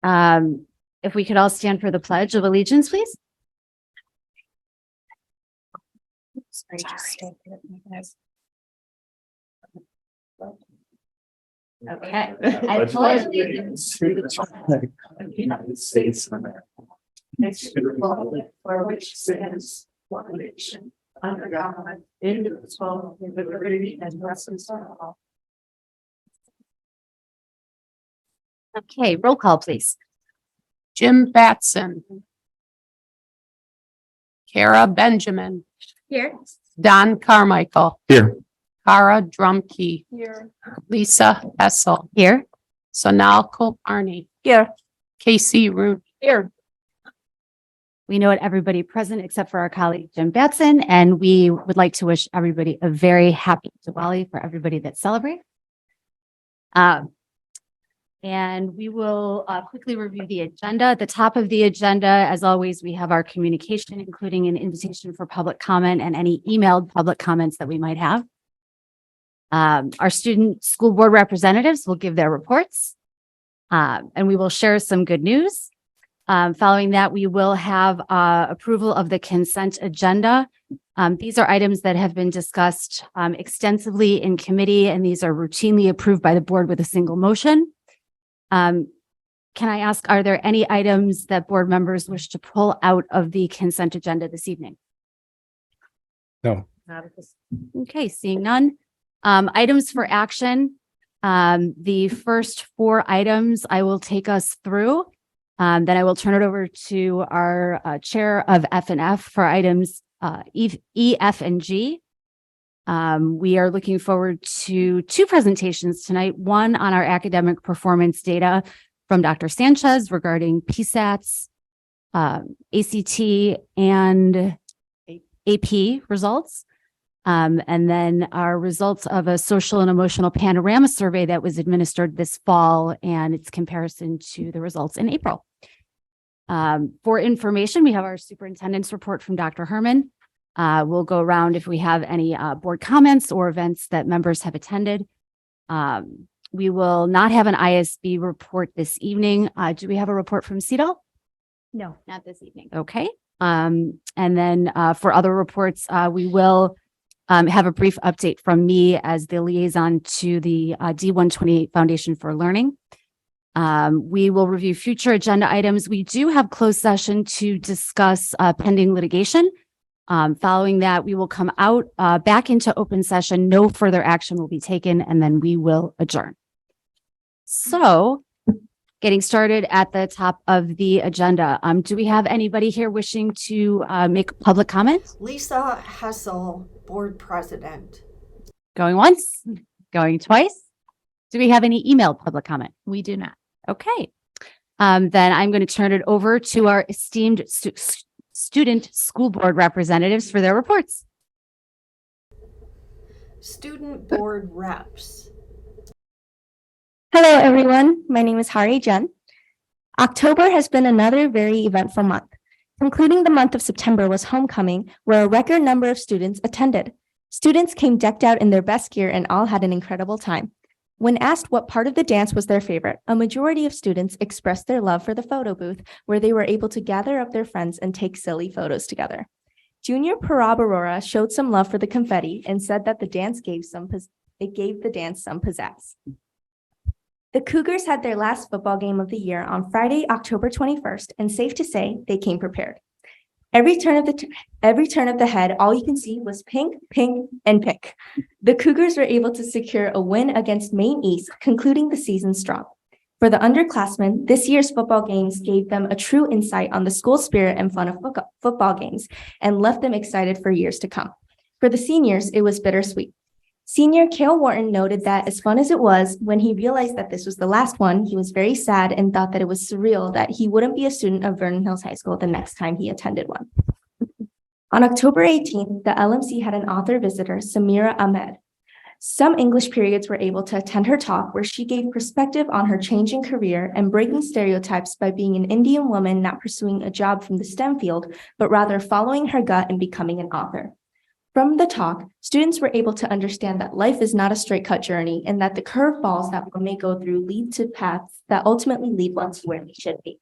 If we could all stand for the Pledge of Allegiance, please. Okay. I pledge allegiance to the flag of the United States of America, and to the republic for which stands one nation, under God, indivisible, with liberty and justice for all. Okay, roll call, please. Jim Batson. Kara Benjamin. Here. Don Carmichael. Here. Kara Drumkey. Here. Lisa Essel. Here. Sonal Kulkarni. Here. Casey Root. Here. We know everybody present except for our colleague Jim Batson, and we would like to wish everybody a very happy Diwali for everybody that celebrates. And we will quickly review the agenda. At the top of the agenda, as always, we have our communication, including an invitation for public comment and any emailed public comments that we might have. Our student school board representatives will give their reports, and we will share some good news. Following that, we will have approval of the consent agenda. These are items that have been discussed extensively in committee, and these are routinely approved by the board with a single motion. Can I ask, are there any items that board members wish to pull out of the consent agenda this evening? No. Okay, seeing none. Items for action. The first 4 items I will take us through. Then I will turn it over to our chair of F&F for items E, F, and G. We are looking forward to 2 presentations tonight, one on our academic performance data from Dr. Sanchez regarding PSATs, ACT, and AP results. And then our results of a social and emotional panorama survey that was administered this fall and its comparison to the results in April. For information, we have our superintendent's report from Dr. Herman. We'll go around if we have any board comments or events that members have attended. We will not have an ISB report this evening. Do we have a report from CEDAW? No, not this evening. Okay. And then for other reports, we will have a brief update from me as the liaison to the D128 Foundation for Learning. We will review future agenda items. We do have closed session to discuss pending litigation. Following that, we will come out back into open session. No further action will be taken, and then we will adjourn. So, getting started at the top of the agenda. Do we have anybody here wishing to make public comment? Lisa Hessel, board president. Going once, going twice. Do we have any emailed public comment? We do not. Okay. Then I'm going to turn it over to our esteemed student school board representatives for their reports. Student board reps. Hello, everyone. My name is Hari Jen. October has been another very eventful month. Concluding the month of September was homecoming, where a record number of students attended. Students came decked out in their best gear and all had an incredible time. When asked what part of the dance was their favorite, a majority of students expressed their love for the photo booth, where they were able to gather up their friends and take silly photos together. Junior Parab Aurora showed some love for the confetti and said that the dance gave the dance some pizzazz. The Cougars had their last football game of the year on Friday, October 21st, and safe to say, they came prepared. Every turn of the head, all you can see was pink, pink, and pink. The Cougars were able to secure a win against Maine East, concluding the season strong. For the underclassmen, this year's football games gave them a true insight on the school spirit and fun of football games and left them excited for years to come. For the seniors, it was bittersweet. Senior Cale Wharton noted that as fun as it was, when he realized that this was the last one, he was very sad and thought that it was surreal that he wouldn't be a student of Vernon Hills High School the next time he attended one. On October 18th, the LMC had an author visitor, Samira Ahmed. Some English periods were able to attend her talk, where she gave perspective on her changing career and breaking stereotypes by being an Indian woman not pursuing a job from the STEM field, but rather following her gut and becoming an author. From the talk, students were able to understand that life is not a straight cut journey and that the curveballs that one may go through lead to paths that ultimately lead one to where they should be.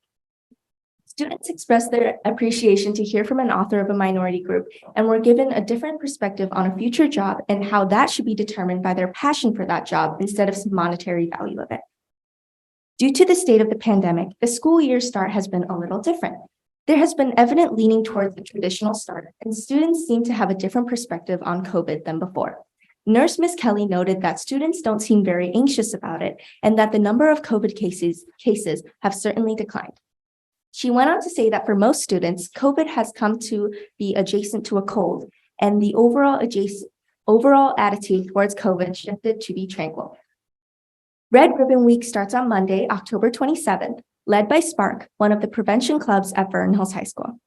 Students expressed their appreciation to hear from an author of a minority group and were given a different perspective on a future job and how that should be determined by their passion for that job instead of some monetary value of it. Due to the state of the pandemic, the school year start has been a little different. There has been evident leaning towards the traditional start, and students seem to have a different perspective on COVID than before. Nurse Ms. Kelly noted that students don't seem very anxious about it and that the number of COVID cases have certainly declined. She went on to say that for most students, COVID has come to be adjacent to a cold, and the overall attitude towards COVID shifted to be tranquil. Red Ribbon Week starts on Monday, October 27th, led by Spark, one of the prevention clubs at Vernon Hills High School.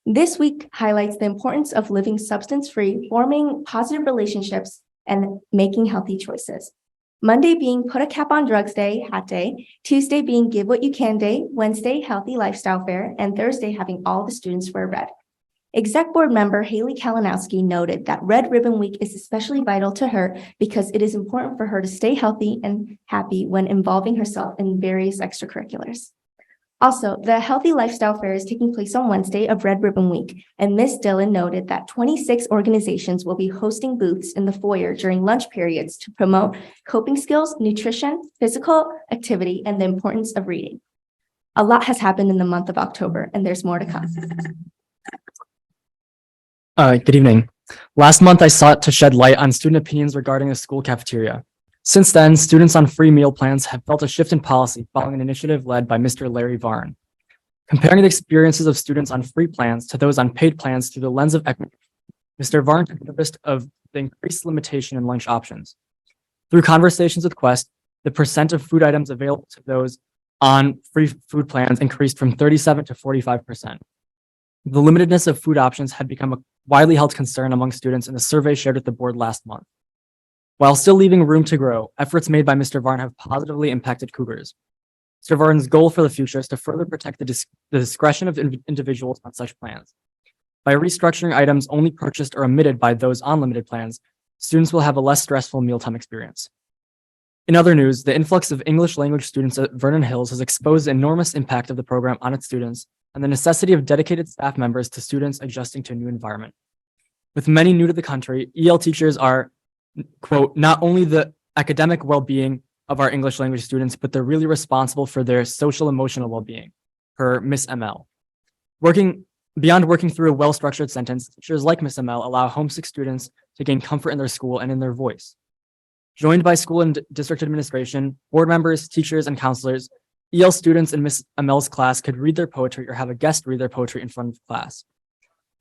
This week highlights the importance of living substance-free, forming positive relationships, and making healthy choices. Monday being Put a Cap on Drugs Day, Hat Day, Tuesday being Give What You Can Day, Wednesday Healthy Lifestyle Fair, and Thursday having all the students wear red. Exec board member Haley Kalinowski noted that Red Ribbon Week is especially vital to her because it is important for her to stay healthy and happy when involving herself in various extracurriculars. Also, the Healthy Lifestyle Fair is taking place on Wednesday of Red Ribbon Week, and Ms. Dillon noted that 26 organizations will be hosting booths in the foyer during lunch periods to promote coping skills, nutrition, physical activity, and the importance of reading. A lot has happened in the month of October, and there's more to come. Good evening. Last month, I sought to shed light on student opinions regarding the school cafeteria. Since then, students on free meal plans have felt a shift in policy following an initiative led by Mr. Larry Varn. Comparing the experiences of students on free plans to those on paid plans through the lens of equity, Mr. Varn took notice of the increased limitation in lunch options. Through conversations with Quest, the percent of food items available to those on free food plans increased from 37 to 45%. The limitedness of food options had become a widely held concern among students in the survey shared with the board last month. While still leaving room to grow, efforts made by Mr. Varn have positively impacted Cougars. Mr. Varn's goal for the future is to further protect the discretion of individuals on such plans. By restructuring items only purchased or omitted by those on limited plans, students will have a less stressful mealtime experience. In other news, the influx of English language students at Vernon Hills has exposed the enormous impact of the program on its students and the necessity of dedicated staff members to students adjusting to a new environment. With many new to the country, EL teachers are, quote, not only the academic well-being of our English language students, but they're really responsible for their social emotional well-being, per Miss ML. Beyond working through a well-structured sentence, teachers like Miss ML allow homesick students to gain comfort in their school and in their voice. Joined by school and district administration, board members, teachers, and counselors, EL students in Miss ML's class could read their poetry or have a guest read their poetry in front of class.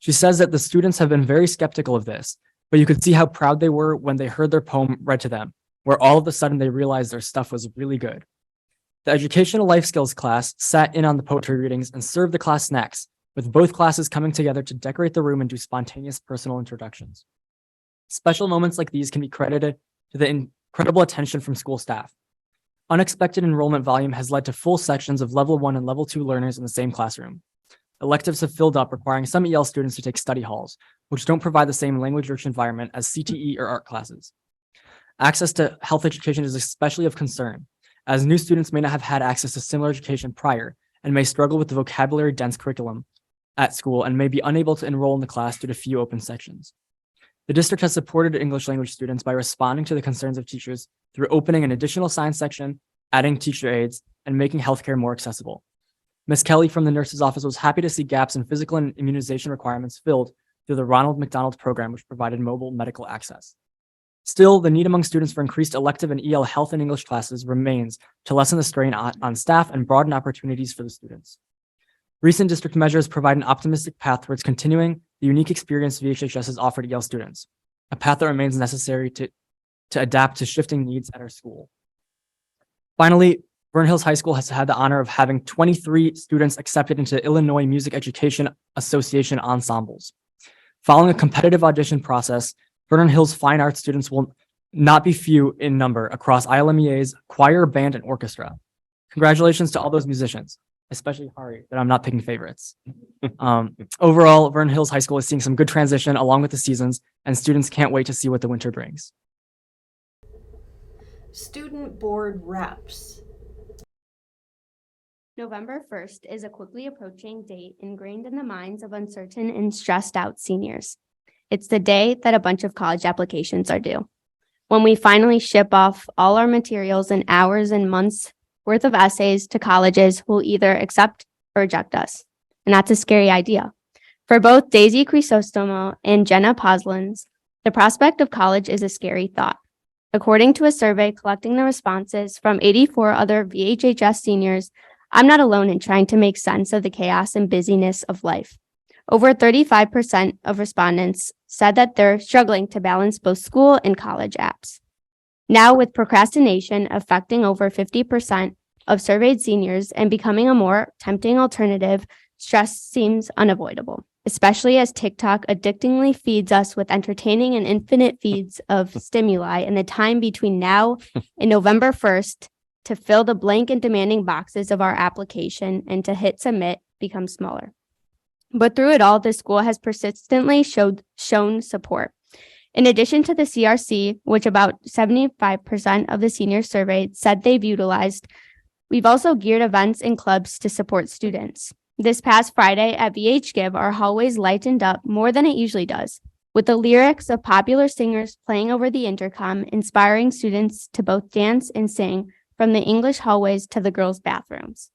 She says that the students have been very skeptical of this, but you could see how proud they were when they heard their poem read to them, where all of a sudden they realized their stuff was really good. The educational life skills class sat in on the poetry readings and served the class snacks, with both classes coming together to decorate the room and do spontaneous personal introductions. Special moments like these can be credited to the incredible attention from school staff. Unexpected enrollment volume has led to full sections of level 1 and level 2 learners in the same classroom. Electives have filled up, requiring some EL students to take study halls, which don't provide the same language-rich environment as CTE or art classes. Access to health education is especially of concern, as new students may not have had access to similar education prior and may struggle with the vocabulary-dense curriculum at school and may be unable to enroll in the class due to few open sections. The district has supported English language students by responding to the concerns of teachers through opening an additional science section, adding teacher aides, and making healthcare more accessible. Ms. Kelly from the nurse's office was happy to see gaps in physical and immunization requirements filled through the Ronald McDonald program, which provided mobile medical access. Still, the need among students for increased elective and EL health and English classes remains to lessen the strain on staff and broaden opportunities for the students. Recent district measures provide an optimistic path towards continuing the unique experience VHHS has offered EL students, a path that remains necessary to adapt to shifting needs at our school. Finally, Vernon Hills High School has had the honor of having 23 students accepted into Illinois Music Education Association ensembles. Following a competitive audition process, Vernon Hills fine arts students will not be few in number across ILMEA's choir, band, and orchestra. Congratulations to all those musicians. especially Hari, that I'm not picking favorites. Overall, Vernon Hills High School is seeing some good transition along with the seasons, and students can't wait to see what the winter brings. Student board reps. November 1st is a quickly approaching date ingrained in the minds of uncertain and stressed out seniors. It's the day that a bunch of college applications are due. When we finally ship off all our materials and hours and months worth of essays to colleges who will either accept or reject us. And that's a scary idea. For both Daisy Crisostomo and Jenna Poslins, the prospect of college is a scary thought. According to a survey collecting the responses from 84 other VHHS seniors, I'm not alone in trying to make sense of the chaos and busyness of life. Over 35% of respondents said that they're struggling to balance both school and college apps. Now, with procrastination affecting over 50% of surveyed seniors and becoming a more tempting alternative, stress seems unavoidable, especially as TikTok addictingly feeds us with entertaining and infinite feeds of stimuli in the time between now and November 1st to fill the blank and demanding boxes of our application and to hit submit becomes smaller. But through it all, the school has persistently shown support. In addition to the CRC, which about 75% of the seniors surveyed said they've utilized, we've also geared events and clubs to support students. This past Friday at VHGive, our hallways lightened up more than it usually does, with the lyrics of popular singers playing over the intercom, inspiring students to both dance and sing from the English hallways to the girls' bathrooms.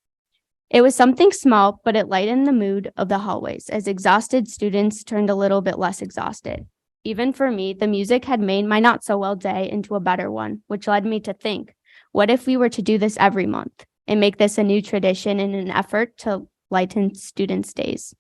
It was something small, but it lightened the mood of the hallways as exhausted students turned a little bit less exhausted. Even for me, the music had made my not so well day into a better one, which led me to think, what if we were to do this every month and make this a new tradition in an effort to lighten students' days?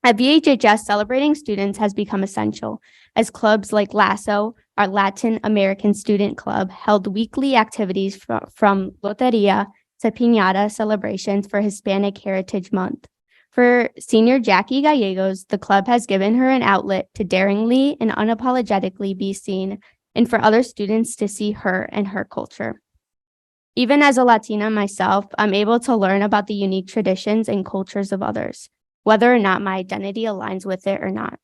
At VHHS, celebrating students has become essential, as clubs like LASSO, our Latin American Student Club, held weekly activities from Loteria to Piñata celebrations for Hispanic Heritage Month. For senior Jackie Gallegos, the club has given her an outlet to daringly and unapologetically be seen, and for other students to see her and her culture. Even as a Latina myself, I'm able to learn about the unique traditions and cultures of others, whether or not my identity aligns with it or not.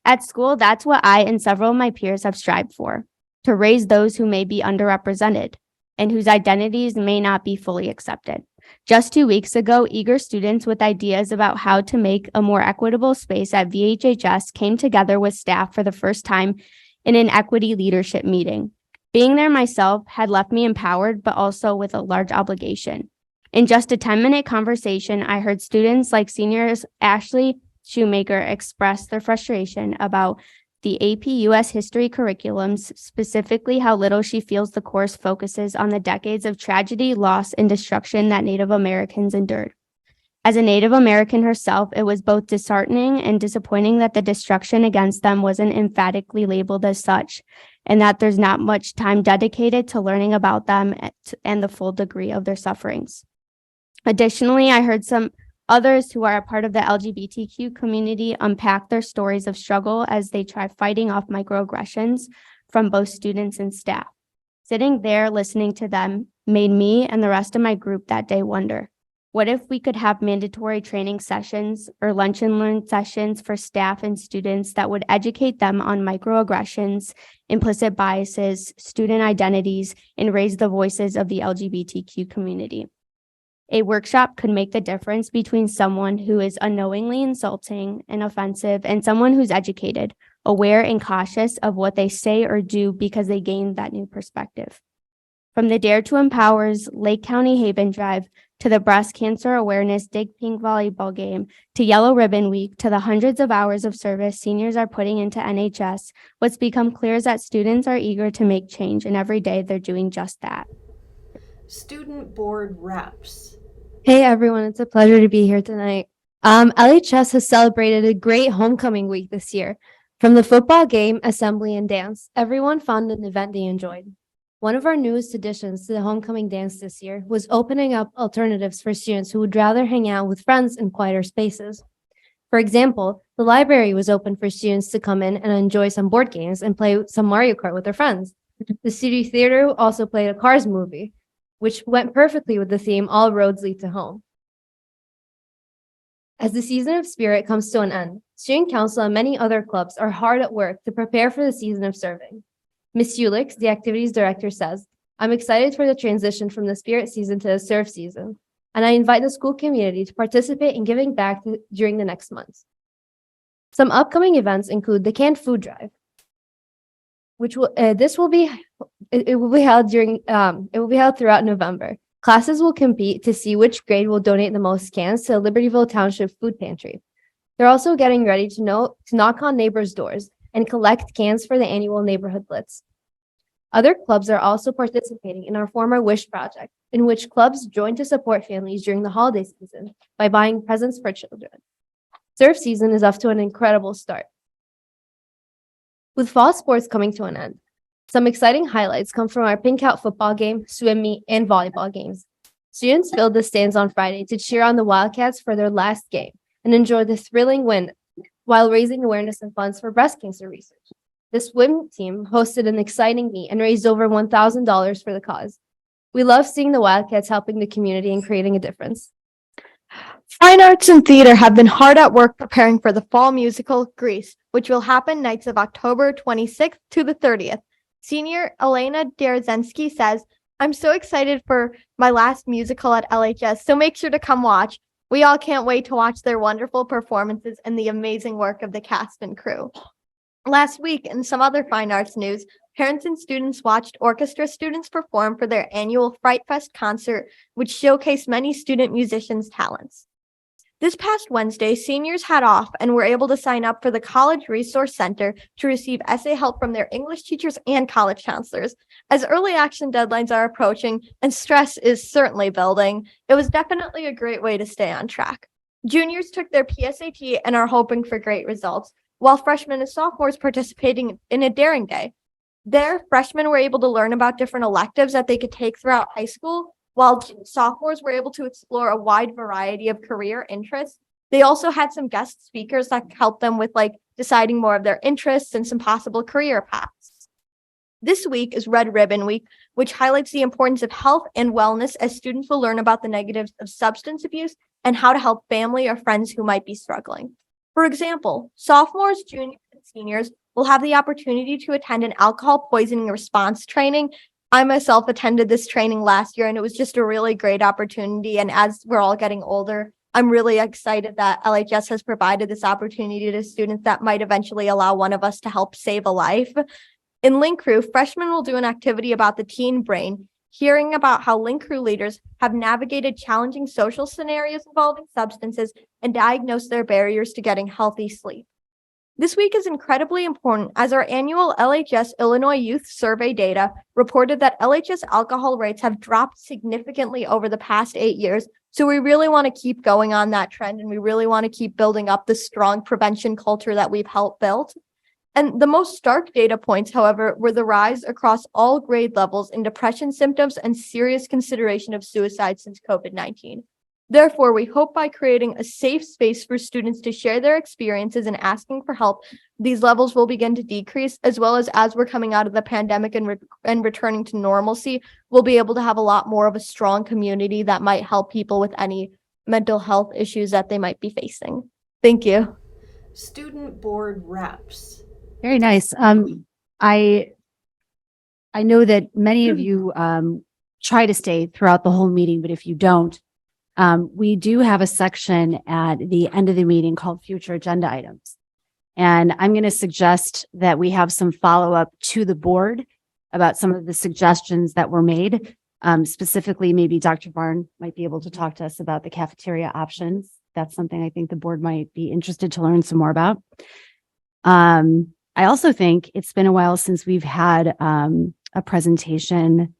At school, that's what I and several of my peers have strived for, to raise those who may be underrepresented and whose identities may not be fully accepted. Just 2 weeks ago, eager students with ideas about how to make a more equitable space at VHHS came together with staff for the first time in an equity leadership meeting. Being there myself had left me empowered, but also with a large obligation. In just a 10-minute conversation, I heard students like seniors Ashley Shoemaker express their frustration about the AP US History curriculums, specifically how little she feels the course focuses on the decades of tragedy, loss, and destruction that Native Americans endured. As a Native American herself, it was both disheartening and disappointing that the destruction against them wasn't emphatically labeled as such, and that there's not much time dedicated to learning about them and the full degree of their sufferings. Additionally, I heard some others who are a part of the LGBTQ community unpack their stories of struggle as they try fighting off microaggressions from both students and staff. Sitting there listening to them made me and the rest of my group that day wonder, what if we could have mandatory training sessions or lunch and learn sessions for staff and students that would educate them on microaggressions, implicit biases, student identities, and raise the voices of the LGBTQ community? A workshop could make the difference between someone who is unknowingly insulting and offensive and someone who's educated, aware, and cautious of what they say or do because they gained that new perspective. From the Dare to Empower's Lake County Haven Drive to the Breast Cancer Awareness Dig Pink volleyball game to Yellow Ribbon Week to the hundreds of hours of service seniors are putting into NHS, what's become clear is that students are eager to make change, and every day they're doing just that. Student board reps. Hey everyone, it's a pleasure to be here tonight. LHS has celebrated a great homecoming week this year. From the football game, assembly, and dance, everyone found an event they enjoyed. One of our newest additions to the homecoming dance this year was opening up alternatives for students who would rather hang out with friends in quieter spaces. For example, the library was open for students to come in and enjoy some board games and play some Mario Kart with their friends. The City Theater also played a Cars movie, which went perfectly with the theme, All Roads Lead to Home. As the season of spirit comes to an end, Student Council and many other clubs are hard at work to prepare for the season of serving. Ms. Ulix, the activities director, says, "I'm excited for the transition from the spirit season to the serve season, and I invite the school community to participate in giving back during the next months." Some upcoming events include the canned food drive, which will be held throughout November. Classes will compete to see which grade will donate the most cans to the Libertyville Township Food Pantry. They're also getting ready to knock on neighbors' doors and collect cans for the annual neighborhood blitz. Other clubs are also participating in our Former Wish project, in which clubs join to support families during the holiday season by buying presents for children. Surf season is off to an incredible start. With fall sports coming to an end, some exciting highlights come from our pink out football game, swim meet, and volleyball games. Students filled the stands on Friday to cheer on the Wildcats for their last game and enjoy the thrilling win while raising awareness and funds for breast cancer research. The swim team hosted an exciting meet and raised over $1,000 for the cause. We love seeing the Wildcats helping the community and creating a difference. Fine arts and theater have been hard at work preparing for the fall musical Grease, which will happen nights of October 26th to the 30th. Senior Elena Derezensky says, "I'm so excited for my last musical at LHS, so make sure to come watch. We all can't wait to watch their wonderful performances and the amazing work of the cast and crew." Last week, in some other fine arts news, parents and students watched orchestra students perform for their annual Fright Fest concert, which showcased many student musicians' talents. This past Wednesday, seniors had off and were able to sign up for the College Resource Center to receive essay help from their English teachers and college counselors. As early action deadlines are approaching and stress is certainly building, it was definitely a great way to stay on track. Juniors took their PSAT and are hoping for great results, while freshmen and sophomores participating in a daring day. There, freshmen were able to learn about different electives that they could take throughout high school, while sophomores were able to explore a wide variety of career interests. They also had some guest speakers that helped them with deciding more of their interests and some possible career paths. This week is Red Ribbon Week, which highlights the importance of health and wellness as students will learn about the negatives of substance abuse and how to help family or friends who might be struggling. For example, sophomores, juniors, and seniors will have the opportunity to attend an alcohol poisoning response training. I myself attended this training last year, and it was just a really great opportunity. And as we're all getting older, I'm really excited that LHS has provided this opportunity to students that might eventually allow one of us to help save a life. In Link Crew, freshmen will do an activity about the teen brain, hearing about how Link Crew leaders have navigated challenging social scenarios involving substances and diagnosed their barriers to getting healthy sleep. This week is incredibly important as our annual LHS Illinois Youth Survey data reported that LHS alcohol rates have dropped significantly over the past 8 years. So we really want to keep going on that trend, and we really want to keep building up the strong prevention culture that we've helped build. And the most stark data points, however, were the rise across all grade levels in depression symptoms and serious consideration of suicide since COVID-19. Therefore, we hope by creating a safe space for students to share their experiences and asking for help, these levels will begin to decrease, as well as we're coming out of the pandemic and returning to normalcy, we'll be able to have a lot more of a strong community that might help people with any mental health issues that they might be facing. Thank you. Student board reps. Very nice. I know that many of you try to stay throughout the whole meeting, but if you don't, we do have a section at the end of the meeting called future agenda items. And I'm going to suggest that we have some follow-up to the board about some of the suggestions that were made. Specifically, maybe Dr. Barn might be able to talk to us about the cafeteria options. That's something I think the board might be interested to learn some more about. I also think it's been a while since we've had a presentation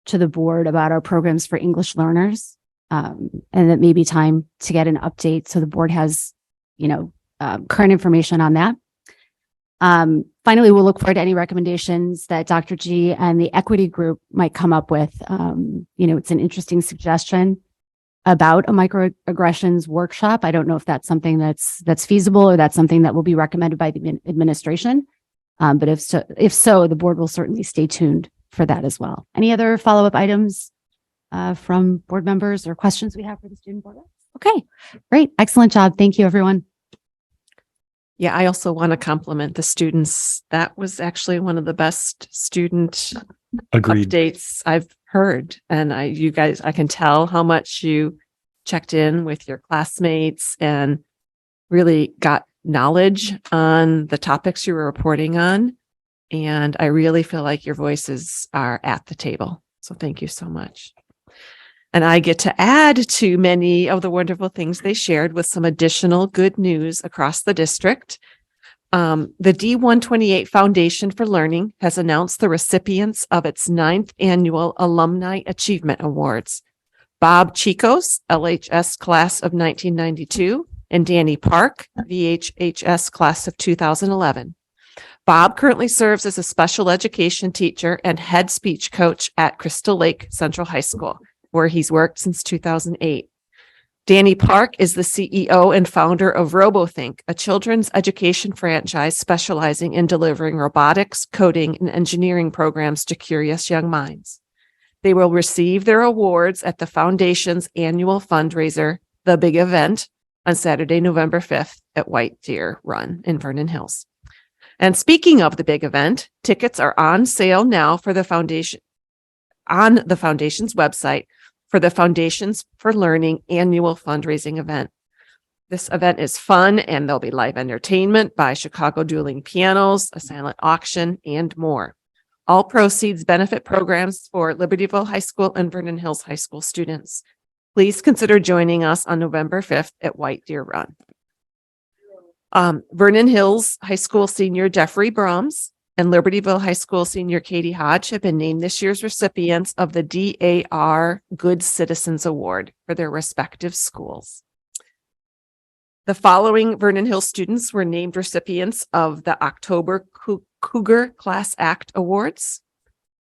to the board about our programs for English learners. And that may be time to get an update so the board has, current information on that. Finally, we'll look forward to any recommendations that Dr. G and the equity group might come up with. It's an interesting suggestion about a microaggressions workshop. I don't know if that's something that's feasible or that's something that will be recommended by the administration. But if so, the board will certainly stay tuned for that as well. Any other follow-up items from board members or questions we have for the student board reps? Okay, great. Excellent job. Thank you, everyone. Yeah, I also want to compliment the students. That was actually one of the best student Agreed. updates I've heard. And you guys, I can tell how much you checked in with your classmates and really got knowledge on the topics you were reporting on. And I really feel like your voices are at the table. So thank you so much. And I get to add to many of the wonderful things they shared with some additional good news across the district. The D128 Foundation for Learning has announced the recipients of its 9th annual Alumni Achievement Awards. Bob Chicos, LHS class of 1992, and Danny Park, VHHS class of 2011. Bob currently serves as a special education teacher and head speech coach at Crystal Lake Central High School, where he's worked since 2008. Danny Park is the CEO and founder of RoboThink, a children's education franchise specializing in delivering robotics, coding, and engineering programs to curious young minds. They will receive their awards at the foundation's annual fundraiser, The Big Event, on Saturday, November 5th at White Deer Run in Vernon Hills. And speaking of the big event, tickets are on sale now for the foundation on the foundation's website for the Foundations for Learning annual fundraising event. This event is fun and there'll be live entertainment by Chicago Dueling Pianos, a silent auction, and more. All proceeds benefit programs for Libertyville High School and Vernon Hills High School students. Please consider joining us on November 5th at White Deer Run. Vernon Hills High School senior Jeffrey Brahms and Libertyville High School senior Katie Hodge have been named this year's recipients of the DAR Good Citizens Award for their respective schools. The following Vernon Hills students were named recipients of the October Cougar Class Act Awards: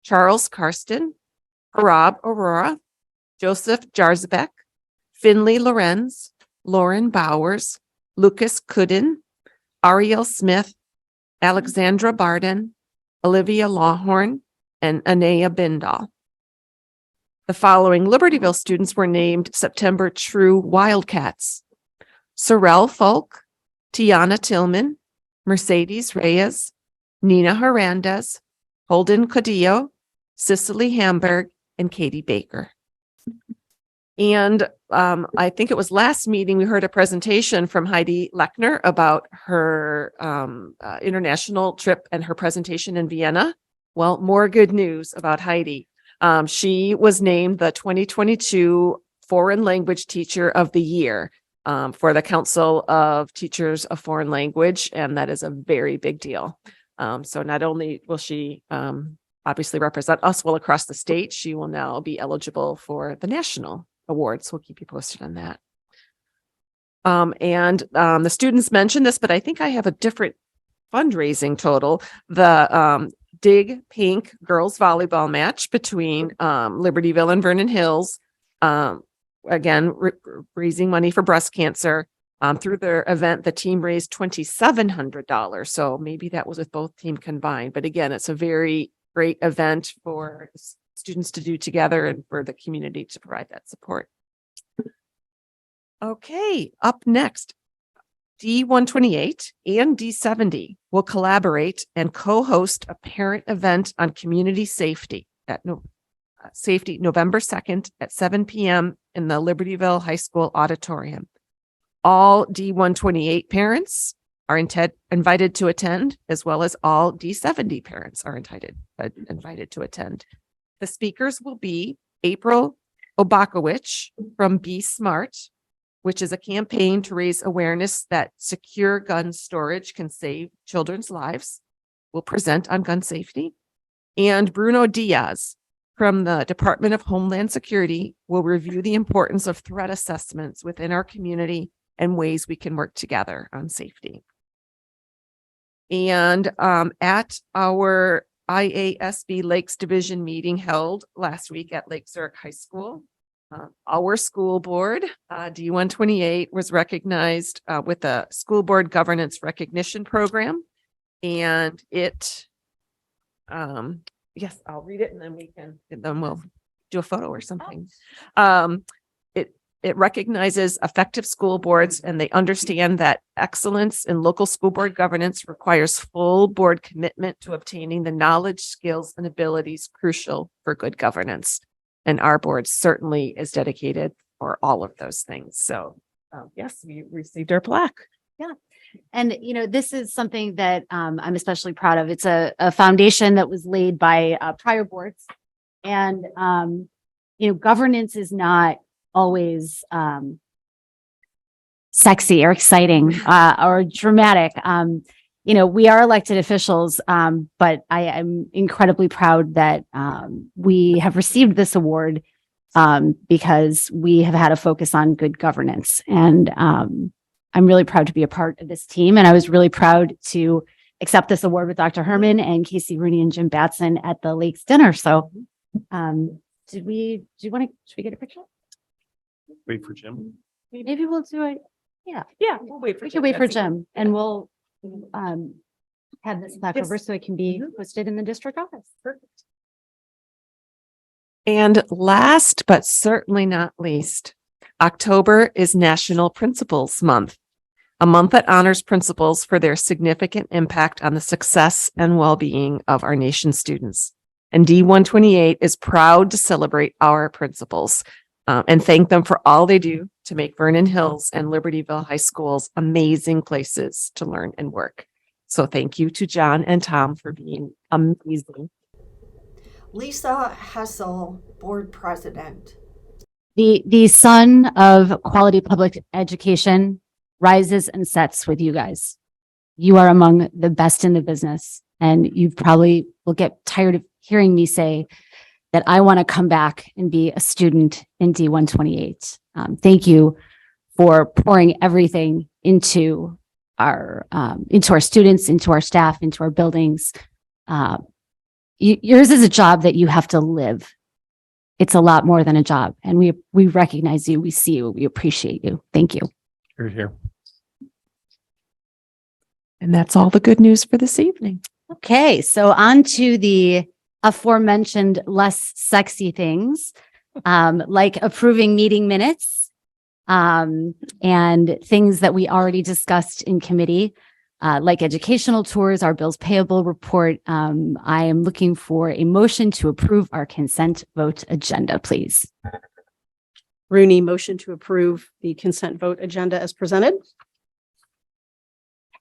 Charles Karsten, Parab Aurora, Joseph Jarzabek, Finley Lorenz, Lauren Bowers, Lucas Kudin, Ariel Smith, Alexandra Barden, Olivia Lawhorn, and Anaya Bindal. The following Libertyville students were named September True Wildcats: Sorrel Folk, Tiana Tillman, Mercedes Reyes, Nina Hernandez, Holden Codillo, Cicely Hamburg, and Katie Baker. And I think it was last meeting, we heard a presentation from Heidi Lechner about her international trip and her presentation in Vienna. Well, more good news about Heidi. She was named the 2022 Foreign Language Teacher of the Year for the Council of Teachers of Foreign Language, and that is a very big deal. So not only will she obviously represent us well across the state, she will now be eligible for the national awards. We'll keep you posted on that. The students mentioned this, but I think I have a different fundraising total. The Dig Pink girls volleyball match between Libertyville and Vernon Hills, again, raising money for breast cancer. Through their event, the team raised $2,700. So maybe that was with both teams combined. But again, it's a very great event for students to do together and for the community to provide that support. Okay, up next, D128 and D70 will collaborate and co-host a parent event on community safety at November 2nd at 7 p.m. in the Libertyville High School auditorium. All D128 parents are invited to attend, as well as all D70 parents are invited to attend. The speakers will be April Obakowicz from Be Smart, which is a campaign to raise awareness that secure gun storage can save children's lives. Will present on gun safety. And Bruno Diaz from the Department of Homeland Security will review the importance of threat assessments within our community and ways we can work together on safety. And at our IASB Lakes Division meeting held last week at Lake Zurich High School, our school board, D128, was recognized with the School Board Governance Recognition Program. And it, yes, I'll read it and then we'll do a photo or something. it recognizes effective school boards, and they understand that excellence in local school board governance requires full board commitment to obtaining the knowledge, skills, and abilities crucial for good governance. And our board certainly is dedicated for all of those things. So yes, we received our plaque. And, you know, this is something that I'm especially proud of. It's a foundation that was laid by prior boards. And, you know, governance is not always sexy or exciting or dramatic. You know, we are elected officials, but I am incredibly proud that we have received this award because we have had a focus on good governance. And I'm really proud to be a part of this team. And I was really proud to accept this award with Dr. Herman and Casey Rooney and Jim Batson at the Lakes dinner. So should we get a picture? Wait for Jim. Maybe we'll do it. Yeah, We'll wait for we can wait for Jim and we'll have this back over so it can be posted in the district office. Perfect. And last, but certainly not least, October is National Principals Month, a month that honors principals for their significant impact on the success and well-being of our nation's students. And D128 is proud to celebrate our principals and thank them for all they do to make Vernon Hills and Libertyville High Schools amazing places to learn and work. So thank you to John and Tom for being amazing. Lisa Hessel, Board President. The sun of quality public education rises and sets with you guys. You are among the best in the business, and you probably will get tired of hearing me say that I want to come back and be a student in D128. Thank you for pouring everything into our students, into our staff, into our buildings. Yours is a job that you have to live. It's a lot more than a job, and we recognize you, we see you, we appreciate you. Thank you. You're here. And that's all the good news for this evening. Okay, so on to the aforementioned less sexy things, like approving meeting minutes, and things that we already discussed in committee, like educational tours, our bills payable report. I am looking for a motion to approve our consent vote agenda, please. Rooney, motion to approve the consent vote agenda as presented.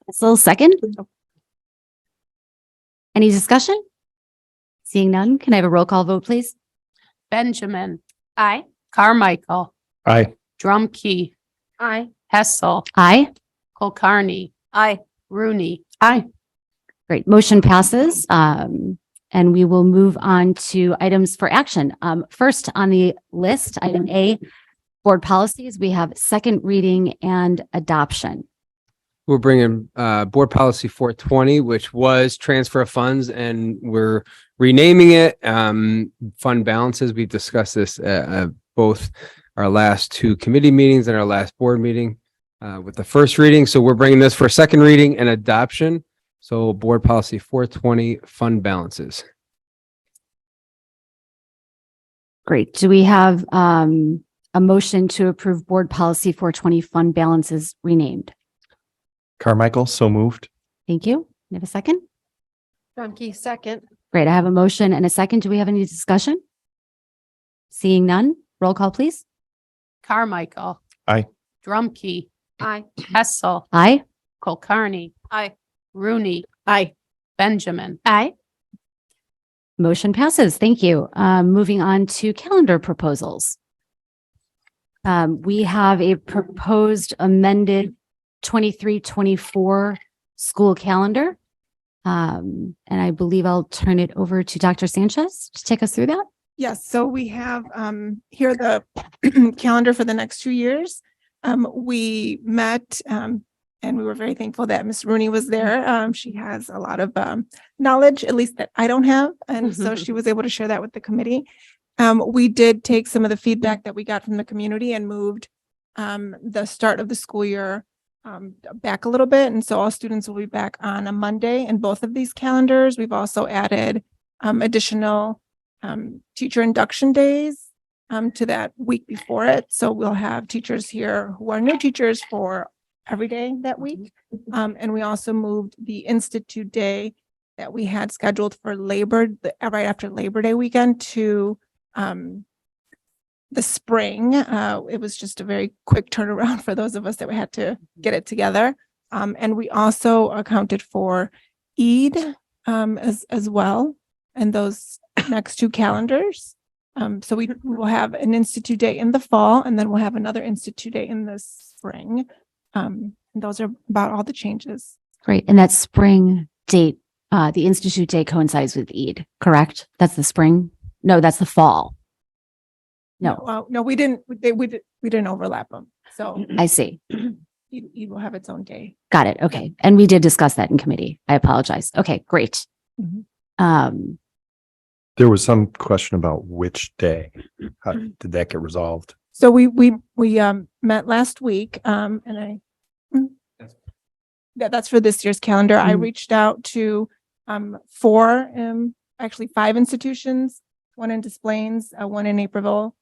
Hessel, second. Any discussion? Seeing none, can I have a roll call vote, please? Benjamin, Aye. Carmichael, Aye. Drumkey, Aye. Hessel, Aye. Kulkarni, Aye. Rooney. Aye. Great. Motion passes. And we will move on to items for action. First on the list, item A, board policies. We have second reading and adoption. We're bringing board policy 420, which was transfer of funds, and we're renaming it fund balances. We've discussed this both our last two committee meetings and our last board meeting with the first reading. So we're bringing this for second reading and adoption. So board policy 420, fund balances. Great. Do we have a motion to approve board policy 420, fund balances renamed? Carmichael, so moved. Thank you. You have a second? Drumkey, second. Great. I have a motion and a second. Do we have any discussion? Seeing none, roll call, please. Carmichael. Aye. Drumkey, Aye. Hessel, Aye. Kulkarni, Aye. Rooney, Aye. Benjamin. Aye. Motion passes. Thank you. Moving on to calendar proposals. We have a proposed amended 23-24 school calendar. And I believe I'll turn it over to Dr. Sanchez to take us through that. Yes, so we have here the calendar for the next 2 years. We met and we were very thankful that Ms. Rooney was there. She has a lot of knowledge, at least that I don't have. And so she was able to share that with the committee. We did take some of the feedback that we got from the community and moved the start of the school year back a little bit. And so all students will be back on a Monday in both of these calendars. We've also added additional teacher induction days to that week before it. So we'll have teachers here who are new teachers for every day that week. And we also moved the Institute Day that we had scheduled for right after Labor Day weekend to the spring. It was just a very quick turnaround for those of us that we had to get it together. And we also accounted for Eid as well, and those next two calendars. So we will have an Institute Day in the fall, and then we'll have another Institute Day in the spring. And those are about all the changes. Great. And that spring date, the Institute Day coincides with Eid, correct? That's the spring? No, that's the fall. No, No, we didn't. We didn't overlap them. So I see. Eid will have its own day. Got it. Okay. And we did discuss that in committee. I apologize. Okay, great. Mhm. There was some question about which day. How did that get resolved? So we met last week, and that's for this year's calendar. I Mhm. reached out to actually 5 institutions, one in Des Plaines, one in Naperville,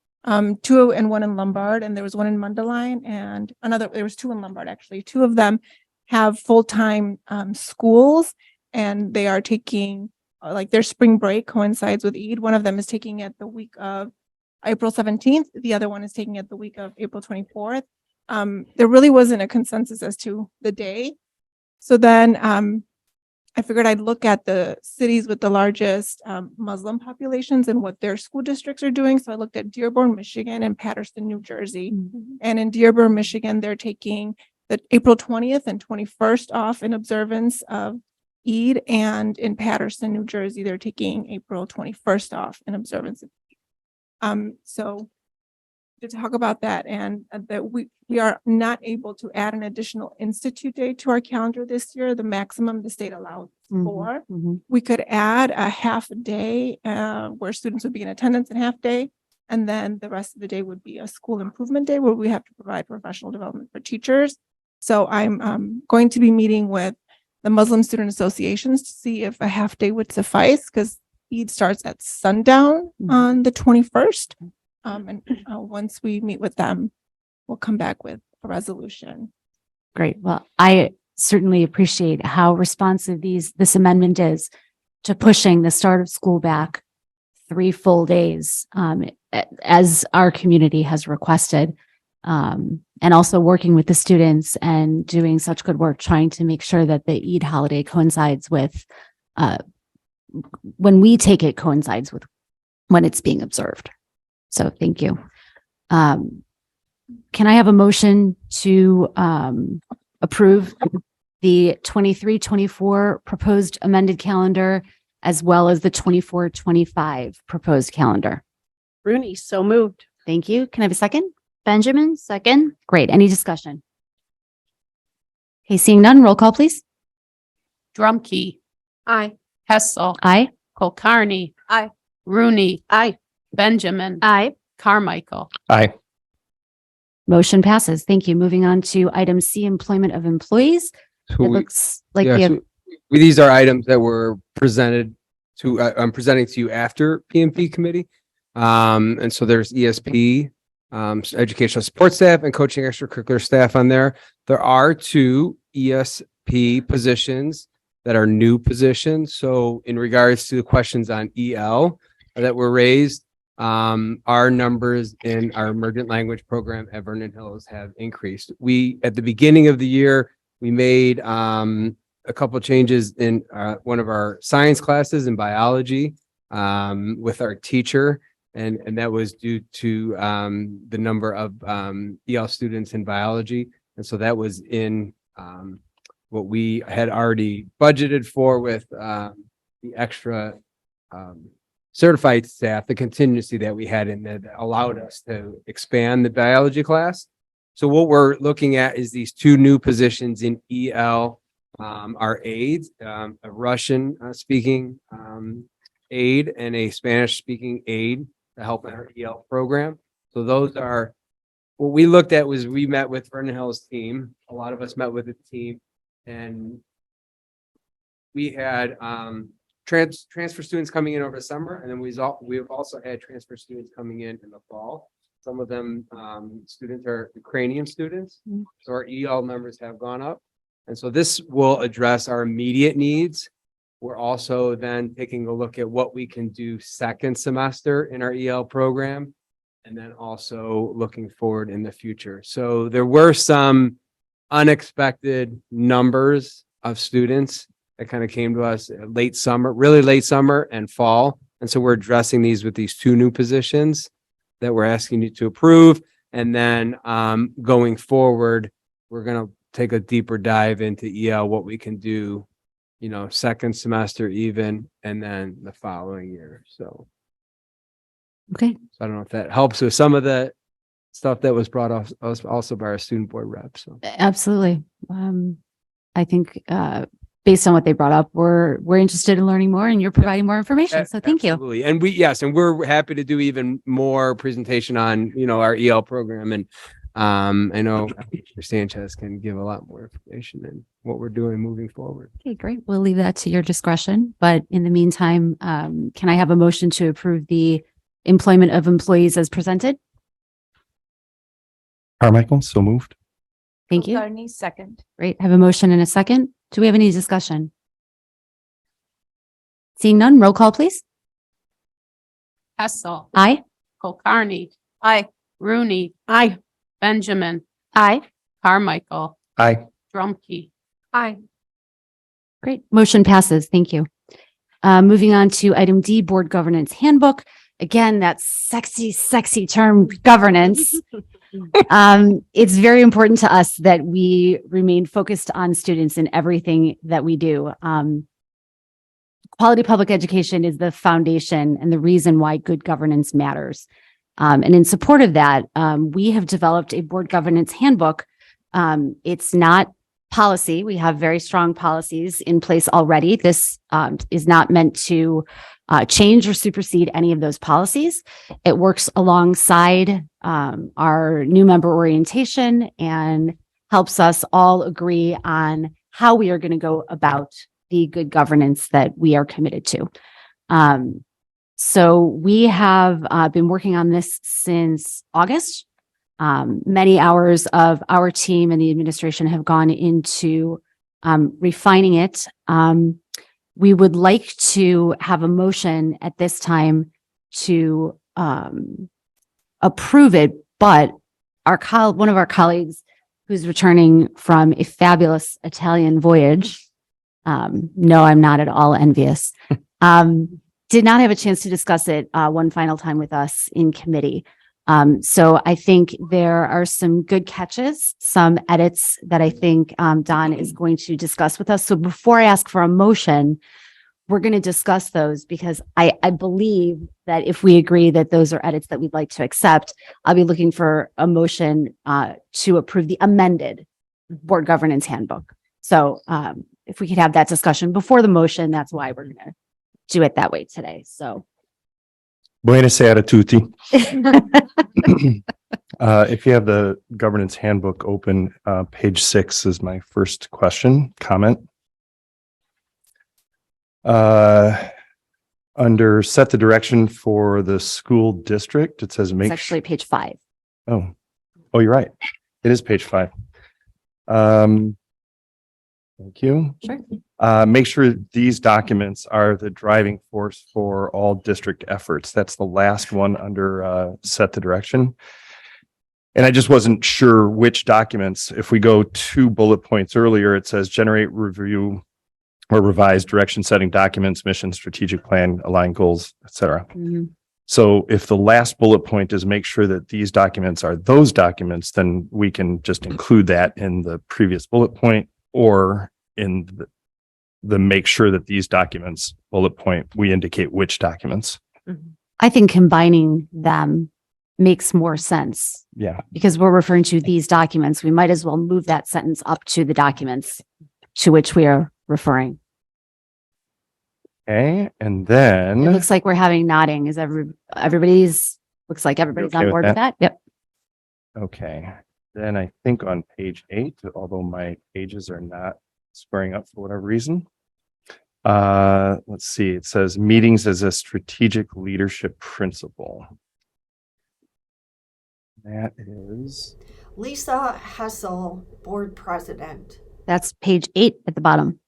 2 and 1 in Lombard, and there was 1 in Mundelein, and there was 2 in Lombard, actually. 2 of them have full-time schools, and they are taking like their spring break coincides with Eid. One of them is taking it the week of April 17th. The other one is taking it the week of April 24th. There really wasn't a consensus as to the day. So then I figured I'd look at the cities with the largest Muslim populations and what their school districts are doing. So I looked at Dearborn, Michigan and Paterson, New Jersey. And in Dearborn, Michigan, they're taking the April 20th and 21st off in observance of Eid. And in Paterson, New Jersey, they're taking April 21st off in observance of Eid. So to talk about that, and that we are not able to add an additional Institute Day to our calendar this year. The maximum the state allows for. We could add a half a day where students would be in attendance and half day, and then the rest of the day would be a school improvement day where we have to provide professional development for teachers. So I'm going to be meeting with the Muslim Student Associations to see if a half day would suffice, because Eid starts at sundown on the 21st. And once we meet with them, we'll come back with a resolution. Great. Well, I certainly appreciate how responsive this amendment is to pushing the start of school back 3 full days, as our community has requested, and also working with the students and doing such good work trying to make sure that the Eid holiday coincides with, when we take it coincides with when it's being observed. So thank you. Can I have a motion to approve the 23-24 proposed amended calendar as well as the 24-25 proposed calendar? Rooney, so moved. Thank you. Can I have a second? Benjamin, second. Great. Any discussion? Okay, seeing none, roll call, please. Drumkey, Aye. Hessel, Aye. Kulkarni. Aye. Rooney, Aye. Benjamin, Aye. Carmichael. Aye. Motion passes. Thank you. Moving on to item C, employment of employees. So It we- looks like yeah, we have, so these are items that were presented to, I'm presenting to you after PMP committee. And so there's ESP, educational support staff and coaching extracurricular staff on there. There are 2 ESP positions that are new positions. So in regards to the questions on EL that were raised, our numbers in our emergent language program at Vernon Hills have increased. At the beginning of the year, we made a couple of changes in one of our science classes in biology with our teacher. And that was due to the number of EL students in biology. And so that was in what we had already budgeted for with the extra certified staff, the contingency that we had in there that allowed us to expand the biology class. So what we're looking at is these 2 new positions in EL, our aides, a Russian speaking aide and a Spanish speaking aide to help in our EL program. So those are what we looked at. Was we met with Vernon Hills team. A lot of us met with the team, and we had transfer students coming in over the summer, and then we've also had transfer students coming in the fall. Some of them, students are Ukrainian students, so our EL numbers have gone up. And so this will address our immediate needs. We're also then taking a look at what we can do second semester in our EL program, and then also looking forward in the future. So there were some unexpected numbers of students that kind of came to us late summer, really late summer and fall. And so we're addressing these with these two new positions that we're asking you to approve. And then going forward, we're going to take a deeper dive into EL, what we can do, second semester even, and then the following year. So Okay. I don't know if that helps with some of the stuff that was brought up also by our student board rep. So Absolutely. I think based on what they brought up, we're interested in learning more, and you're providing more information. So thank you. Absolutely. And and we're happy to do even more presentation on, our EL program. And I know Mr. Sanchez can give a lot more information and what we're doing moving forward. Okay, great. We'll leave that to your discretion. But in the meantime, can I have a motion to approve the employment of employees as presented? Carmichael, so moved. Thank you. Kulkarni, second. Great. Have a motion and a second. Do we have any discussion? Seeing none, roll call, please. Hessel, Aye. Kulkarni, Aye. Rooney, Aye. Benjamin, Aye. Carmichael, Aye. Drumkey. Aye. Great. Motion passes. Thank you. Moving on to item D, Board Governance Handbook. Again, that sexy term, governance. It's very important to us that we remain focused on students in everything that we do. Quality public education is the foundation and the reason why good governance matters. And in support of that, we have developed a board governance handbook. It's not policy. We have very strong policies in place already. This is not meant to change or supersede any of those policies. It works alongside our new member orientation and helps us all agree on how we are going to go about the good governance that we are committed to. So we have been working on this since August. Many hours of our team and the administration have gone into refining it. We would like to have a motion at this time to approve it, but one of our colleagues who's returning from a fabulous Italian voyage, no, I'm not at all envious, did not have a chance to discuss it one final time with us in committee. So I think there are some good catches, some edits that I think Don is going to discuss with us. So before I ask for a motion, we're going to discuss those because I believe that if we agree that those are edits that we'd like to accept, I'll be looking for a motion to approve the amended board governance handbook. So if we could have that discussion before the motion, that's why we're going to do it that way today. So. Buonasera tutti. If you have the governance handbook open, page 6 is my first comment. Under set the direction for the school district, it says It's make. actually page 5. Oh, you're right. It is page 5. Thank you. Sure. Make sure these documents are the driving force for all district efforts. That's the last one under set the direction. And I just wasn't sure which documents. If we go 2 bullet points earlier, it says generate, review, or revise direction setting documents, mission, strategic plan, align goals, etc. So if the last bullet point is make sure that these documents are those documents, then we can just include that in the previous bullet point or in the make sure that these documents bullet point, we indicate which documents. I think combining them makes more sense Yeah. because we're referring to these documents. We might as well move that sentence up to the documents to which we are referring. Okay. And It then, looks like we're having nodding. Is everybody's okay on board with with that? Yep. okay. Then I think on page 8, although my pages are not squaring up for whatever reason, Let's see, it says meetings as a strategic leadership principle. That is, Lisa Hessel, Board President. That's page 8 at the bottom.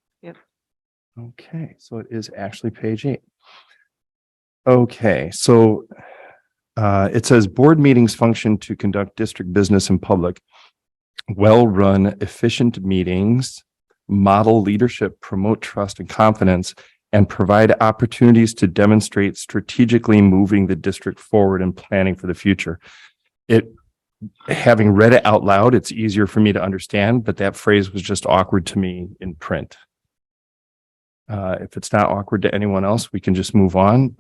okay, so it is actually page 8. Okay, so it says board meetings function to conduct district business in public. Well-run, efficient meetings model leadership, promote trust and confidence, and provide opportunities to demonstrate strategically moving the district forward and planning for the future. Having read it out loud, it's easier for me to understand, but that phrase was just awkward to me in print. If it's not awkward to anyone else, we can just move on,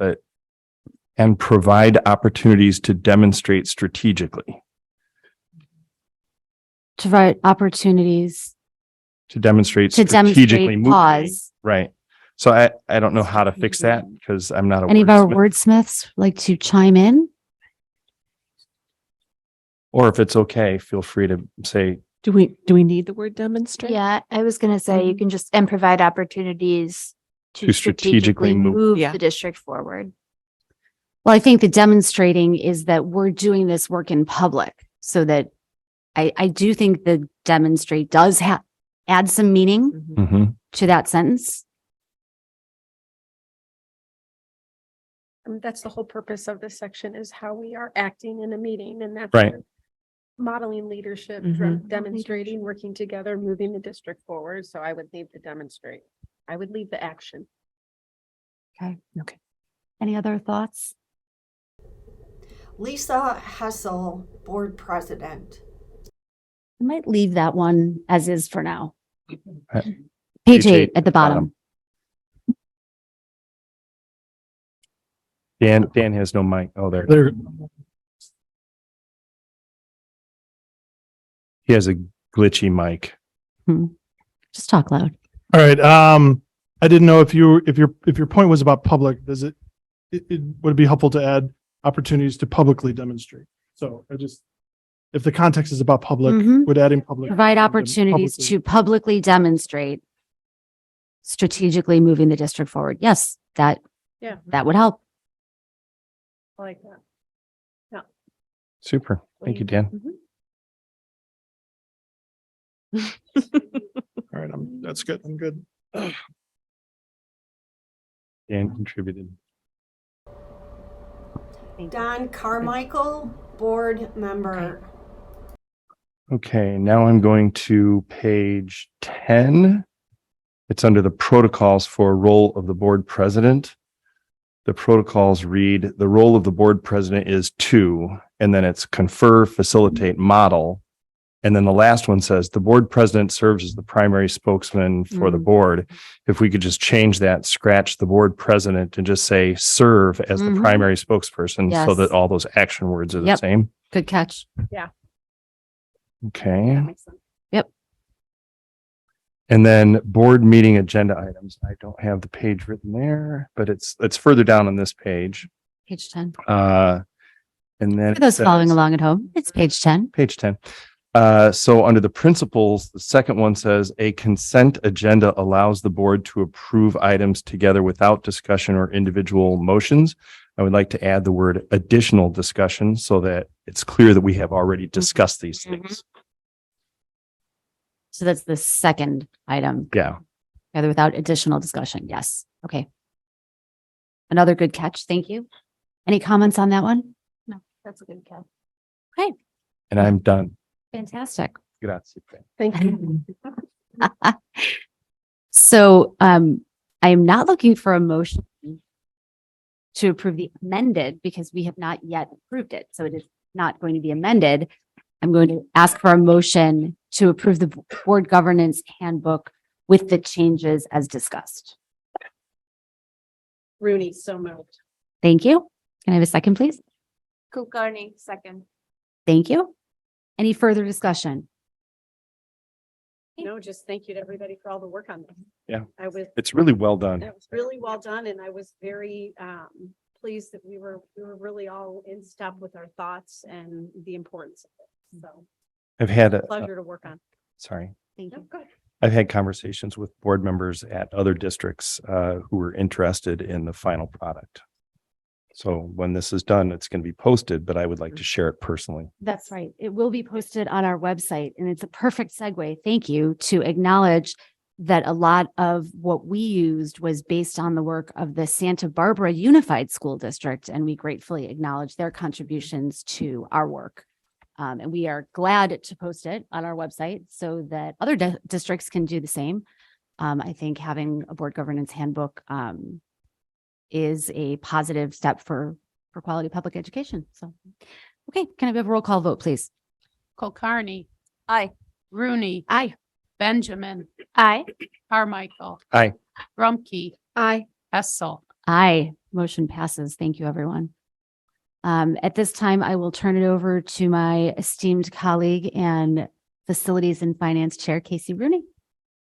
and provide opportunities to demonstrate strategically. To provide opportunities To demonstrate to strategically demonstrate moving. pause. Right. So I don't know how to fix that because I'm not a Any of our wordsmith. wordsmiths like to chime in? Or if it's okay, feel free to say, Do we need the word demonstrate? Yeah, I was gonna say you can just and provide opportunities To strategically move. Yeah. the district forward. Well, I think the demonstrating is that we're doing this work in public so that I do think the demonstrate does add some meaning Mhm. Mhm. to that sentence. That's the whole purpose of this section is how we are acting in a meeting and that's Right. modeling leadership, Mhm. demonstrating, working together, moving the district forward. So I would leave the demonstrate. I would leave the action. Okay. Any other thoughts? Lisa Hessel, Board President. I might leave that one as is for now. Uh, Page 8 at the bottom. Dan has no mic. Oh, there. He has a glitchy mic. Just talk loud. All right. I didn't know if your point was about public, does it would it be helpful to add opportunities to publicly demonstrate? So if the context is about public, Mhm. would adding public. Provide opportunities publicly- to publicly demonstrate strategically moving the district forward. Yes, that would help. I like that. Super. Thank you, Dan. All right, that's good. I'm good. Dan contributed. Don Carmichael, Board Member. Okay, now I'm going to page 10. It's under the protocols for role of the board president. The protocols read, the role of the board president is to, and then it's confer, facilitate, model. And then the last one says the board president serves as the primary spokesman for the board. If we could just change that, scratch the board president and just say serve as the Mhm. primary spokesperson so Yes. that all those action words are the Yep. same. Good catch. Okay. That makes sense. And then board meeting agenda items. I don't have the page written there, but it's further down on this page. Page 10. And then For those it following says- along at home, it's page 10. Page 10. So under the principles, the second one says a consent agenda allows the board to approve items together without discussion or individual motions. I would like to add the word additional discussion so that it's clear that we have already discussed these things. So that's the second item. Yeah. Together without additional discussion. Yes. Okay. Another good catch. Thank you. Any comments on that one? No, that's a good catch. And I'm done. Fantastic. Grazie. Thank you. So I am not looking for a motion to approve the amended because we have not yet approved it. So it is not going to be amended. I'm going to ask for a motion to approve the board governance handbook with the changes as discussed. Rooney, so moved. Thank you. Can I have a second, please? Kulkarni, second. Thank you. Any further discussion? No, just thank you to everybody for all the work on this. Yeah. I was, It's really well done. that was really well done and I was very pleased that we were really all in step with our thoughts and the importance of it. So I've had a, pleasure to work on. sorry. Thank No, you. good. I've had conversations with board members at other districts who were interested in the final product. So when this is done, it's going to be posted, but I would like to share it personally. That's right. It will be posted on our website, and it's a perfect segue. Thank you to acknowledge that a lot of what we used was based on the work of the Santa Barbara Unified School District, and we gratefully acknowledge their contributions to our work. And we are glad to post it on our website so that other districts can do the same. I think having a board governance handbook is a positive step for quality public education. So, okay, can I have a roll call vote, please? Kulkarni. Aye. Rooney. Aye. Benjamin. Aye. Carmichael. Aye. Drumkey. Aye. Hessel. Aye. Motion passes. Thank you, everyone. At this time, I will turn it over to my esteemed colleague and Facilities and Finance Chair, Casey Rooney,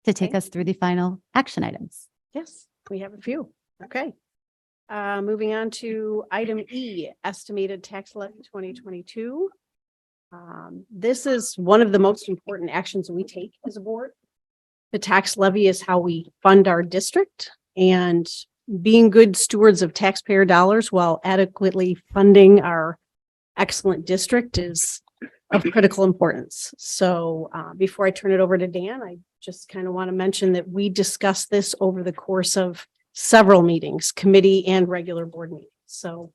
to take Okay. us through the final action items. Yes, we have a few. Okay. Moving on to item E, estimated tax levy 2022. This is one of the most important actions we take as a board. The tax levy is how we fund our district, and being good stewards of taxpayer dollars while adequately funding our excellent district is of critical importance. So before I turn it over to Dan, I just kind of want to mention that we discussed this over the course of several meetings, committee and regular board meetings. So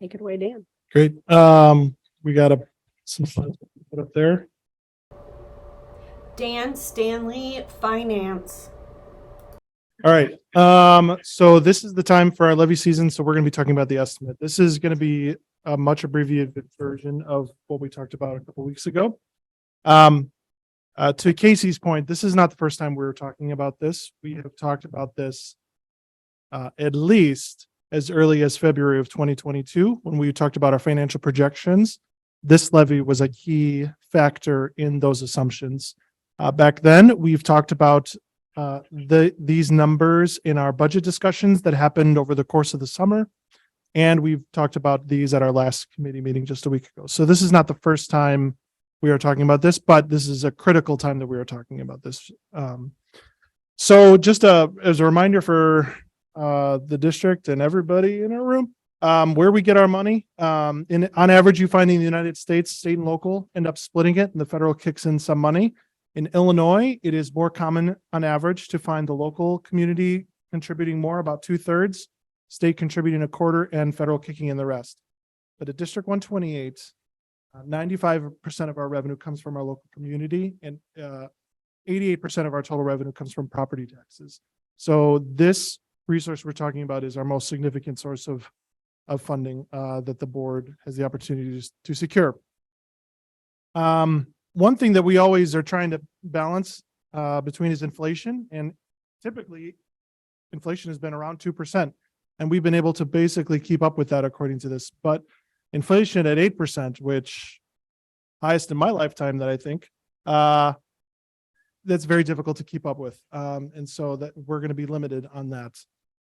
take it away, Dan. Great. We got some slides put up there. Dan Stanley, Finance. All right. So this is the time for our levy season. So we're going to be talking about the estimate. This is going to be a much abbreviated version of what we talked about a couple weeks ago. To Casey's point, this is not the first time we were talking about this. We have talked about this at least as early as February of 2022, when we talked about our financial projections. This levy was a key factor in those assumptions. Back then, we've talked about these numbers in our budget discussions that happened over the course of the summer. And we've talked about these at our last committee meeting just a week ago. So this is not the first time we are talking about this, but this is a critical time that we are talking about this. So just as a reminder for the district and everybody in our room, where we get our money, on average, you find in the United States, state and local end up splitting it, and the federal kicks in some money. In Illinois, it is more common on average to find the local community contributing more, about 2/3, state contributing 1/4, and federal kicking in the rest. But at District 128, 95% of our revenue comes from our local community, and 88% of our total revenue comes from property taxes. So this resource we're talking about is our most significant source of funding that the board has the opportunity to secure. One thing that we always are trying to balance between is inflation, and typically inflation has been around 2%, and we've been able to basically keep up with that according to this. But inflation at 8%, which highest in my lifetime that I think, that's very difficult to keep up with. And so that we're going to be limited on that.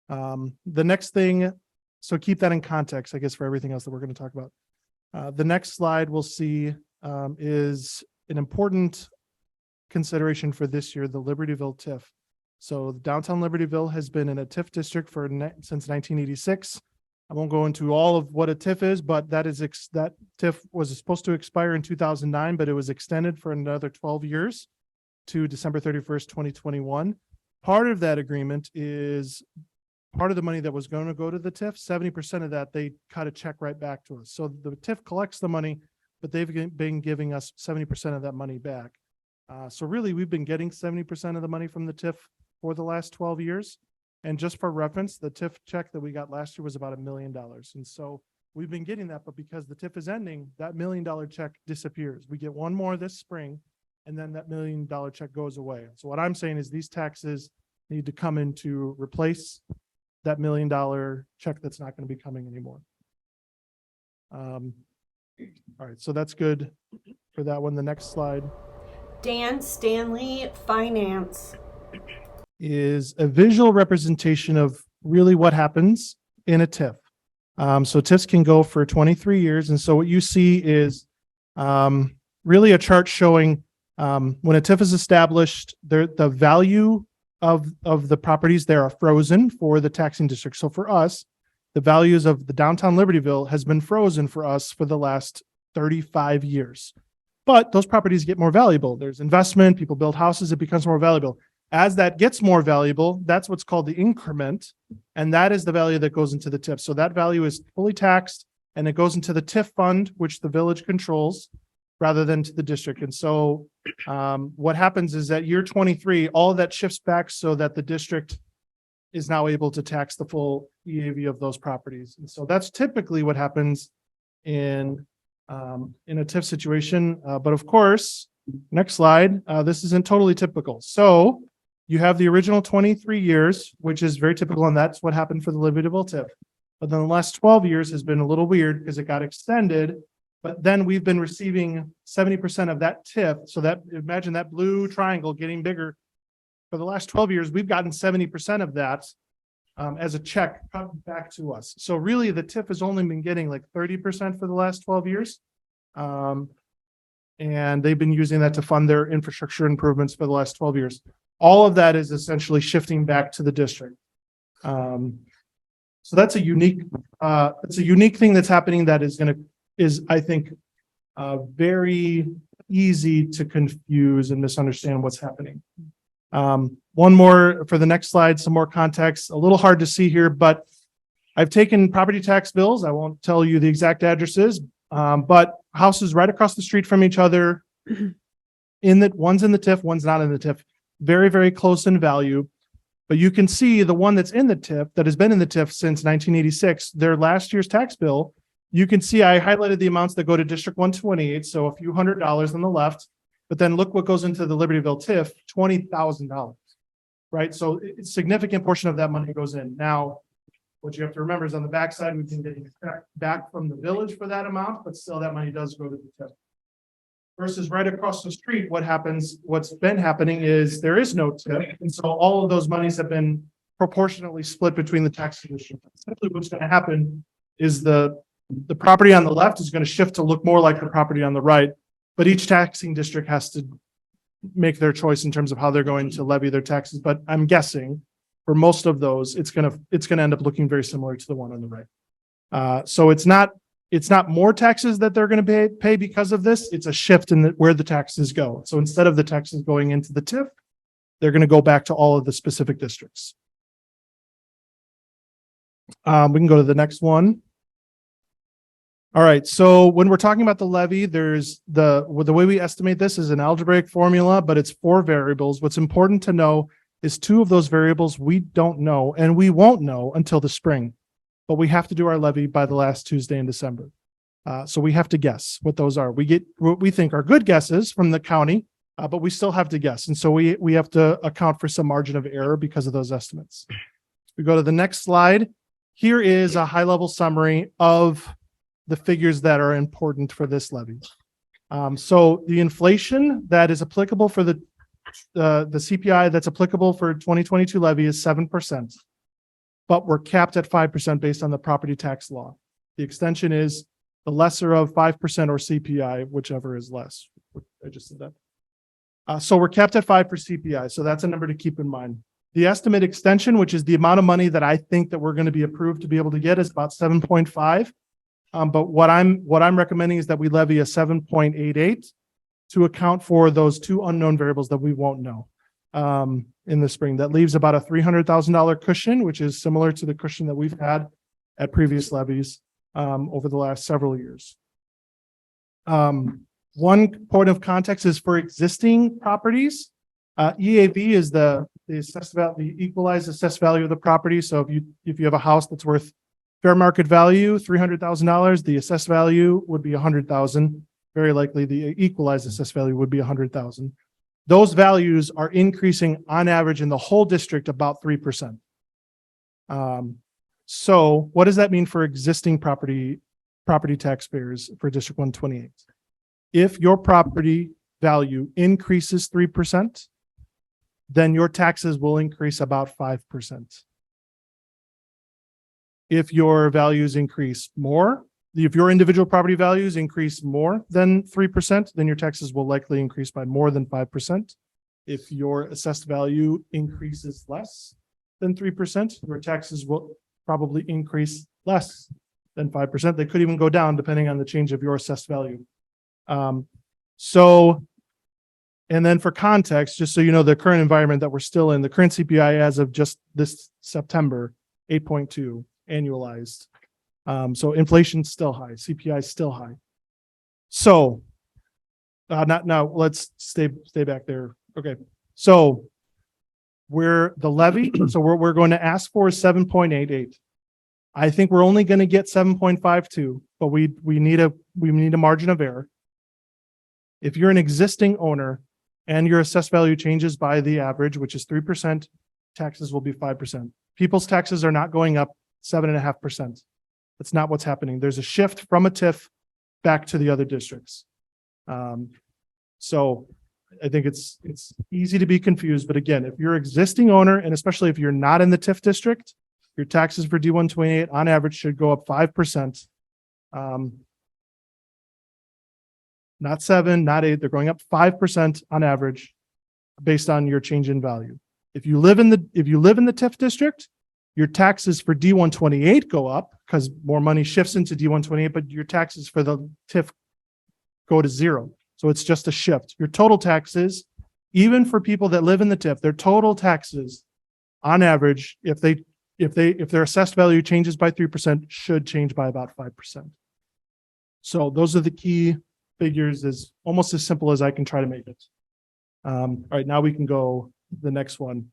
The next thing, so keep that in context, I guess, for everything else that we're going to talk about. The next slide we'll see is an important consideration for this year, the Libertyville TIF. So downtown Libertyville has been in a TIF district since 1986. I won't go into all of what a TIF is, but that TIF was supposed to expire in 2009, but it was extended for another 12 years to December 31st, 2021. Part of that agreement is part of the money that was going to go to the TIF, 70% of that, they cut a check right back to us. So the TIF collects the money, but they've been giving us 70% of that money back. So really, we've been getting 70% of the money from the TIF for the last 12 years. And just for reference, the TIF check that we got last year was about $1 million. And so we've been getting that, but because the TIF is ending, that $1 million check disappears. We get one more this spring, and then that $1 million check goes away. So what I'm saying is these taxes need to come in to replace that $1 million check that's not going to be coming anymore. All right, so that's good for that one. The next slide Dan Stanley, Finance. is a visual representation of really what happens in a TIF. So TIFs can go for 23 years. And so what you see is really a chart showing When a TIF is established, the value of the properties there are frozen for the taxing district. So for us, the values of the downtown Libertyville has been frozen for us for the last 35 years. But those properties get more valuable. There's investment, people build houses, it becomes more valuable. As that gets more valuable, that's what's called the increment. And that is the value that goes into the TIF. So that value is fully taxed and it goes into the TIF fund, which the village controls rather than to the district. And so what happens is that year 23, all of that shifts back so that the district is now able to tax the full EAV of those properties. And so that's typically what happens in a TIF situation. But of course, next slide, this isn't totally typical. So you have the original 23 years, which is very typical, and that's what happened for the Libertyville TIF. But then the last 12 years has been a little weird because it got extended, but then we've been receiving 70% of that TIF. So that, imagine that blue triangle getting bigger. For the last 12 years, we've gotten 70% of that as a check back to us. So really the TIF has only been getting like 30% for the last 12 years. And they've been using that to fund their infrastructure improvements for the last 12 years. All of that is essentially shifting back to the district. So that's a unique, thing that's happening that is I think, very easy to confuse and misunderstand what's happening. One more for the next slide, some more context, a little hard to see here, but I've taken property tax bills. I won't tell you the exact addresses, but houses right across the street from each other one's in the TIF, one's not in the TIF, very, very close in value. But you can see the one that's in the TIF that has been in the TIF since 1986, their last year's tax bill. You can see I highlighted the amounts that go to District 128, so a few $100s on the left. But then look what goes into the Libertyville TIF, $20,000, right? So a significant portion of that money goes in. Now, what you have to remember is on the backside, we've been getting back from the village for that amount, but still that money does go to the TIF. Versus right across the street, what's been happening is there is no TIF. And so all of those monies have been proportionately split between the tax district. Essentially what's going to happen is the property on the left is going to shift to look more like the property on the right, but each taxing district has to make their choice in terms of how they're going to levy their taxes. But I'm guessing for most of those, it's going to end up looking very similar to the one on the right. So it's not more taxes that they're going to pay because of this. It's a shift in where the taxes go. So instead of the taxes going into the TIF, they're going to go back to all of the specific districts. We can go to the next one. All right. So when we're talking about the levy, there's the way we estimate this is an algebraic formula, but it's 4 variables. What's important to know is 2 of those variables we don't know, and we won't know until the spring. But we have to do our levy by the last Tuesday in December. So we have to guess what those are. We get what we think are good guesses from the county, but we still have to guess. And so we have to account for some margin of error because of those estimates. We go to the next slide. Here is a high-level summary of the figures that are important for this levy. So the inflation that is applicable for the CPI that's applicable for 2022 levy is 7%. But we're capped at 5% based on the property tax law. The extension is the lesser of 5% or CPI, whichever is less. I just said that. So we're capped at 5 for CPI. So that's a number to keep in mind. The estimate extension, which is the amount of money that I think that we're going to be approved to be able to get, is about 7.5. But what I'm recommending is that we levy a 7.88 to account for those 2 unknown variables that we won't know. In the spring. That leaves about a $300,000 cushion, which is similar to the cushion that we've had at previous levies over the last several years. One point of context is for existing properties. EAV is the equalized assessed value of the property. So if you have a house that's worth fair market value, $300,000, the assessed value would be $100,000. Very likely the equalized assessed value would be $100,000. Those values are increasing on average in the whole district about 3%. So what does that mean for existing property taxpayers for District 128? If your property value increases 3%, then your taxes will increase about 5%. If your values increase more, if your individual property values increase more than 3%, then your taxes will likely increase by more than 5%. If your assessed value increases less than 3%, your taxes will probably increase less than 5%. They could even go down depending on the change of your assessed value. And then for context, just so you know, the current environment that we're still in, the current CPI as of just this September, 8.2 annualized. So inflation's still high, CPI is still high. So not now, let's stay back there. Okay. So we're the levy. So we're going to ask for 7.88. I think we're only going to get 7.52, but we need a margin of error. If you're an existing owner and your assessed value changes by the average, which is 3%, taxes will be 5%. People's taxes are not going up 7.5%. That's not what's happening. There's a shift from a TIF back to the other districts. So I think it's easy to be confused, but again, if you're an existing owner, and especially if you're not in the TIF district, your taxes for D128 on average should go up 5%. Not 7, not 8, they're going up 5% on average based on your change in value. If you live in the TIF district, your taxes for D128 go up because more money shifts into D128, but your taxes for the TIF go to 0. So it's just a shift. Your total taxes, even for people that live in the TIF, their total taxes on average, if their assessed value changes by 3%, should change by about 5%. So those are the key figures, is almost as simple as I can try to make it. All right, now we can go to the next one.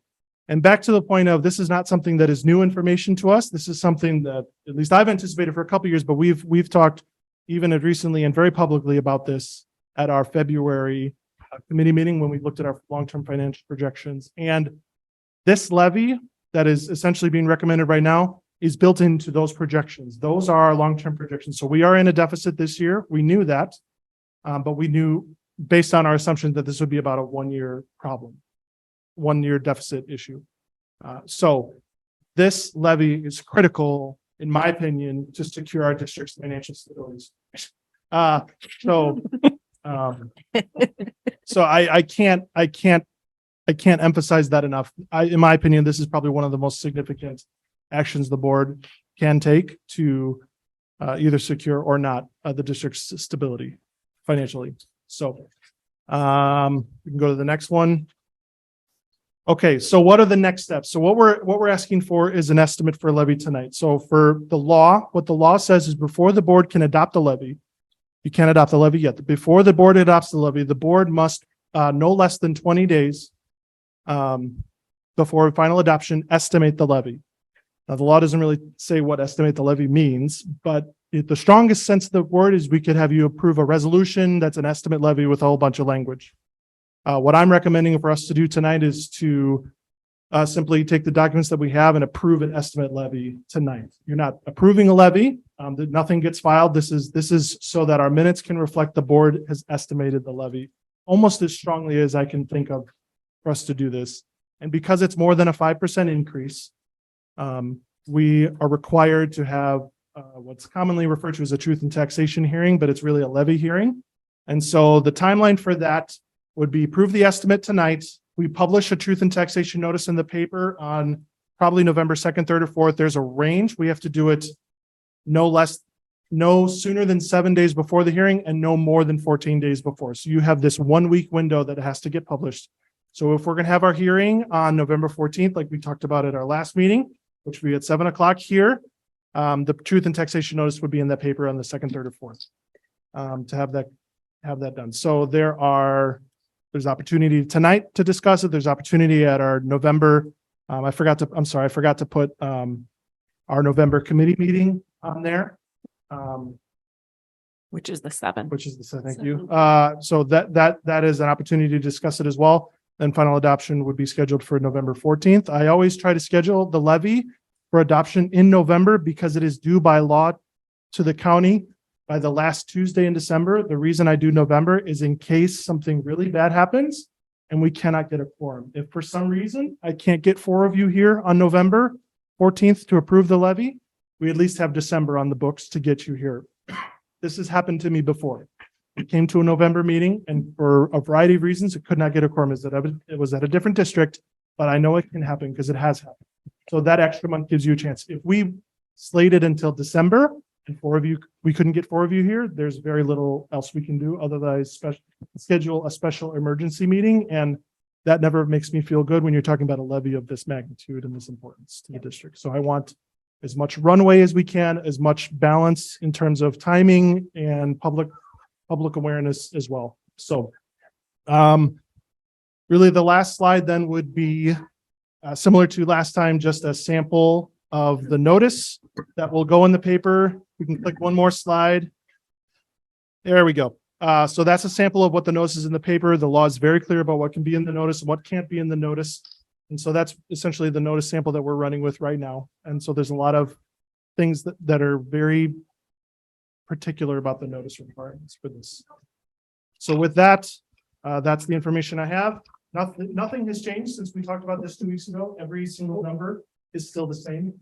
And back to the point of, this is not something that is new information to us. This is something that at least I've anticipated for a couple of years, but we've talked even recently and very publicly about this at our February committee meeting when we looked at our long-term financial projections. And this levy that is essentially being recommended right now is built into those projections. Those are our long-term projections. So we are in a deficit this year. We knew that, but we knew based on our assumption that this would be about a 1-year problem, 1-year deficit issue. So this levy is critical, in my opinion, to secure our district's financial stability. So I can't emphasize that enough. In my opinion, this is probably one of the most significant actions the board can take to either secure or not the district's stability financially. So we can go to the next one. Okay, so what are the next steps? So what we're asking for is an estimate for levy tonight. So for the law, what the law says is before the board can adopt a levy, you can't adopt the levy yet. Before the board adopts the levy, the board must no less than 20 days before final adoption estimate the levy. Now, the law doesn't really say what estimate the levy means, but the strongest sense of the word is we could have you approve a resolution that's an estimate levy with a whole bunch of language. What I'm recommending for us to do tonight is to simply take the documents that we have and approve an estimate levy tonight. You're not approving a levy. Nothing gets filed. This is so that our minutes can reflect the board has estimated the levy almost as strongly as I can think of for us to do this. And because it's more than a 5% increase, we are required to have what's commonly referred to as a truth and taxation hearing, but it's really a levy hearing. And so the timeline for that would be approve the estimate tonight. We publish a truth and taxation notice in the paper on probably November 2nd, 3rd, or 4th. There's a range. We have to do it no sooner than 7 days before the hearing and no more than 14 days before. So you have this 1-week window that has to get published. So if we're going to have our hearing on November 14th, like we talked about at our last meeting, which will be at 7 o'clock here, the truth and taxation notice would be in that paper on the 2nd, 3rd, or 4th to have that done. So there's opportunity tonight to discuss it. There's opportunity at our November. I forgot to put our November committee meeting on there. Which is the 7th. Thank you. So that is an opportunity to discuss it as well. Then final adoption would be scheduled for November 14th. I always try to schedule the levy for adoption in November because it is due by law to the county by the last Tuesday in December. The reason I do November is in case something really bad happens and we cannot get a quorum. If for some reason I can't get 4 of you here on November 14th to approve the levy, we at least have December on the books to get you here. This has happened to me before. It came to a November meeting and for a variety of reasons, it could not get a quorum. It was at a different district, but I know it can happen because it has happened. So that extra month gives you a chance. If we slated until December and we couldn't get 4 of you here, there's very little else we can do other than schedule a special emergency meeting. And that never makes me feel good when you're talking about a levy of this magnitude and this importance to the district. So I want as much runway as we can, as much balance in terms of timing and public awareness as well. So really the last slide then would be similar to last time, just a sample of the notice that will go in the paper. We can click one more slide. There we go. So that's a sample of what the notice is in the paper. The law is very clear about what can be in the notice and what can't be in the notice. And so that's essentially the notice sample that we're running with right now. And so there's a lot of things that are very particular about the notice requirements for this. So with that, that's the information I have. Nothing has changed since we talked about this 2 weeks ago. Every single number is still the same.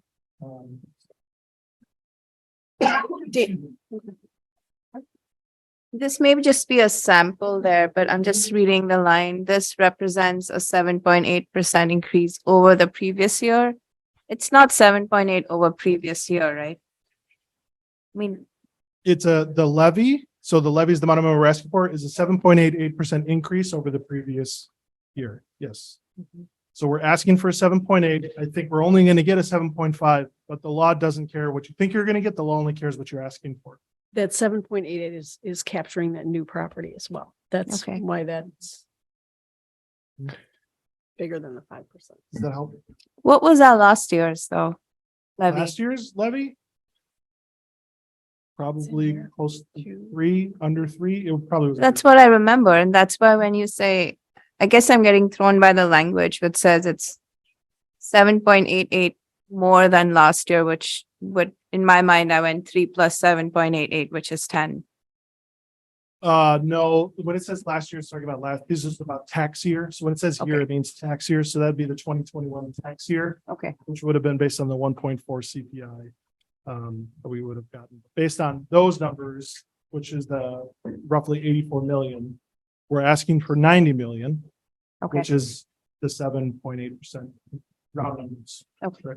This may just be a sample there, but I'm just reading the line. This represents a 7.8% increase over the previous year. It's not 7.8 over previous year, right? I mean, It's the levy. So the levy is the amount of money we're asking for is a 7.88% increase over the previous year. Yes. So we're asking for a 7.8. I think we're only going to get a 7.5, but the law doesn't care what you think you're going to get. The law only cares what you're asking for. That 7.88 is capturing that new property as well. That's Okay. why that's bigger than the 5%. Does that help? what was our last year's though? Levy? Last year's levy? Probably here. close to 3, under 3. It probably was. That's what I remember. And that's why when you say, I guess I'm getting thrown by the language which says it's 7.88 more than last year, which would, in my mind, I went 3 plus 7.88, which is 10. No, when it says last year, it's talking about this is about tax year. So when it says year, Okay. it means tax year. So that'd be the 2021 tax year, Okay. which would have been based on the 1.4 CPI that we would have gotten. Based on those numbers, which is the roughly 84 million, we're asking for 90 million, Okay. which is the 7.8% round numbers. Okay. Right.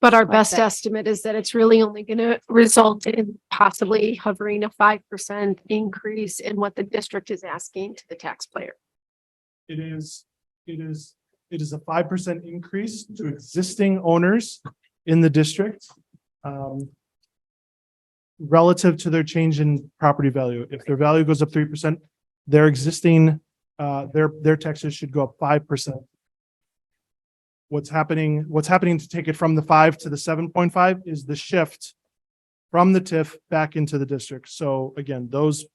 But our Like best that. estimate is that it's really only going to result in possibly hovering a 5% increase in what the district is asking to the taxpayer. It is a 5% increase to existing owners in the district. Relative to their change in property value. If their value goes up 3%, their existing, their taxes should go up 5%. What's happening to take it from the 5 to the 7.5 is the shift from the TIF back into the district. So again, those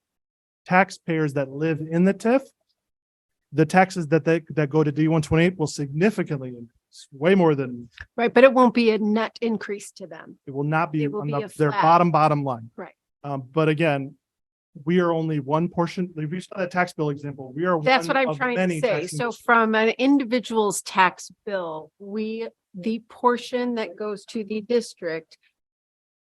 taxpayers that live in the TIF, the taxes that go to D128 will significantly increase, way more than, Right, but it won't be a net increase to them. it will not be It will on be a their flat. bottom line. Right. But again, we are only one portion. If you saw that tax bill example, we are That's one what I'm of trying to many say. taxing So districts. from an individual's tax bill, the portion that goes to the district,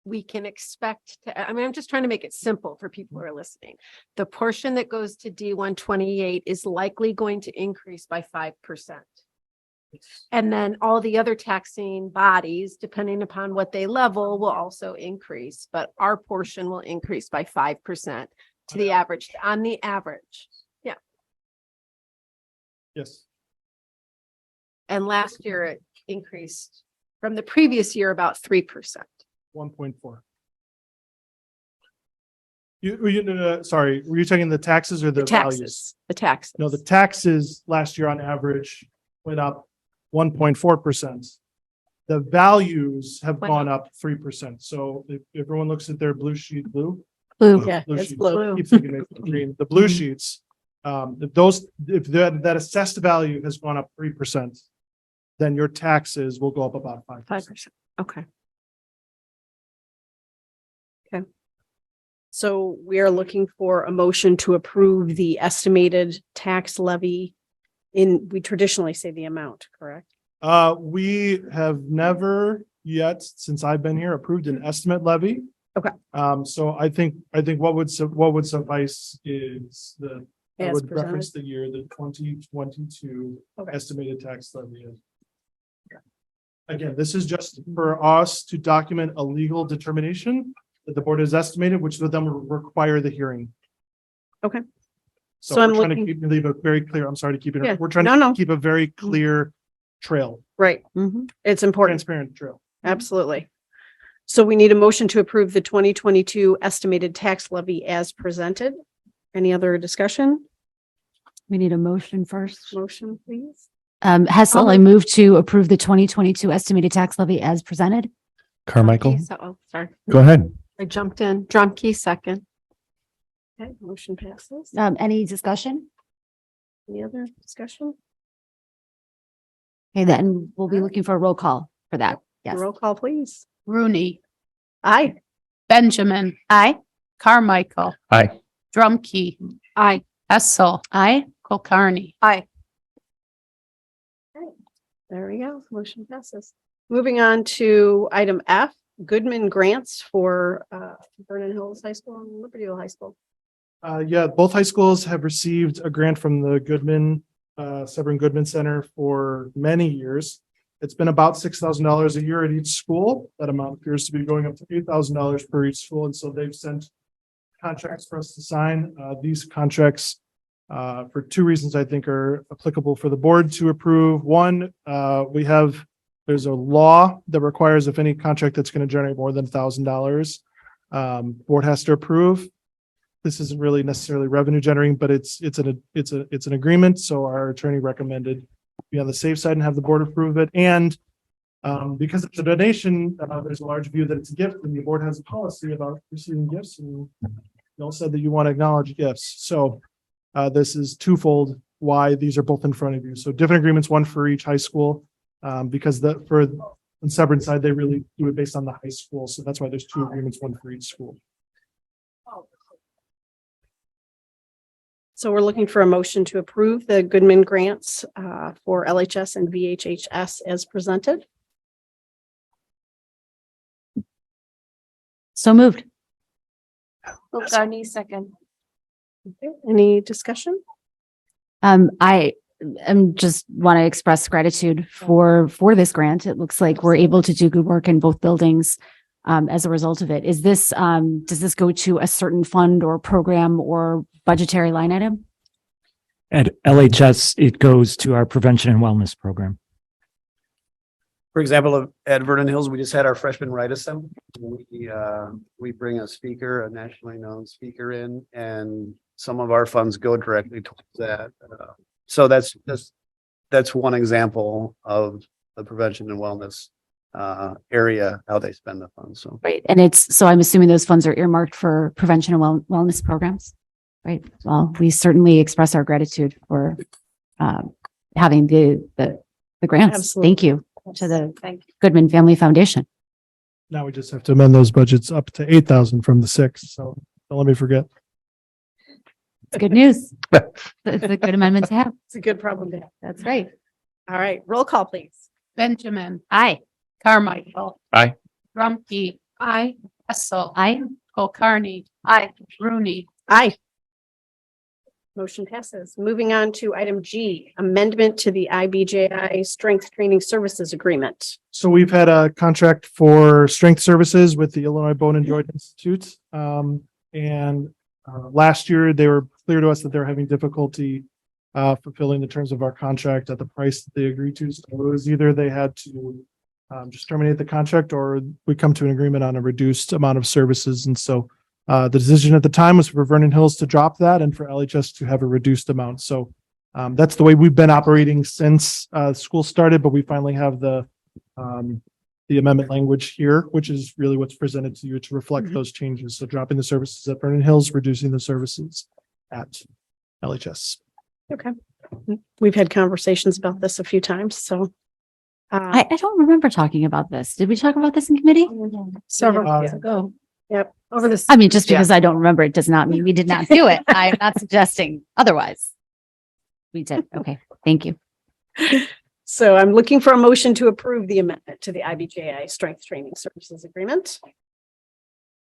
we can expect to, I mean, I'm just trying to make it simple for people who are listening. The portion that goes to D128 is likely going to increase by 5%. And then all the other taxing bodies, depending upon what they level, will also increase, but our portion will increase by 5% to the average, on the average. Yeah. Yes. And last year it increased from the previous year about 3%. 1.4. Sorry, were you talking the taxes or the values? The taxes. No, the taxes last year on average went up 1.4%. The values have Went gone up 3%. So if everyone looks at their blue sheet, Blue. Yeah, it's sheets. blue. I keep thinking it's green. The blue sheets, if that assessed value has gone up 3%, then your taxes will go up about 5%. 5%. Okay. Okay. So we are looking for a motion to approve the estimated tax levy we traditionally say the amount, correct? We have never yet, since I've been here, approved an estimate levy. Okay. So I think what would suffice is I As would presented. reference the year, the 2022 Okay. estimated tax levy. Again, this is just for us to document a legal determination that the board has estimated, which would then require the hearing. Okay. So So I'm we're trying to looking- leave it very clear. I'm sorry to keep it. Yeah. We're trying No, no. to keep a very clear trail, Right. It's important. transparent trail. Absolutely. So we need a motion to approve the 2022 estimated tax levy as presented. Any other discussion? We need a motion first. Motion, please. Hessel, I move to approve the 2022 estimated tax levy as presented. Carmichael, Drumkey, oh, sorry. go ahead. I jumped in. Drumkey second. Okay, motion passes. Any discussion? Any other discussion? Okay, then we'll be looking for a roll call for that. Yes. Roll call, please. Rooney, Aye. Benjamin. Aye. Carmichael. Aye. Drumkey. Aye. Hessel. Aye. Kulkarni. Aye. There we go. Motion passes. Moving on to item F, Goodman grants for Vernon Hills High School and Libertyville High School. Yeah, both high schools have received a grant from the Goodman, Severn Goodman Center for many years. It's been about $6,000 a year at each school. That amount appears to be going up to $8,000 per each school. And so they've sent contracts for us to sign. These contracts, for two reasons I think are applicable for the board to approve. One, there's a law that requires if any contract that's going to generate more than $1,000, board has to approve. This isn't really necessarily revenue generating, but it's an agreement. So our attorney recommended be on the safe side and have the board approve it. And because it's a donation, there's a large view that it's a gift, and the board has a policy about receiving gifts, and you all said that you want to acknowledge gifts. So this is twofold why these are both in front of you. So different agreements, one for each high school, because on Severn side, they really do it based on the high school. So that's why there's two agreements, one for each school. So we're looking for a motion to approve the Goodman grants for LHS and VHHS as presented. So moved. Kulkarni second. Okay, any discussion? I just want to express gratitude for this grant. It looks like we're able to do good work in both buildings as a result of it. Is this, does this go to a certain fund or program or budgetary line item? At LHS, it goes to our prevention and wellness program. For example, at Vernon Hills, we just had our freshman write assembly. We bring a speaker, a nationally known speaker in, and some of our funds go directly towards that. So that's one example of the prevention and wellness area, how they spend the funds. So Right. And so I'm assuming those funds are earmarked for prevention and wellness programs, right? Well, we certainly express our gratitude for having the grants. Absolutely. Thank you to the Goodman Family Foundation. Now we just have to amend those budgets up to 8,000 from the 6. So don't let me forget. It's good news. It's a good amendment to have. It's a good problem to have. That's right. All right, roll call, please. Benjamin. Aye. Carmichael. Aye. Drumkey. Aye. Hessel. Aye. Kulkarni. Aye. Rooney. Aye. Motion passes. Moving on to item G, amendment to the IBJI Strength Training Services Agreement. So we've had a contract for strength services with the Illinois Bone and Joint Institute. Last year, they were clear to us that they're having difficulty fulfilling the terms of our contract at the price that they agreed to. So it was either they had to just terminate the contract, or we come to an agreement on a reduced amount of services. And so the decision at the time was for Vernon Hills to drop that and for LHS to have a reduced amount. So that's the way we've been operating since school started, but we finally have the amendment language here, which is really what's presented to you to reflect those changes. So dropping the services at Vernon Hills, reducing the services at LHS. Okay. We've had conversations about this a few times, so. I don't remember talking about this. Did we talk about this in committee? Several years ago. Yep, over this. I mean, just because I don't remember it does not mean we did not do it. I'm not suggesting otherwise. We did. Okay. Thank you. So I'm looking for a motion to approve the amendment to the IBJI Strength Training Services Agreement.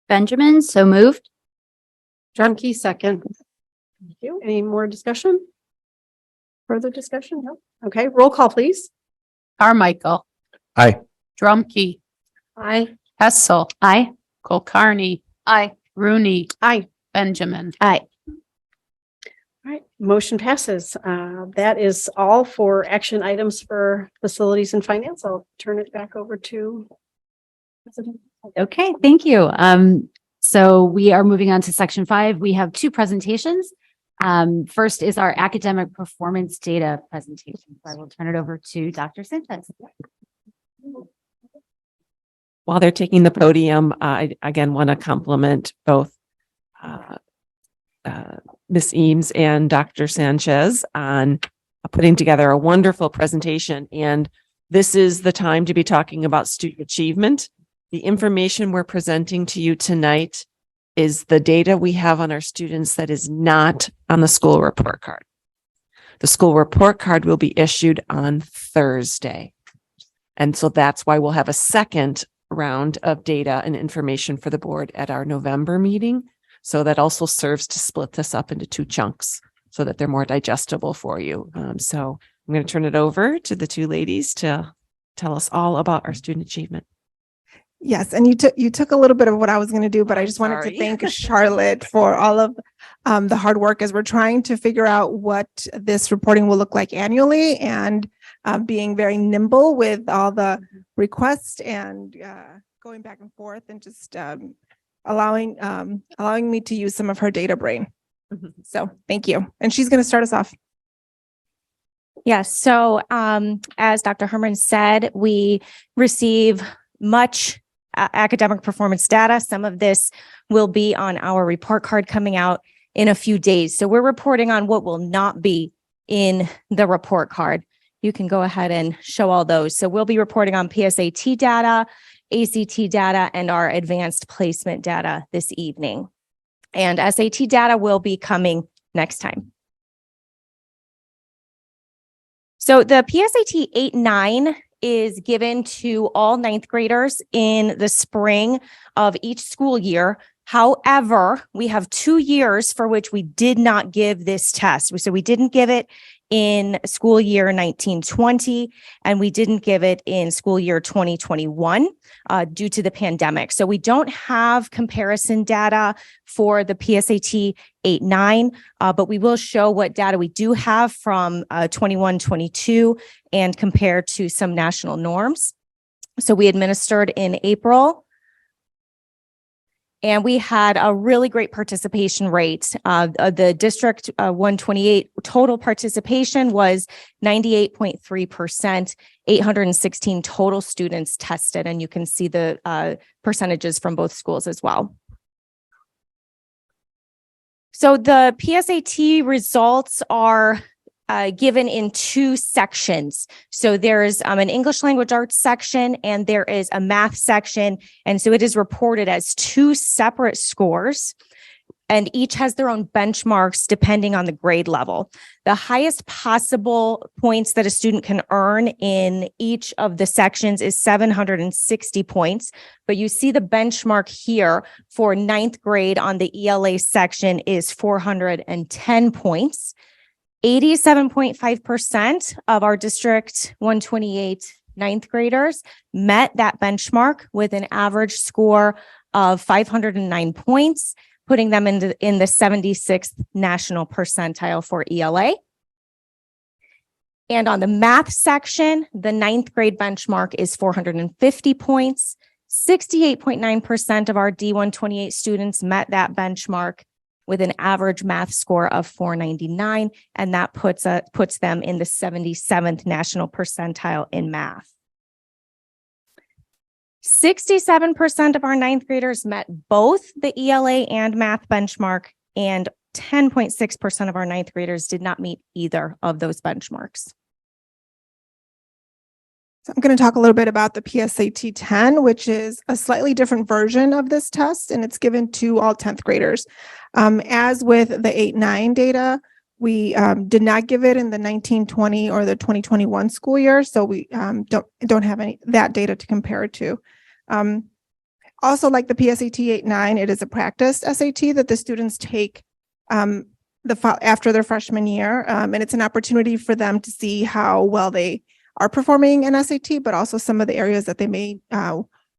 Benjamin, so moved. Drumkey, second. Thank you. Any more discussion? Further discussion? No? Okay, roll call, please. Carmichael. Aye. Drumkey. Aye. Hessel. Aye. Kulkarni. Aye. Rooney. Aye. Benjamin. Aye. All right, motion passes. That is all for action items for facilities and finance. I'll turn it back over to President. Okay, thank you. So we are moving on to section 5. We have 2 presentations. First is our academic performance data presentation. So I will turn it over to Dr. Sanchez. While they're taking the podium, I again want to compliment both Ms. Eames and Dr. Sanchez on putting together a wonderful presentation. And this is the time to be talking about student achievement. The information we're presenting to you tonight is the data we have on our students that is not on the school report card. The school report card will be issued on Thursday. And so that's why we'll have a second round of data and information for the board at our November meeting. So that also serves to split this up into 2 chunks so that they're more digestible for you. So I'm going to turn it over to the 2 ladies to tell us all about our student achievement. Yes, and you took a little bit of what I was going to do, but I just wanted Sorry. to thank Charlotte for all of the hard work as we're trying to figure out what this reporting will look like annually, and being very nimble with all the requests and going back and forth, and just allowing me to use some of her data brain. So thank you. And she's going to start us off. Yes. So as Dr. Herman said, we receive much academic performance data. Some of this will be on our report card coming out in a few days. So we're reporting on what will not be in the report card. You can go ahead and show all those. So we'll be reporting on PSAT data, ACT data, and our advanced placement data this evening. And SAT data will be coming next time. So the PSAT 8-9 is given to all 9th graders in the spring of each school year. However, we have 2 years for which we did not give this test. So we didn't give it in school year 1920, and we didn't give it in school year 2021 due to the pandemic. So we don't have comparison data for the PSAT 8-9, but we will show what data we do have from 21-22 and compare to some national norms. So we administered in April, and we had a really great participation rate. The district 128 total participation was 98.3%, 816 total students tested, and you can see the percentages from both schools as well. So the PSAT results are given in 2 sections. So there's an English language arts section and there is a math section. And so it is reported as 2 separate scores, and each has their own benchmarks depending on the grade level. The highest possible points that a student can earn in each of the sections is 760 points. But you see the benchmark here for 9th grade on the ELA section is 410 points. 87.5% of our District 128 9th graders met that benchmark with an average score of 509 points, putting them in the 76th national percentile for ELA. And on the math section, the 9th grade benchmark is 450 points. 68.9% of our D128 students met that benchmark with an average math score of 499, and that puts them in the 77th national percentile in math. 67% of our 9th graders met both the ELA and math benchmark, and 10.6% of our 9th graders did not meet either of those benchmarks. So I'm going to talk a little bit about the PSAT 10, which is a slightly different version of this test, and it's given to all 10th graders. As with the 8-9 data, we did not give it in the 1920 or the 2021 school year, so we don't have that data to compare it to. Also, like the PSAT 8-9, it is a practice SAT that the students take after their freshman year. And it's an opportunity for them to see how well they are performing in SAT, but also some of the areas that they may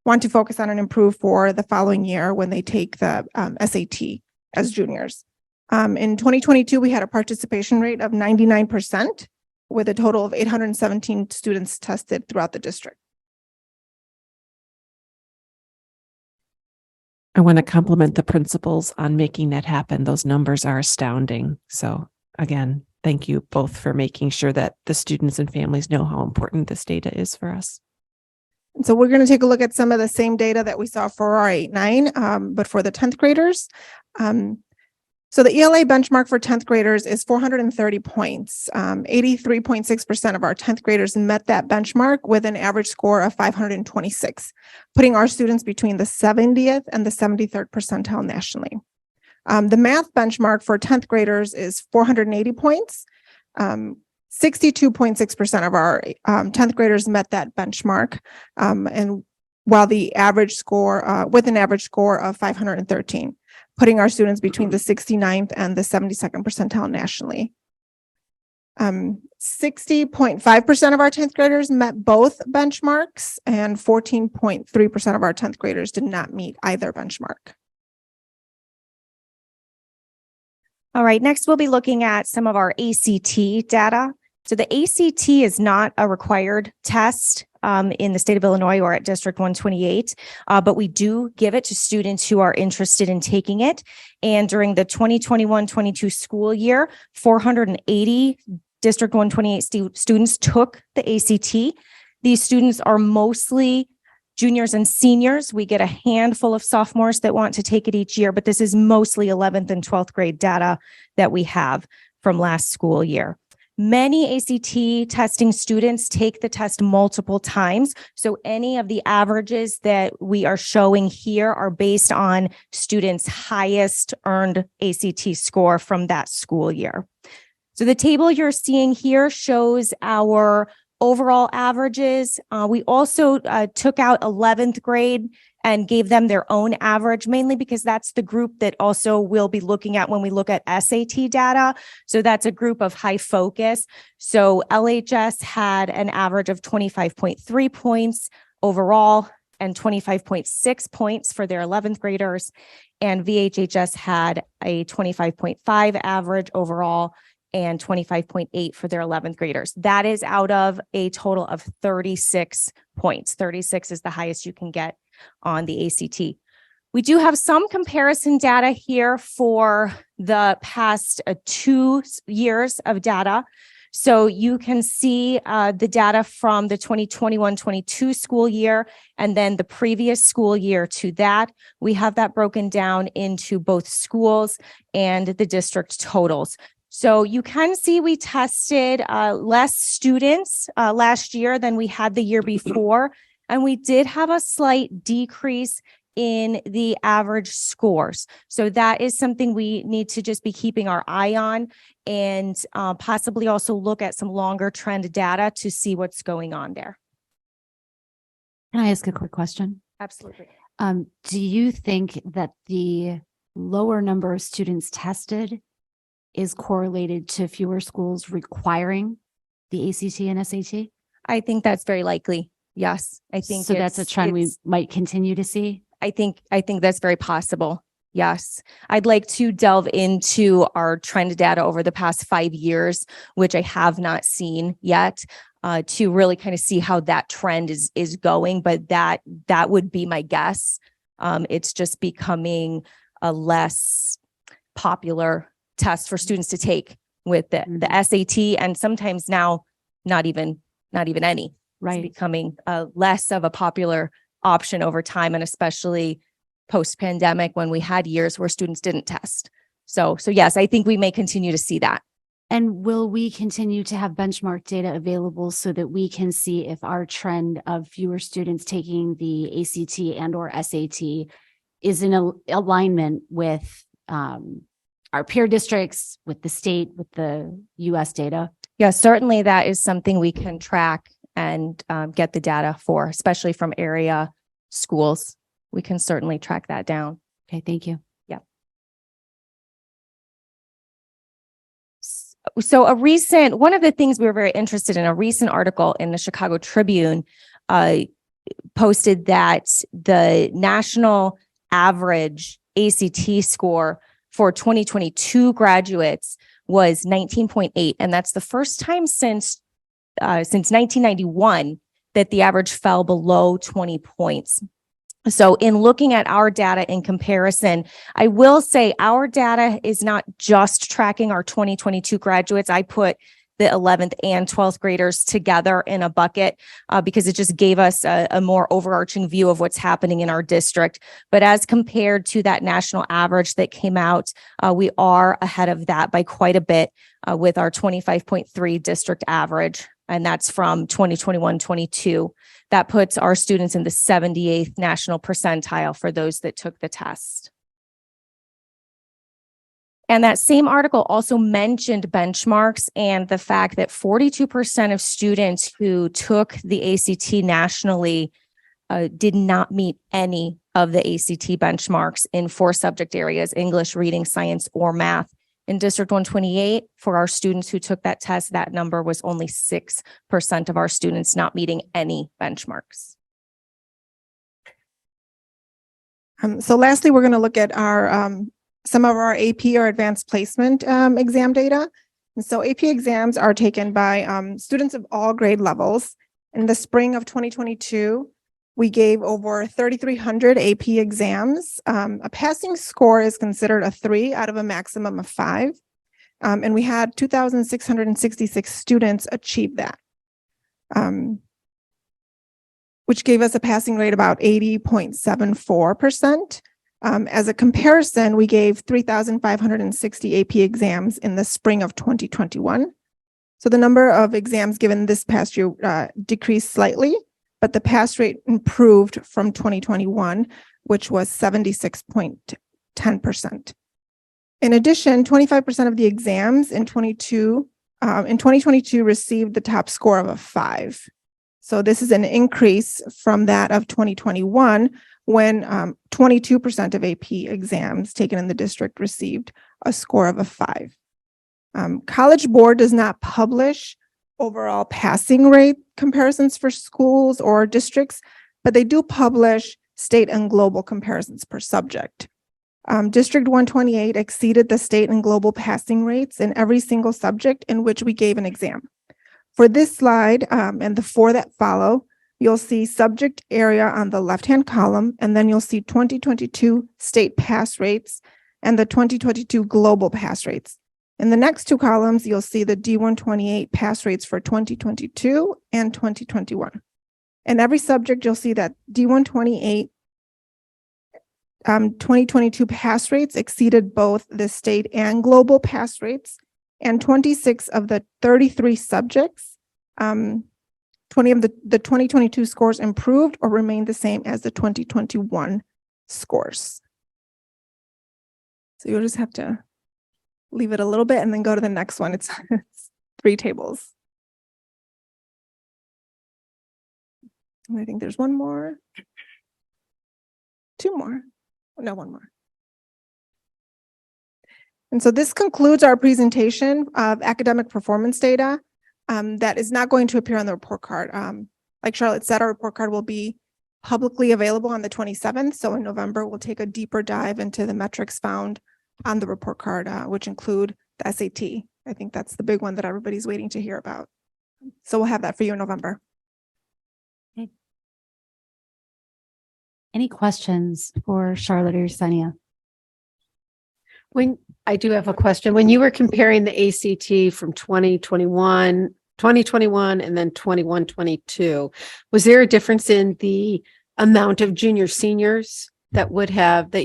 want to focus on and improve for the following year when they take the SAT as juniors. In 2022, we had a participation rate of 99% with a total of 817 students tested throughout the district. I want to compliment the principals on making that happen. Those numbers are astounding. So again, thank you both for making sure that the students and families know how important this data is for us. And so we're going to take a look at some of the same data that we saw for our 8-9, but for the 10th graders. So the ELA benchmark for 10th graders is 430 points. 83.6% of our 10th graders met that benchmark with an average score of 526, putting our students between the 70th and the 73rd percentile nationally. The math benchmark for 10th graders is 480 points. 62.6% of our 10th graders met that benchmark. And while the average score, with an average score of 513. Putting our students between the 69th and the 72nd percentile nationally. 60.5% of our 10th graders met both benchmarks, and 14.3% of our 10th graders did not meet either benchmark. All right, next we'll be looking at some of our ACT data. So the ACT is not a required test in the state of Illinois or at District 128, but we do give it to students who are interested in taking it. And during the 2021-22 school year, 480 District 128 students took the ACT. These students are mostly juniors and seniors. We get a handful of sophomores that want to take it each year, but this is mostly 11th and 12th grade data that we have from last school year. Many ACT testing students take the test multiple times. So any of the averages that we are showing here are based on students' highest earned ACT score from that school year. So the table you're seeing here shows our overall averages. We also took out 11th grade and gave them their own average, mainly because that's the group that also we'll be looking at when we look at SAT data. So that's a group of high focus. So LHS had an average of 25.3 points overall and 25.6 points for their 11th graders. And VHHS had a 25.5 average overall and 25.8 for their 11th graders. That is out of a total of 36 points. 36 is the highest you can get on the ACT. We do have some comparison data here for the past 2 years of data. So you can see the data from the 2021-22 school year and then the previous school year to that. We have that broken down into both schools and the district totals. So you can see we tested less students last year than we had the year before. And we did have a slight decrease in the average scores. So that is something we need to just be keeping our eye on and possibly also look at some longer trend data to see what's going on there. Can I ask a quick question? Absolutely. Do you think that the lower number of students tested is correlated to fewer schools requiring the ACT and SAT? I think that's very likely. Yes, I think so. That's a trend we might continue to see. I think that's very possible. Yes, I'd like to delve into our trend data over the past 5 years, which I have not seen yet, to really kind of see how that trend is going. But that would be my guess. It's just becoming a less popular test for students to take with the SAT, and sometimes now not even any. Right. It's becoming less of a popular option over time, and especially post-pandemic when we had years where students didn't test. So yes, I think we may continue to see that. And will we continue to have benchmark data available so that we can see if our trend of fewer students taking the ACT and or SAT is in alignment with our peer districts, with the state, with the US data? Yeah, certainly that is something we can track and get the data for, especially from area schools. we can certainly track that down. Okay, thank you. So one of the things we were very interested in, a recent article in the Chicago Tribune posted that the national average ACT score for 2022 graduates was 19.8. And that's the first time since 1991 that the average fell below 20 points. So in looking at our data in comparison, I will say our data is not just tracking our 2022 graduates. I put the 11th and 12th graders together in a bucket because it just gave us a more overarching view of what's happening in our district. But as compared to that national average that came out, we are ahead of that by quite a bit with our 25.3 district average. And that's from 2021-22. That puts our students in the 78th national percentile for those that took the test. And that same article also mentioned benchmarks and the fact that 42% of students who took the ACT nationally did not meet any of the ACT benchmarks in 4 subject areas: English, reading, science, or math. In District 128, for our students who took that test, that number was only 6% of our students not meeting any benchmarks. So lastly, we're going to look at our some of our AP or advanced placement exam data. And so AP exams are taken by students of all grade levels. In the spring of 2022, we gave over 3,300 AP exams. A passing score is considered a 3 out of a maximum of 5. And we had 2,666 students achieve that, which gave us a passing rate about 80.74%. As a comparison, we gave 3,560 AP exams in the spring of 2021. So the number of exams given this past year decreased slightly, but the pass rate improved from 2021, which was 76.10%. In addition, 25% of the exams in 2022 received the top score of a 5. So this is an increase from that of 2021, when 22% of AP exams taken in the district received a score of a 5. College Board does not publish overall passing rate comparisons for schools or districts, but they do publish state and global comparisons per subject. District 128 exceeded the state and global passing rates in every single subject in which we gave an exam. For this slide and the 4 that follow, you'll see subject area on the left-hand column, and then you'll see 2022 state pass rates and the 2022 global pass rates. In the next 2 columns, you'll see the D128 pass rates for 2022 and 2021. In every subject, you'll see that D128 2022 pass rates exceeded both the state and global pass rates, and 26 of the 33 subjects, 20 of the 2022 scores improved or remained the same as the 2021 scores. So you'll just have to leave it a little bit and then go to the next one. It's 3 tables. And I think there's one more. 2 more. No, 1 more. And so this concludes our presentation of academic performance data that is not going to appear on the report card. Like Charlotte said, our report card will be publicly available on the 27th. So in November, we'll take a deeper dive into the metrics found on the report card, which include the SAT. I think that's the big one that everybody's waiting to hear about. So we'll have that for you in November. Okay. Any questions for Charlotte or Yesenia? I do have a question. When you were comparing the ACT from 2021 and then 21-22, was there a difference in the amount of junior seniors that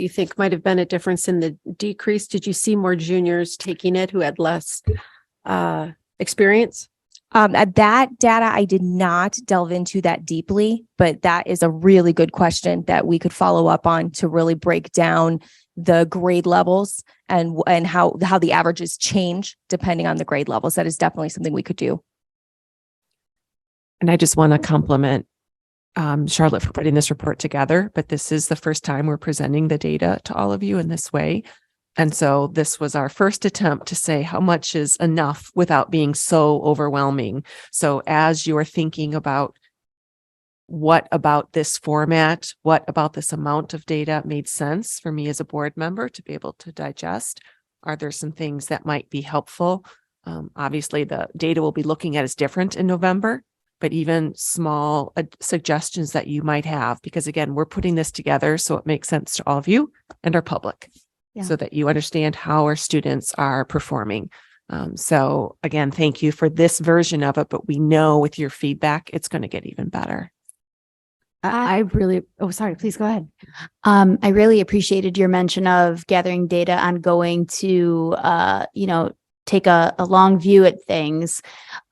you think might have been a difference in the decrease? Did you see more juniors taking it who had less experience? At that data, I did not delve into that deeply, but that is a really good question that we could follow up on to really break down the grade levels and how the averages change depending on the grade levels. That is definitely something we could do. And I just want to compliment Charlotte, for putting this report together, but this is the first time we're presenting the data to all of you in this way. And so this was our first attempt to say how much is enough without being so overwhelming. So as you're thinking about what about this format, what about this amount of data made sense for me as a board member to be able to digest? Are there some things that might be helpful? Obviously, the data we'll be looking at is different in November, but even small suggestions that you might have, because again, we're putting this together so it makes sense to all of you and our public. Yeah. So that you understand how our students are performing. So again, thank you for this version of it, but we know with your feedback, it's going to get even better. I really, oh, sorry, please go ahead. I really appreciated your mention of gathering data on going to, take a long view at things.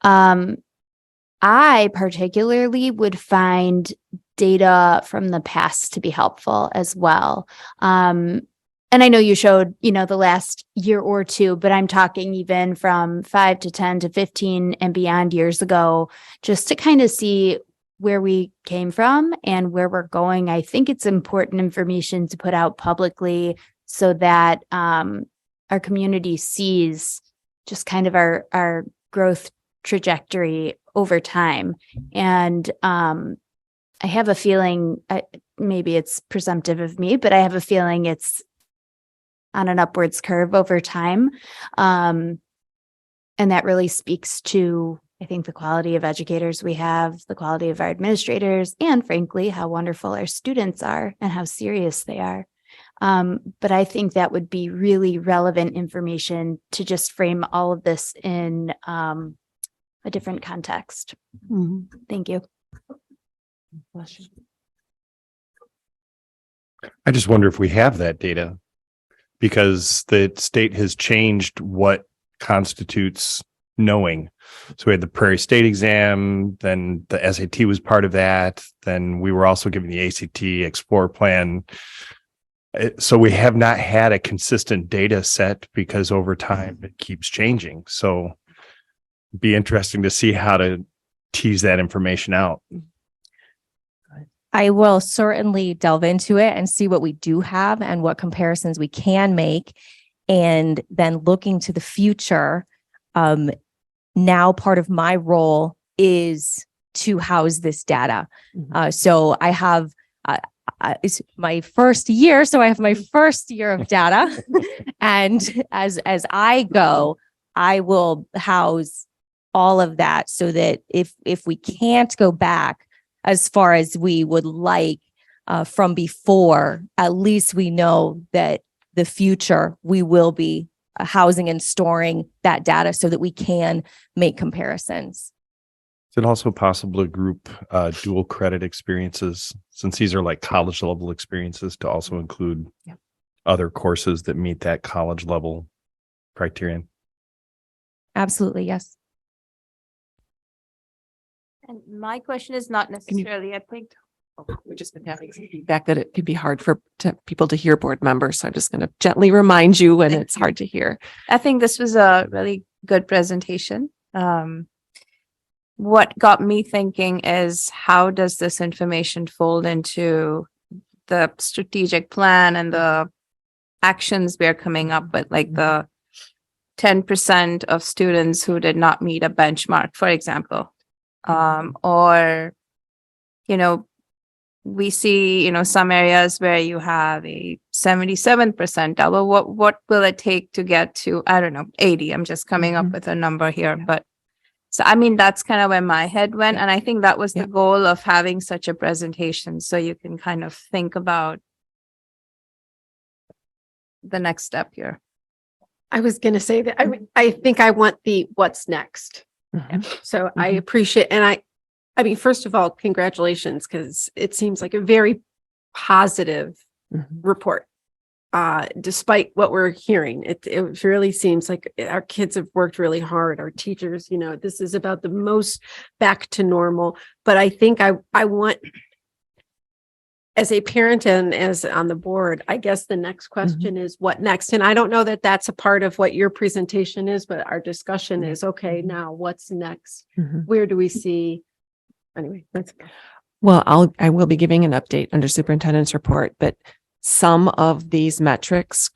I particularly would find data from the past to be helpful as well. And I know you showed, the last year or two, but I'm talking even from 5 to 10 to 15 and beyond years ago, just to kind of see where we came from and where we're going. I think it's important information to put out publicly so that our community sees just kind of our growth trajectory over time. And I have a feeling, maybe it's presumptive of me, but I have a feeling it's on an upwards curve over time. And that really speaks to, I think, the quality of educators we have, the quality of our administrators, and frankly, how wonderful our students are and how serious they are. But I think that would be really relevant information to just frame all of this in a different context. Thank you. I just wonder if we have that data, because the state has changed what constitutes knowing. So we had the Prairie State exam, then the SAT was part of that. Then we were also given the ACT Explore plan. So we have not had a consistent data set because over time it keeps changing. So it'd be interesting to see how to tease that information out. I will certainly delve into it and see what we do have and what comparisons we can make. And then looking to the future, now part of my role is to house this data. So I have, it's my first year, so I have my first year of data. And as I go, I will house all of that so that if we can't go back as far as we would like from before, at least we know that the future we will be housing and storing that data so that we can make comparisons. Is it also possible to group dual credit experiences, since these are like college level experiences, to also include other courses that meet that college level criterion? Absolutely, yes. And my question is not necessarily, I think. We've just been having some feedback that it can be hard for people to hear, board members. So I'm just going to gently remind you when it's hard to hear. I think this was a really good presentation. What got me thinking is, how does this information fold into the strategic plan and the actions we're coming up with, like the 10% of students who did not meet a benchmark, for example, or, we see, some areas where you have a 77% double. What will it take to get to, I don't know, 80? I'm just coming up with a number here, but so, that's kind of where my head went. And I think that was the goal of having such a presentation. So you can kind of think about the next step here. I was going to say that I think I want the what's next. So I appreciate, and I mean, first of all, congratulations, because it seems like a very positive report. Despite what we're hearing, it really seems like our kids have worked really hard. Our teachers, this is about the most back to normal. But I think I want, as a parent and as on the board, I guess the next question is what next? And I don't know that that's a part of what your presentation is, but our discussion is, okay, now what's next? Where do we see? Anyway, that's Well, I will be giving an update under superintendent's report, but some of these metrics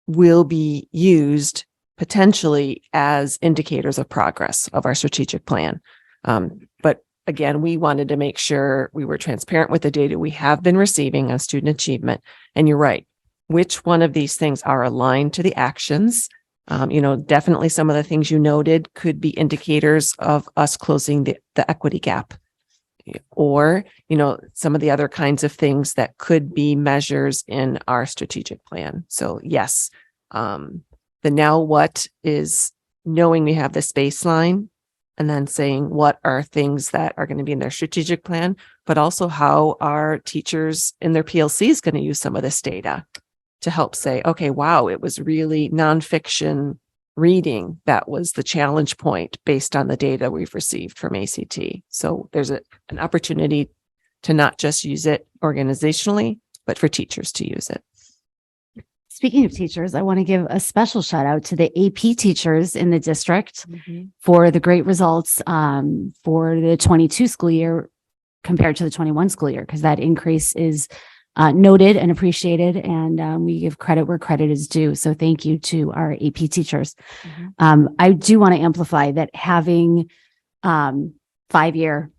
will be used potentially as indicators of progress of our strategic plan. But again, we wanted to make sure we were transparent with the data we have been receiving on student achievement. And you're right, which one of these things are aligned to the actions? Definitely some of the things you noted could be indicators of us closing the equity gap. Or, some of the other kinds of things that could be measures in our strategic plan. So yes, the now what is knowing we have this baseline and then saying what are things that are going to be in their strategic plan, but also how our teachers in their PLC is going to use some of this data to help say, okay, wow, it was really nonfiction reading that was the challenge point based on the data we've received from ACT. So there's an opportunity to not just use it organizationally, but for teachers to use it. Speaking of teachers, I want to give a special shout out to the AP teachers in the district for the great results for the 22 school year compared to the 21 school year, because that increase is noted and appreciated, and we give credit where credit is due. So thank you to our AP teachers. I do want to amplify that having 5-year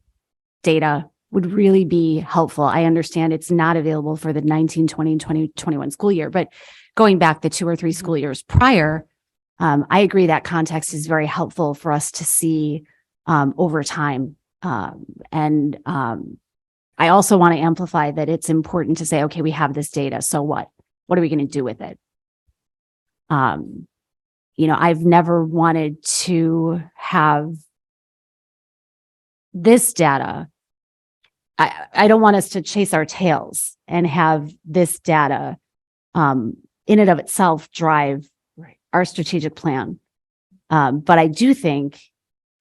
data would really be helpful. I understand it's not available for the 19, 20, and 2021 school year, but going back the 2 or 3 school years prior, I agree that context is very helpful for us to see over time. I also want to amplify that it's important to say, okay, we have this data. So what? What are we going to do with it? I've never wanted to have this data. I don't want us to chase our tails and have this data in and of itself drive our strategic plan. But I do think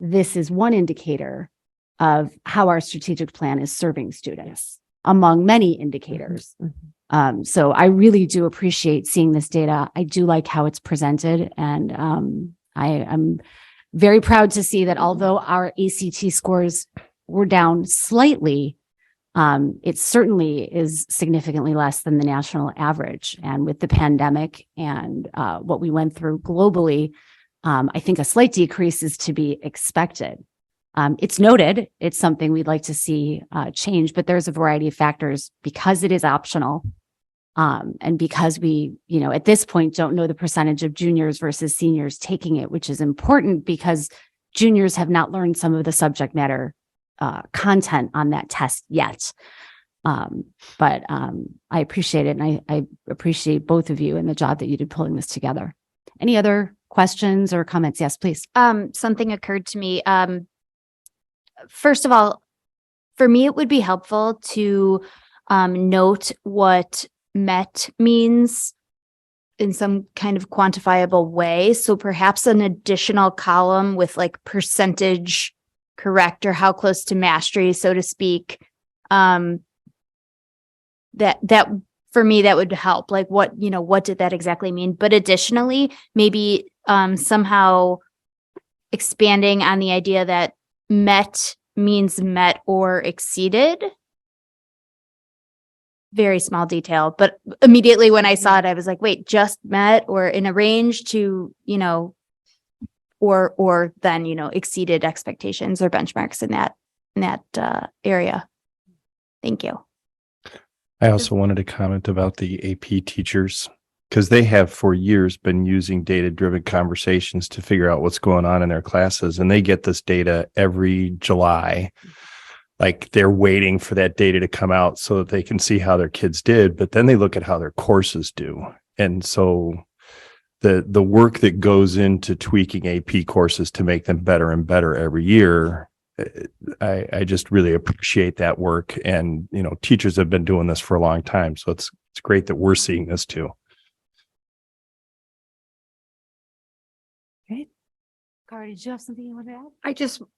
this is one indicator of how our strategic plan is serving students among many indicators. So I really do appreciate seeing this data. I do like how it's presented. And I'm very proud to see that although our ACT scores were down slightly, it certainly is significantly less than the national average. And with the pandemic and what we went through globally, I think a slight decrease is to be expected. It's noted, it's something we'd like to see change, but there's a variety of factors because it is optional. And because we, at this point don't know the percentage of juniors versus seniors taking it, which is important because juniors have not learned some of the subject matter content on that test yet. But I appreciate it. And I appreciate both of you and the job that you did pulling this together. Any other questions or comments? Yes, please. Something occurred to me. First of all, for me, it would be helpful to note what MET means in some kind of quantifiable way. So perhaps an additional column with like percentage correct or how close to mastery, so to speak. That for me, that would help. Like what did that exactly mean? But additionally, maybe somehow expanding on the idea that met means met or exceeded. Very small detail, but immediately when I saw it, I was like, wait, just met or in a range to, or then, exceeded expectations or benchmarks in that area. Thank you. I also wanted to comment about the AP teachers because they have for years been using data-driven conversations to figure out what's going on in their classes. And they get this data every July. Like they're waiting for that data to come out so that they can see how their kids did, but then they look at how their courses do. And so the work that goes into tweaking AP courses to make them better and better every year, I just really appreciate that work. And, teachers have been doing this for a long time. So it's great that we're seeing this too. Great. Cara, did you have something you want to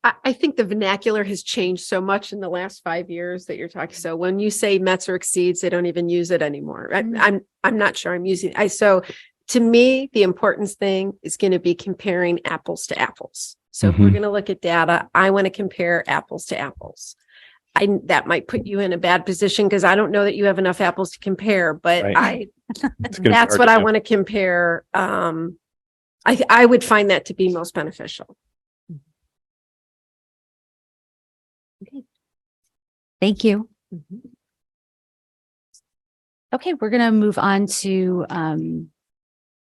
add? I think the vernacular has changed so much in the last 5 years that you're talking. So when you say METs or exceeds, they don't even use it anymore. I'm not sure I'm using it. So to me, the important thing is going to be comparing apples to apples. So if we're going to look at data, I want to compare apples to apples. that might put you in a bad position because I don't know that you have enough apples to compare, but Right. It's gonna be that's hard what to I do. want to compare. I would find that to be most beneficial. Thank you. Okay, we're going to move on to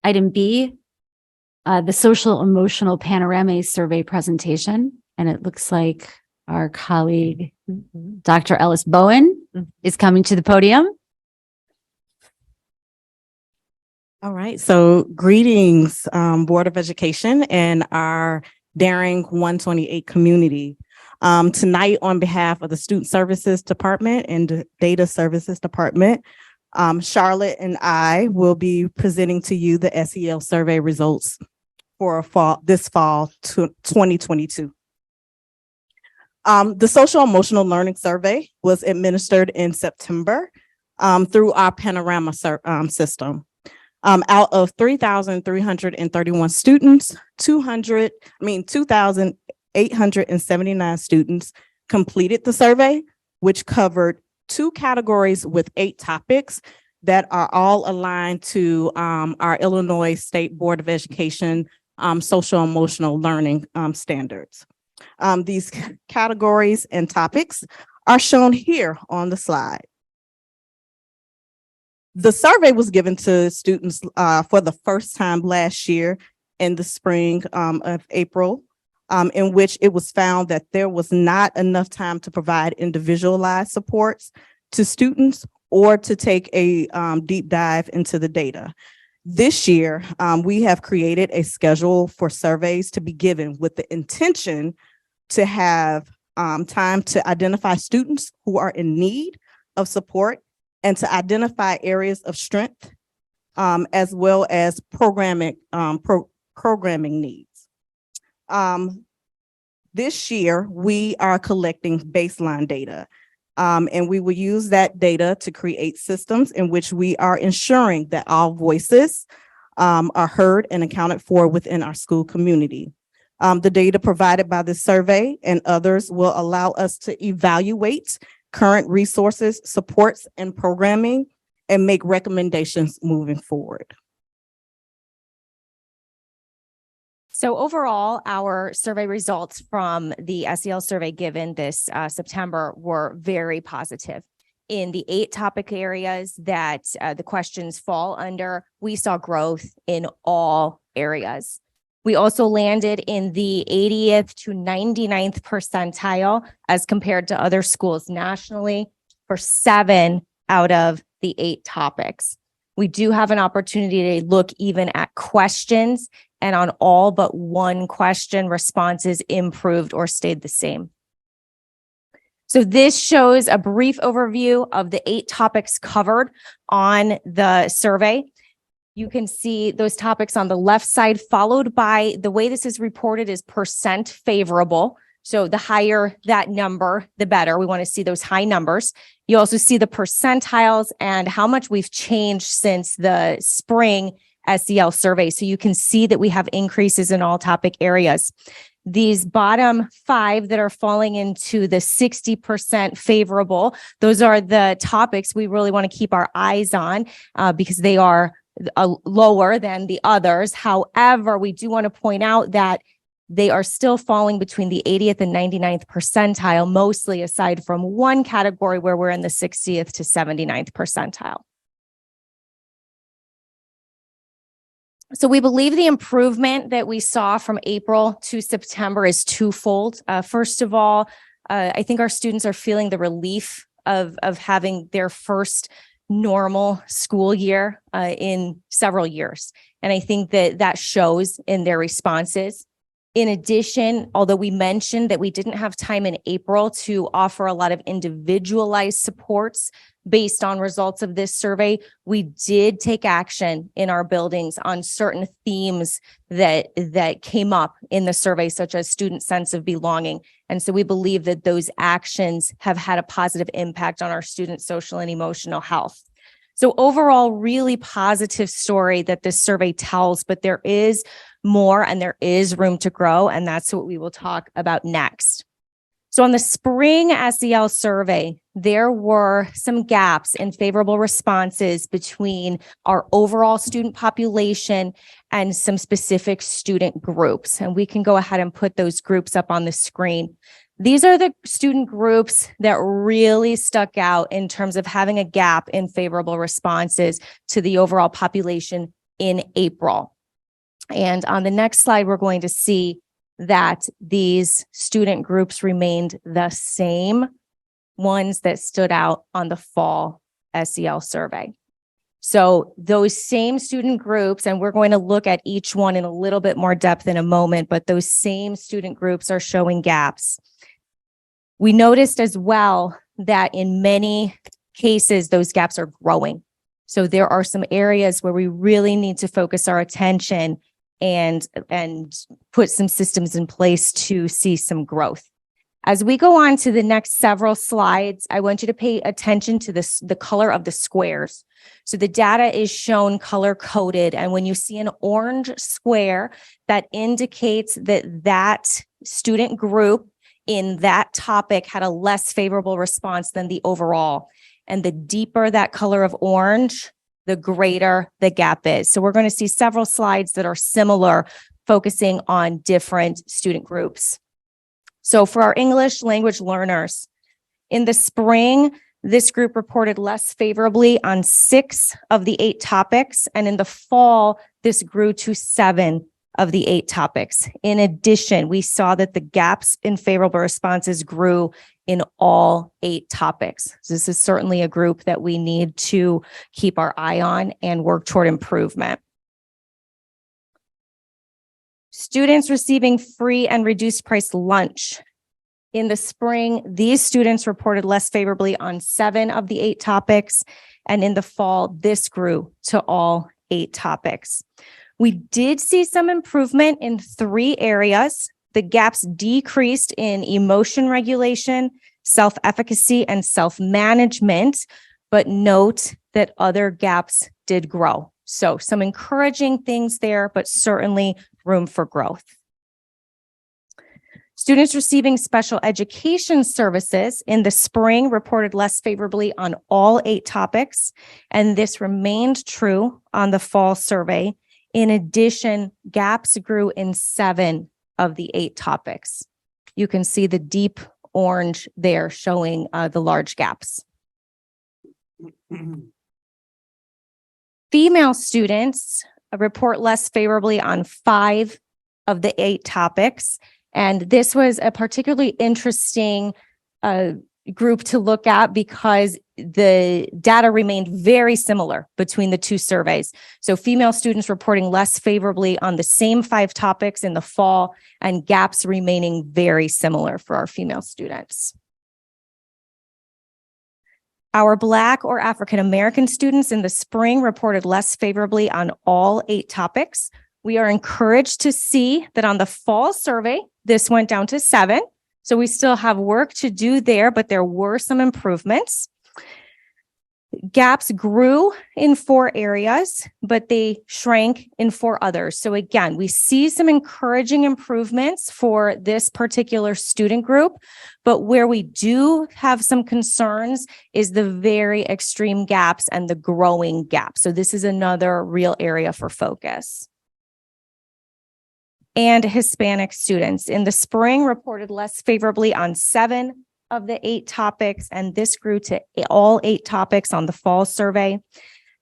item B, the social emotional panorama survey presentation. And it looks like our colleague, Dr. Ellis Bowen, is coming to the podium. All right, so greetings, Board of Education and our daring 128 community. Tonight, on behalf of the Student Services Department and the Data Services Department, Charlotte and I will be presenting to you the SEL survey results for this fall 2022. The social emotional learning survey was administered in September through our Panorama system. Out of 3,331 students, 2,879 students completed the survey, which covered 2 categories with 8 topics that are all aligned to our Illinois State Board of Education social emotional learning standards. These categories and topics are shown here on the slide. The survey was given to students for the first time last year in the spring of April, in which it was found that there was not enough time to provide individualized supports to students or to take a deep dive into the data. This year, we have created a schedule for surveys to be given with the intention to have time to identify students who are in need of support and to identify areas of strength, as well as programming needs. This year, we are collecting baseline data, and we will use that data to create systems in which we are ensuring that all voices are heard and accounted for within our school community. The data provided by this survey and others will allow us to evaluate current resources, supports, and programming, and make recommendations moving forward. So overall, our survey results from the SEL survey given this September were very positive. In the 8 topic areas that the questions fall under, we saw growth in all areas. We also landed in the 80th to 99th percentile as compared to other schools nationally for 7 out of the 8 topics. We do have an opportunity to look even at questions, and on all but 1 question, responses improved or stayed the same. So this shows a brief overview of the 8 topics covered on the survey. You can see those topics on the left side, followed by the way this is reported is percent favorable. So the higher that number, the better. We want to see those high numbers. You also see the percentiles and how much we've changed since the spring SEL survey. So you can see that we have increases in all topic areas. These bottom 5 that are falling into the 60% favorable, those are the topics we really want to keep our eyes on because they are lower than the others. However, we do want to point out that they are still falling between the 80th and 99th percentile, mostly aside from 1 category where we're in the 60th to 79th percentile. So we believe the improvement that we saw from April to September is twofold. First of all, I think our students are feeling the relief of having their first normal school year in several years. And I think that shows in their responses. In addition, although we mentioned that we didn't have time in April to offer a lot of individualized supports based on results of this survey, we did take action in our buildings on certain themes that came up in the survey, such as student sense of belonging. And so we believe that those actions have had a positive impact on our students' social and emotional health. So overall, really positive story that this survey tells, but there is more and there is room to grow. And that's what we will talk about next. So on the spring SEL survey, there were some gaps in favorable responses between our overall student population and some specific student groups. And we can go ahead and put those groups up on the screen. These are the student groups that really stuck out in terms of having a gap in favorable responses to the overall population in April. And on the next slide, we're going to see that these student groups remained the same ones that stood out on the fall SEL survey. So those same student groups, and we're going to look at each one in a little bit more depth in a moment, but those same student groups are showing gaps. We noticed as well that in many cases, those gaps are growing. So there are some areas where we really need to focus our attention and put some systems in place to see some growth. As we go on to the next several slides, I want you to pay attention to the color of the squares. So the data is shown color coded, and when you see an orange square, that indicates that student group in that topic had a less favorable response than the overall. And the deeper that color of orange, the greater the gap is. So we're going to see several slides that are similar, focusing on different student groups. So for our English language learners, in the spring, this group reported less favorably on 6 of the 8 topics. And in the fall, this grew to 7 of the 8 topics. In addition, we saw that the gaps in favorable responses grew in all 8 topics. So this is certainly a group that we need to keep our eye on and work toward improvement. Students receiving free and reduced price lunch. In the spring, these students reported less favorably on 7 of the 8 topics. And in the fall, this grew to all 8 topics. We did see some improvement in 3 areas. The gaps decreased in emotion regulation, self-efficacy, and self-management, but note that other gaps did grow. So some encouraging things there, but certainly room for growth. Students receiving special education services in the spring reported less favorably on all 8 topics, and this remained true on the fall survey. In addition, gaps grew in 7 of the 8 topics. You can see the deep orange there showing the large gaps. Female students report less favorably on 5 of the 8 topics. And this was a particularly interesting group to look at because the data remained very similar between the 2 surveys. So female students reporting less favorably on the same 5 topics in the fall, and gaps remaining very similar for our female students. Our Black or African American students in the spring reported less favorably on all 8 topics. We are encouraged to see that on the fall survey, this went down to 7. So we still have work to do there, but there were some improvements. Gaps grew in 4 areas, but they shrank in 4 others. So again, we see some encouraging improvements for this particular student group, but where we do have some concerns is the very extreme gaps and the growing gaps. So this is another real area for focus. And Hispanic students in the spring reported less favorably on 7 of the 8 topics, and this grew to all 8 topics on the fall survey.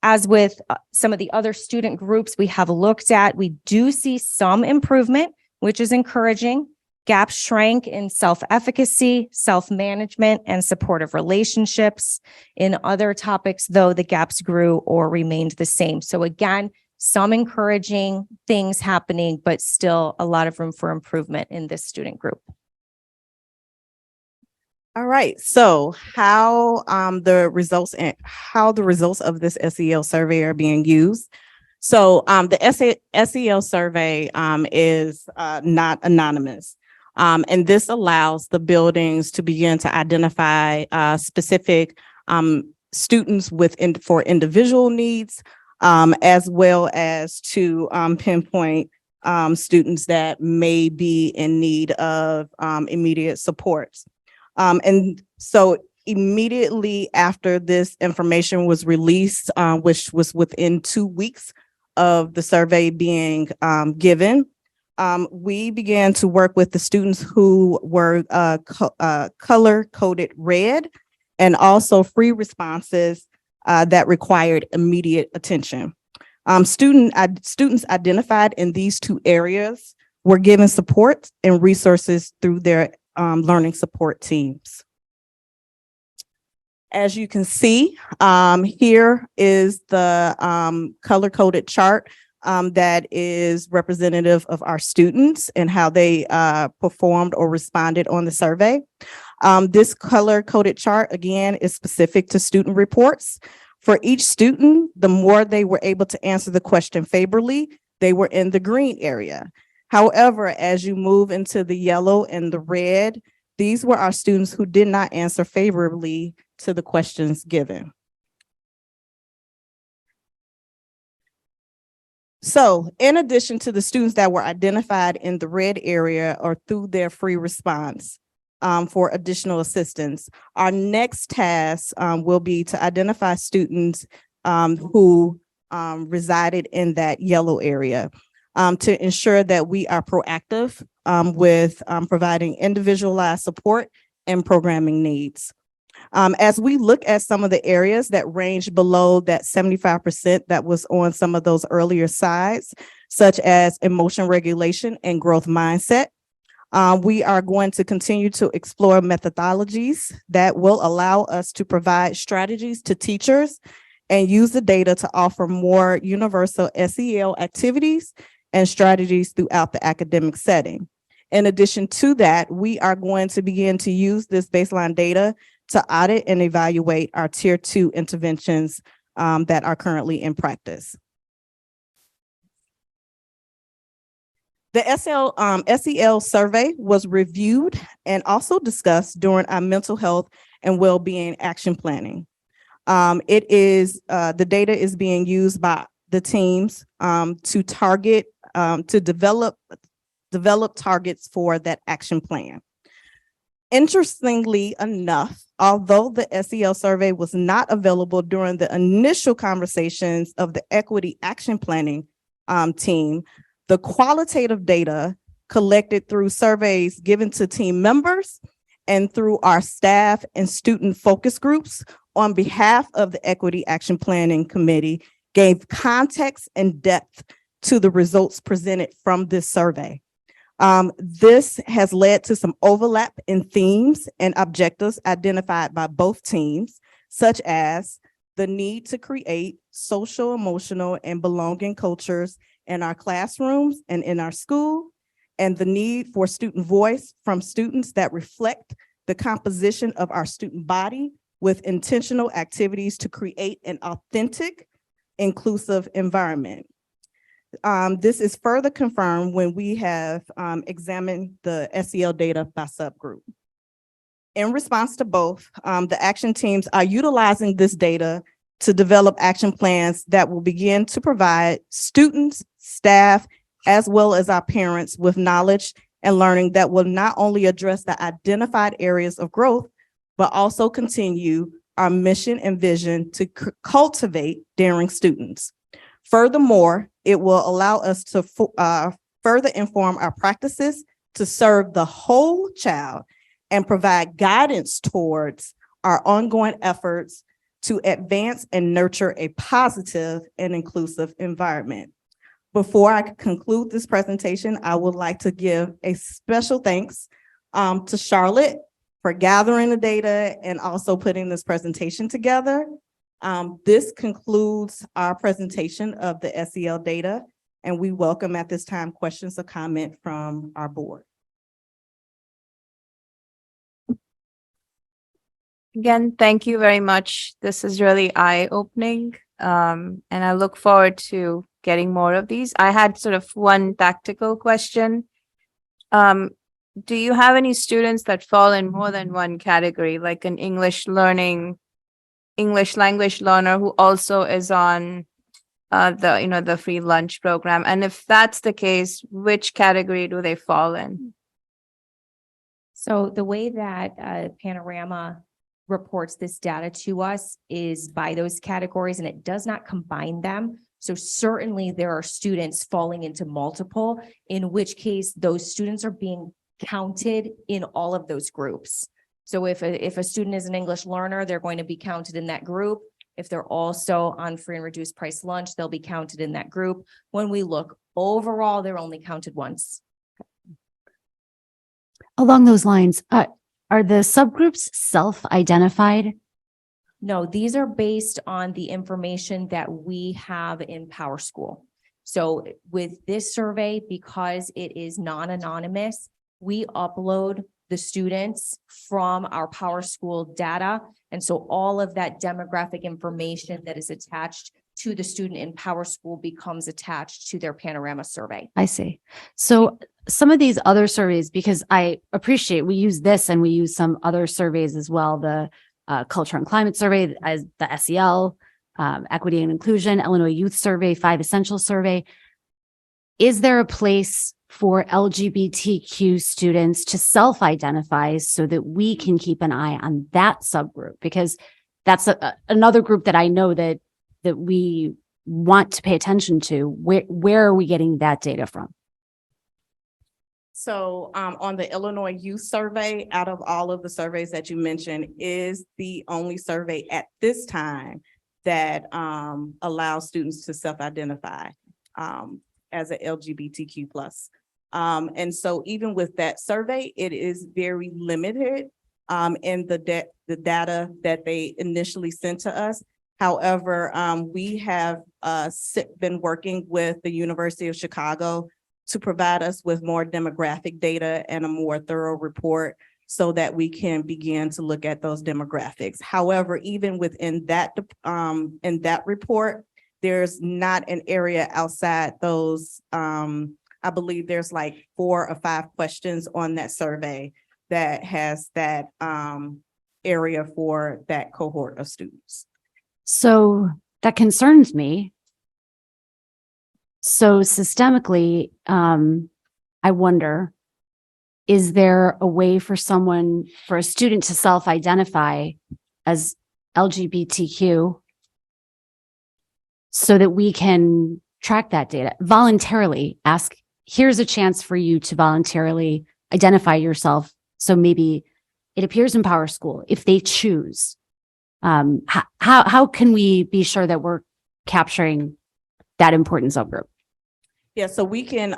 As with some of the other student groups we have looked at, we do see some improvement, which is encouraging. Gaps shrank in self-efficacy, self-management, and supportive relationships. In other topics, though, the gaps grew or remained the same. So again, some encouraging things happening, but still a lot of room for improvement in this student group. All right. So how the results of this SEL survey are being used. So the SEL survey is not anonymous. And this allows the buildings to begin to identify specific students for individual needs, as well as to pinpoint students that may be in need of immediate supports. And so immediately after this information was released, which was within 2 weeks of the survey being given, we began to work with the students who were color coded red, and also free responses that required immediate attention. Students identified in these two areas were given support and resources through their learning support teams. As you can see, here is the color-coded chart that is representative of our students and how they performed or responded on the survey. This color-coded chart, again, is specific to student reports. For each student, the more they were able to answer the question favorably, they were in the green area. However, as you move into the yellow and the red, these were our students who did not answer favorably to the questions given. So in addition to the students that were identified in the red area or through their free response for additional assistance, our next task will be to identify students who resided in that yellow area to ensure that we are proactive with providing individualized support and programming needs. As we look at some of the areas that range below that 75% that was on some of those earlier slides, such as emotion regulation and growth mindset, we are going to continue to explore methodologies that will allow us to provide strategies to teachers and use the data to offer more universal SEL activities and strategies throughout the academic setting. In addition to that, we are going to begin to use this baseline data to audit and evaluate our Tier 2 interventions that are currently in practice. The SEL survey was reviewed and also discussed during our mental health and well-being action planning. The data is being used by the teams to target, to develop targets for that action plan. Interestingly enough, although the SEL survey was not available during the initial conversations of the equity action planning team, the qualitative data collected through surveys given to team members and through our staff and student focus groups on behalf of the Equity Action Planning Committee gave context and depth to the results presented from this survey. This has led to some overlap in themes and objectives identified by both teams, such as the need to create social, emotional, and belonging cultures in our classrooms and in our school, and the need for student voice from students that reflect the composition of our student body with intentional activities to create an authentic, inclusive environment. This is further confirmed when we have examined the SEL data by subgroup. In response to both, the action teams are utilizing this data to develop action plans that will begin to provide students, staff, as well as our parents with knowledge and learning that will not only address the identified areas of growth, but also continue our mission and vision to cultivate daring students. Furthermore, it will allow us to further inform our practices to serve the whole child and provide guidance towards our ongoing efforts to advance and nurture a positive and inclusive environment. Before I conclude this presentation, I would like to give a special thanks to Charlotte for gathering the data and also putting this presentation together. This concludes our presentation of the SEL data, and we welcome at this time questions or comment from our board. Again, thank you very much. This is really eye-opening, and I look forward to getting more of these. I had sort of one tactical question. Do you have any students that fall in more than one category, like an English language learner who also is on the free lunch program? And if that's the case, which category do they fall in? So the way that Panorama reports this data to us is by those categories, and it does not combine them. So certainly there are students falling into multiple, in which case those students are being counted in all of those groups. So if a student is an English learner, they're going to be counted in that group. If they're also on free and reduced price lunch, they'll be counted in that group. When we look overall, they're only counted once. Along those lines, are the subgroups self-identified? No, these are based on the information that we have in PowerSchool. So with this survey, because it is non-anonymous, we upload the students from our PowerSchool data. And so all of that demographic information that is attached to the student in PowerSchool becomes attached to their Panorama survey. I see. So some of these other surveys, because I appreciate we use this and we use some other surveys as well, the Culture and Climate Survey, as the SEL, Equity and Inclusion, Illinois Youth Survey, 5 Essential Survey. Is there a place for LGBTQ students to self-identify so that we can keep an eye on that subgroup? Because that's another group that I know that we want to pay attention to. Where are we getting that data from? So on the Illinois Youth Survey, out of all of the surveys that you mentioned, is the only survey at this time that allows students to self-identify as a LGBTQ plus. And so even with that survey, it is very limited in the data that they initially sent to us. However, we have been working with the University of Chicago to provide us with more demographic data and a more thorough report so that we can begin to look at those demographics. However, even within that report, there's not an area outside those. I believe there's like 4 or 5 questions on that survey that has that area for that cohort of students. So that concerns me. So systemically, I wonder, is there a way for a student to self-identify as LGBTQ so that we can track that data voluntarily? Ask, here's a chance for you to voluntarily identify yourself. So maybe it appears in PowerSchool if they choose. How can we be sure that we're capturing that important subgroup? Yeah, so we can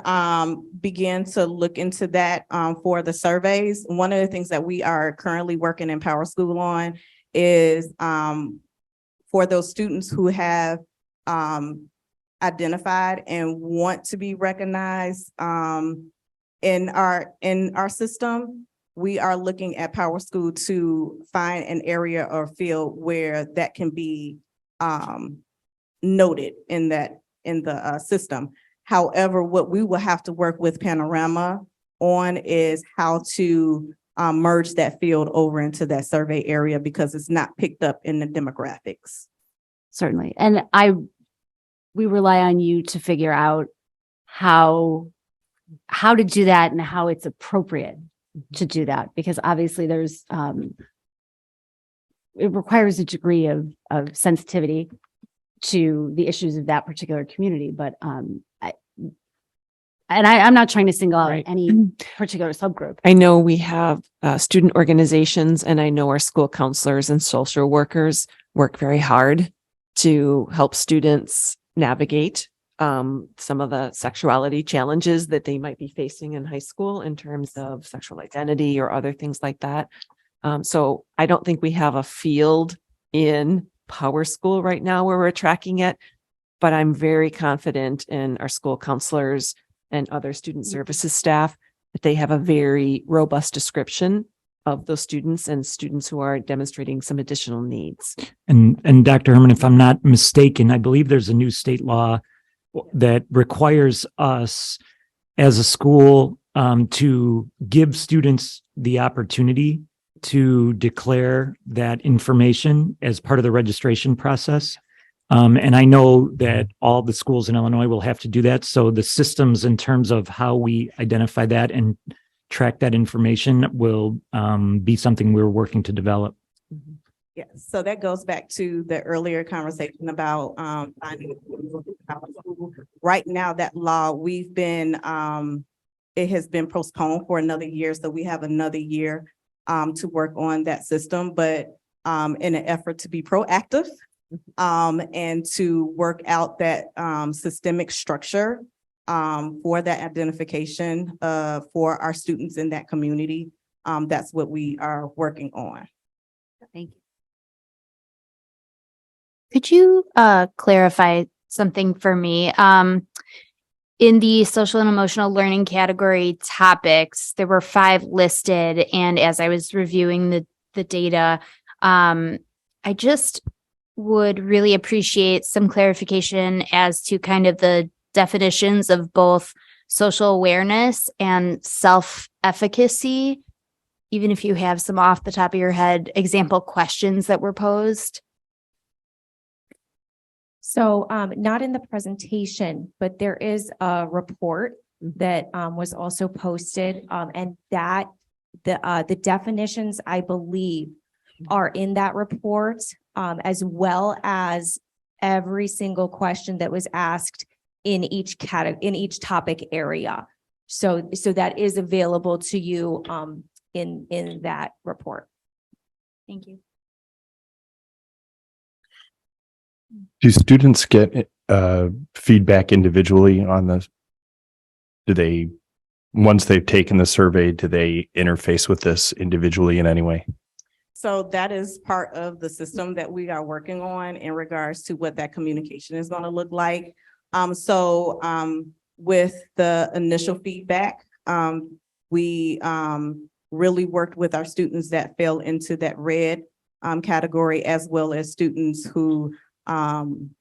begin to look into that for the surveys. One of the things that we are currently working in PowerSchool on is for those students who have identified and want to be recognized in our system. We are looking at PowerSchool to find an area or field where that can be noted in the system. However, what we will have to work with Panorama on is how to merge that field over into that survey area because it's not picked up in the demographics. Certainly. And we rely on you to figure out how to do that and how it's appropriate to do that, because obviously there's it requires a degree of sensitivity to the issues of that particular community. But I'm not trying to single out any particular subgroup. I know we have student organizations, and I know our school counselors and social workers work very hard to help students navigate some of the sexuality challenges that they might be facing in high school in terms of sexual identity or other things like that. So I don't think we have a field in PowerSchool right now where we're tracking it, but I'm very confident in our school counselors and other student services staff that they have a very robust description of those students and students who are demonstrating some additional needs. And Dr. Herman, if I'm not mistaken, I believe there's a new state law that requires us as a school to give students the opportunity to declare that information as part of the registration process. And I know that all the schools in Illinois will have to do that. So the systems in terms of how we identify that and track that information will be something we're working to develop. Yeah, so that goes back to the earlier conversation about finding. Right now, that law, we've been, it has been postponed for another year, so we have another year to work on that system, but in an effort to be proactive and to work out that systemic structure for that identification for our students in that community. That's what we are working on. Thank you. Could you clarify something for me? In the social and emotional learning category topics, there were 5 listed, and as I was reviewing the data, I just would really appreciate some clarification as to kind of the definitions of both social awareness and self-efficacy, even if you have some off the top of your head example questions that were posed. So not in the presentation, but there is a report that was also posted, and that the definitions, I believe, are in that report, as well as every single question that was asked in each topic area. So that is available to you in that report. Thank you. Do students get feedback individually on this? Once they've taken the survey, do they interface with this individually in any way? So that is part of the system that we are working on in regards to what that communication is going to look like. With the initial feedback, we really worked with our students that fell into that red category, as well as students who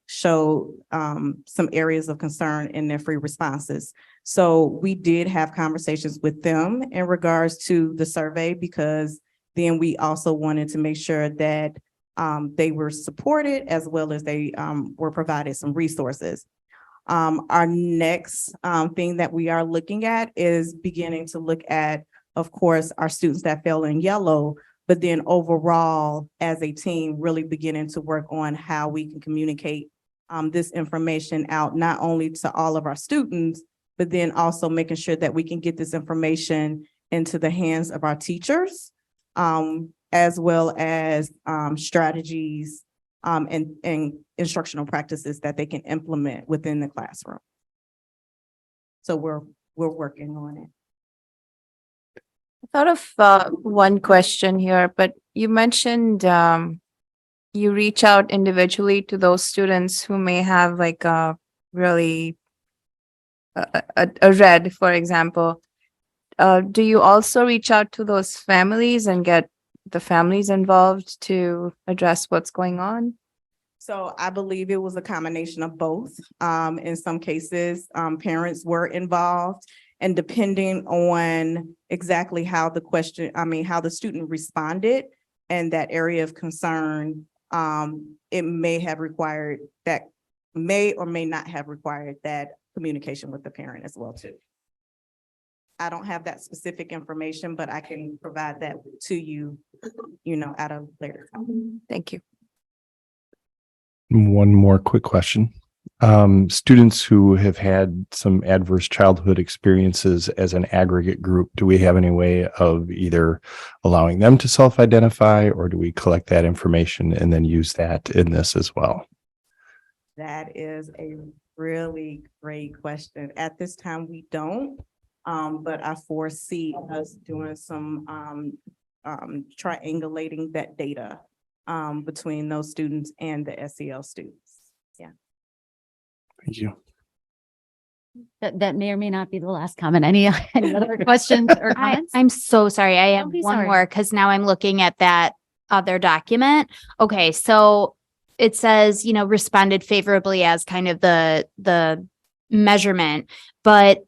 show some areas of concern in their free responses. So we did have conversations with them in regards to the survey, because then we also wanted to make sure that they were supported, as well as they were provided some resources. Our next thing that we are looking at is beginning to look at, of course, our students that fell in yellow, but then overall, as a team, really beginning to work on how we can communicate this information out, not only to all of our students, but then also making sure that we can get this information into the hands of our teachers, as well as strategies and instructional practices that they can implement within the classroom. So we're working on it. I thought of one question here, but you mentioned you reach out individually to those students who may have like a really a red, for example. Do you also reach out to those families and get the families involved to address what's going on? So I believe it was a combination of both. In some cases, parents were involved, and depending on exactly how the student responded and that area of concern, it may or may not have required that communication with the parent as well too. I don't have that specific information, but I can provide that to you, at a later time. Thank you. One more quick question. Students who have had some adverse childhood experiences as an aggregate group, do we have any way of either allowing them to self-identify, or do we collect that information and then use that in this as well? That is a really great question. At this time, we don't, but I foresee us doing some triangulating that data between those students and the SEL students. Yeah. Thank you. That may or may not be the last comment. Any other questions or comments? I'm so sorry. I have Don't be one sorry. more because now I'm looking at that other document. Okay, so it says, responded favorably as kind of the measurement, but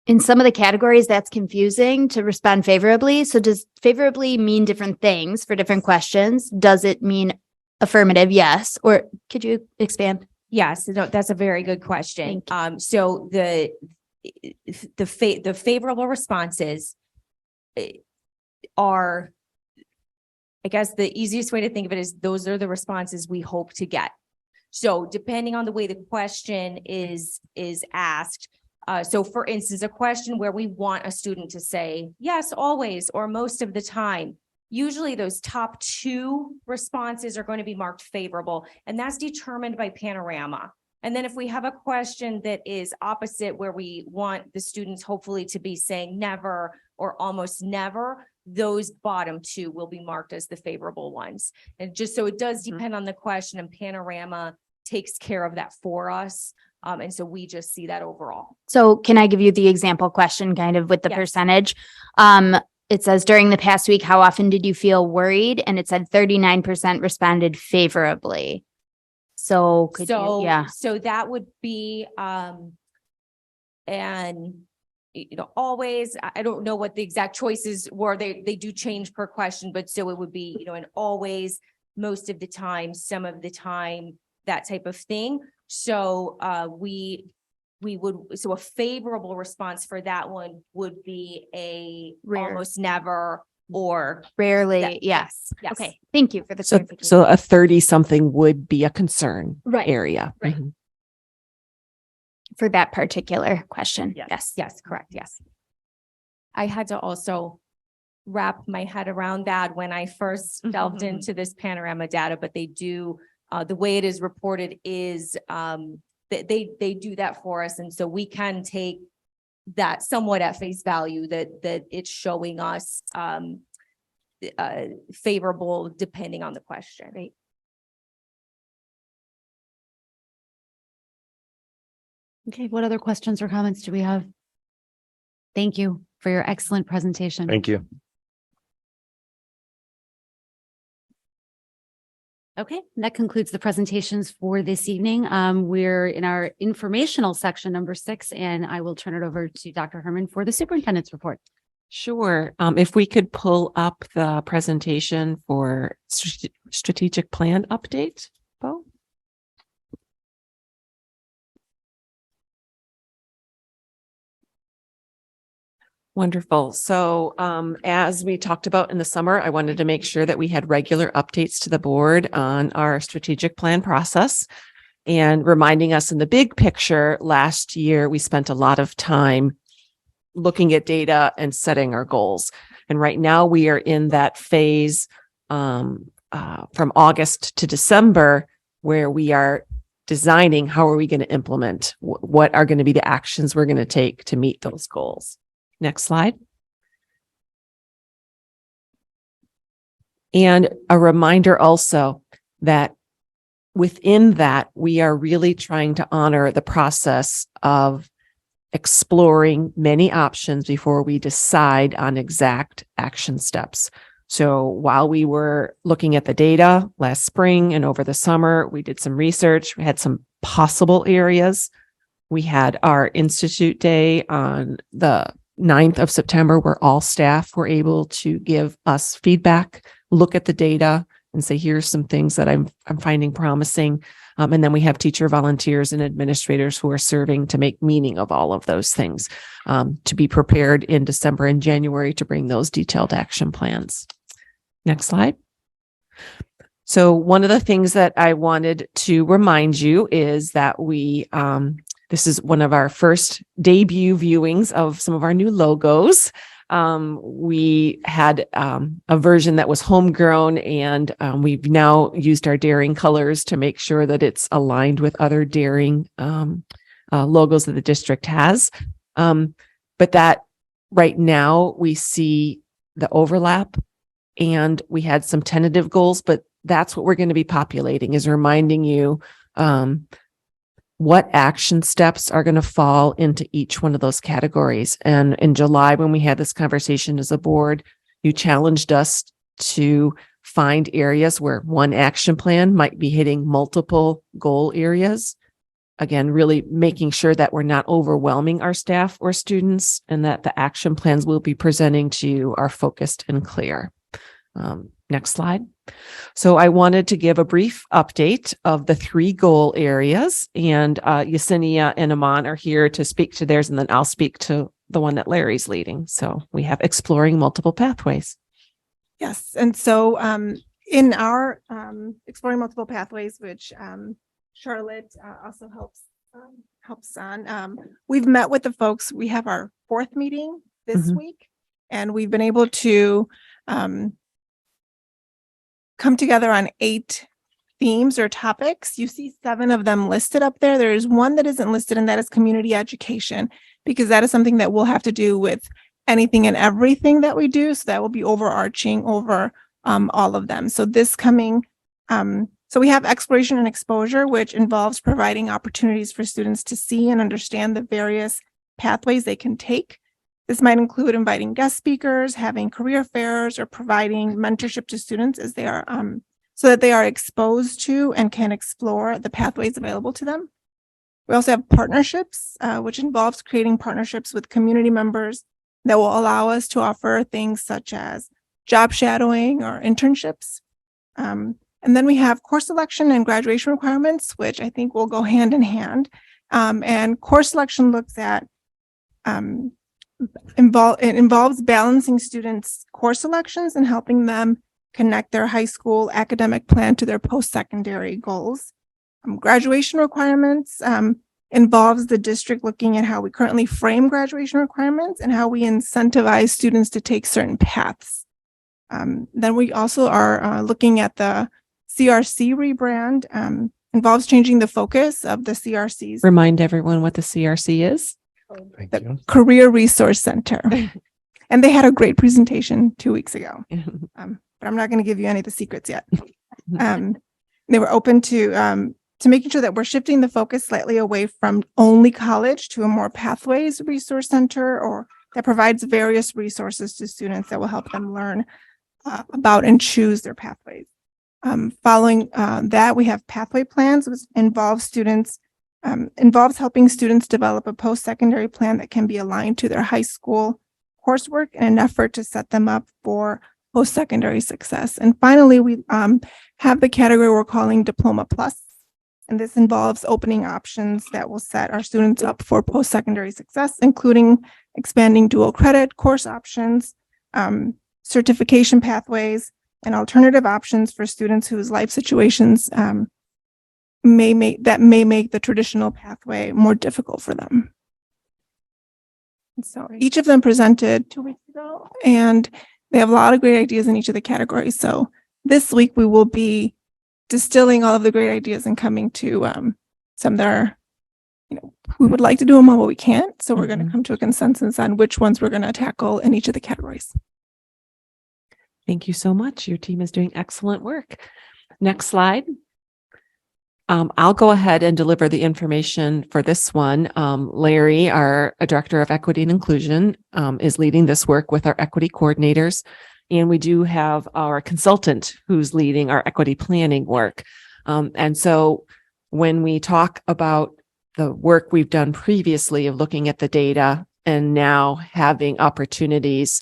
in some of the categories that's confusing to respond favorably. So does favorably mean different things for different questions? Does it mean affirmative? Yes. Or could you expand? Yes, that's a very good question. So the favorable responses are, I guess the easiest way to think of it is those are the responses we hope to get. So depending on the way the question is asked, so for instance, a question where we want a student to say, yes, always, or most of the time, usually those top two responses are going to be marked favorable, and that's determined by Panorama. And then if we have a question that is opposite, where we want the students hopefully to be saying never or almost never, those bottom two will be marked as the favorable ones. And just so it does depend on the question, and Panorama takes care of that for us. And so we just see that overall. So can I give you the example question kind of with the Yes. percentage? It says during the past week, how often did you feel worried? And it said 39% responded favorably. So could you, yeah. So that would be, always, I don't know what the exact choices were. They do change per question, but so it would be, and always, most of the time, some of the time, that type of thing. So, we would, so a favorable response for that one would be a almost never or Rarely, yes. yes. Okay, thank you for the So, clarification. so a 30 something would be a concern Right. area. Right. Mhm. For that particular question, yes. Yes, correct. Yes. I had to also wrap my head around that when I first delved into this Panorama data, but they do, the way it is reported is, they do that for us. And so we can take that somewhat at face value that it's showing us, favorable depending on the question. Right. Okay, what other questions or comments do we have? Thank you for your excellent presentation. Thank you. Okay, that concludes the presentations for this evening. We're in our informational section, number 6, and I will turn it over to Dr. Herman for the superintendent's report. Sure. If we could pull up the presentation for strategic plan update, Bo. Wonderful. So, as we talked about in the summer, I wanted to make sure that we had regular updates to the board on our strategic plan process, and reminding us in the big picture. Last year, we spent a lot of time looking at data and setting our goals. And right now we are in that phase, from August to December, where we are designing how are we going to implement, what are going to be the actions we're going to take to meet those goals. Next slide. And a reminder also that within that, we are really trying to honor the process of exploring many options before we decide on exact action steps. So while we were looking at the data last spring and over the summer, we did some research. We had some possible areas. We had our Institute Day on the 9th of September, where all staff were able to give us feedback, look at the data, and say, here's some things that I'm finding promising. And then we have teacher volunteers and administrators who are serving to make meaning of all of those things, to be prepared in December and January to bring those detailed action plans. Next slide. So one of the things that I wanted to remind you is that this is one of our first debut viewings of some of our new logos. We had a version that was homegrown, and we've now used our Daring colors to make sure that it's aligned with other Daring logos that the district has. But that right now we see the overlap, and we had some tentative goals, but that's what we're going to be populating, is reminding you what action steps are going to fall into each one of those categories. And in July, when we had this conversation as a board, you challenged us to find areas where one action plan might be hitting multiple goal areas. Again, really making sure that we're not overwhelming our staff or students, and that the action plans we'll be presenting to you are focused and clear. Next slide. So I wanted to give a brief update of the 3 goal areas, and Yesenia and Aman are here to speak to theirs, and then I'll speak to the one that Larry's leading. So we have exploring multiple pathways. Yes, and so in our exploring multiple pathways, which Charlotte also helps on, we've met with the folks. We have our 4th meeting this week, and we've been able to come together on 8 themes or topics. You see 7 of them listed up there. There is one that isn't listed, and that is community education, because that is something that we'll have to do with anything and everything that we do. So that will be overarching over all of them. So this coming, so we have exploration and exposure, which involves providing opportunities for students to see and understand the various pathways they can take. This might include inviting guest speakers, having career fairs, or providing mentorship to students as they are, so that they are exposed to and can explore the pathways available to them. We also have partnerships, which involves creating partnerships with community members that will allow us to offer things such as job shadowing or internships. And then we have course selection and graduation requirements, which I think will go hand in hand. And course selection looks at it involves balancing students' course selections and helping them connect their high school academic plan to their post-secondary goals. Graduation requirements involves the district looking at how we currently frame graduation requirements and how we incentivize students to take certain paths. Then we also are looking at the CRC rebrand, involves changing the focus of the CRCs. Remind everyone what the CRC is. The Career Resource Center. And they had a great presentation 2 weeks ago. But I'm not going to give you any of the secrets yet. They were open to making sure that we're shifting the focus slightly away from only college to a more pathways resource center, or that provides various resources to students that will help them learn about and choose their pathways. Following that, we have pathway plans, which involves helping students develop a post-secondary plan that can be aligned to their high school coursework in an effort to set them up for post-secondary success. And finally, we have the category we're calling Diploma Plus. And this involves opening options that will set our students up for post-secondary success, including expanding dual credit course options, certification pathways, and alternative options for students whose life situations may make the traditional pathway more difficult for them. And so each of them presented 2 weeks ago, and they have a lot of great ideas in each of the categories. So this week we will be distilling all of the great ideas and coming to some that are, we would like to do them all, but we can't. So we're going to come to a consensus on which ones we're going to tackle in each of the categories. Thank you so much. Your team is doing excellent work. Next slide. I'll go ahead and deliver the information for this one. Larry, our Director of Equity and Inclusion, is leading this work with our equity coordinators. And we do have our consultant who's leading our equity planning work. And so when we talk about the work we've done previously of looking at the data and now having opportunities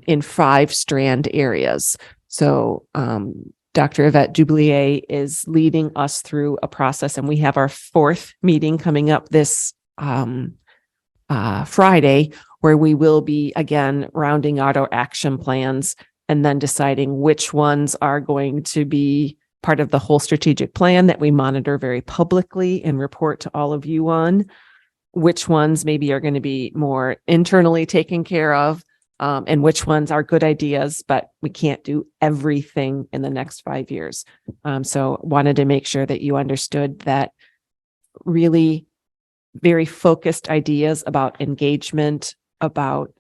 in 5 strand areas. So Dr. Yvette Dublier is leading us through a process, and we have our 4th meeting coming up this Friday, where we will be again rounding out our action plans and then deciding which ones are going to be part of the whole strategic plan that we monitor very publicly and report to all of you on, which ones maybe are going to be more internally taken care of, and which ones are good ideas, but we can't do everything in the next 5 years. So wanted to make sure that you understood that really very focused ideas about engagement, about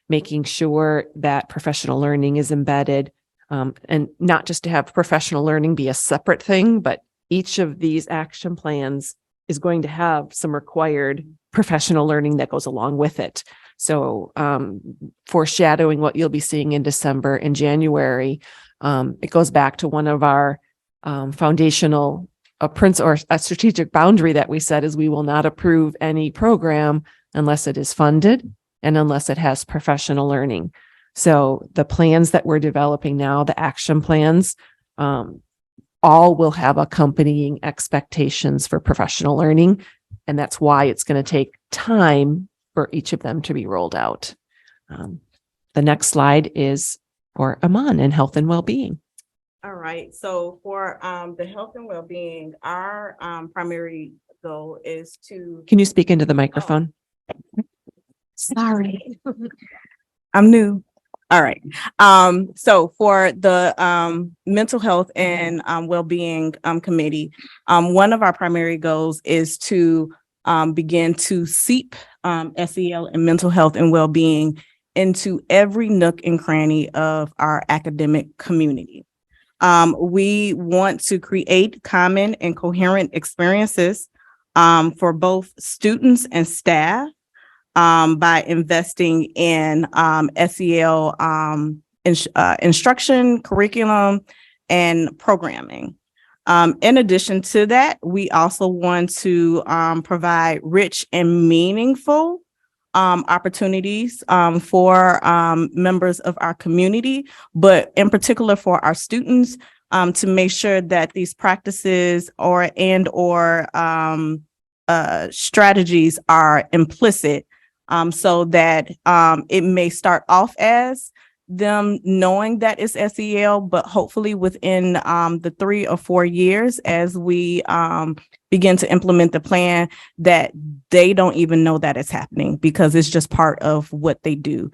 making sure that professional learning is embedded, and not just to have professional learning be a separate thing, but each of these action plans is going to have some required professional learning that goes along with it. So foreshadowing what you'll be seeing in December and January, it goes back to one of our foundational or a strategic boundary that we set is we will not approve any program unless it is funded and unless it has professional learning. So the plans that we're developing now, the action plans, all will have accompanying expectations for professional learning. And that's why it's going to take time for each of them to be rolled out. The next slide is for Aman and health and well-being. All right, so for the health and well-being, our primary goal is to. Can you speak into the microphone? Sorry. I'm new. All right. So for the mental health and well-being committee, one of our primary goals is to begin to seep SEL and mental health and well-being into every nook and cranny of our academic community. We want to create common and coherent experiences for both students and staff by investing in SEL instruction, curriculum, and programming. In addition to that, we also want to provide rich and meaningful opportunities for members of our community, but in particular for our students to make sure that these practices or strategies are implicit so that it may start off as them knowing that it's SEL, but hopefully within the 3 or 4 years as we begin to implement the plan, that they don't even know that it's happening because it's just part of what they do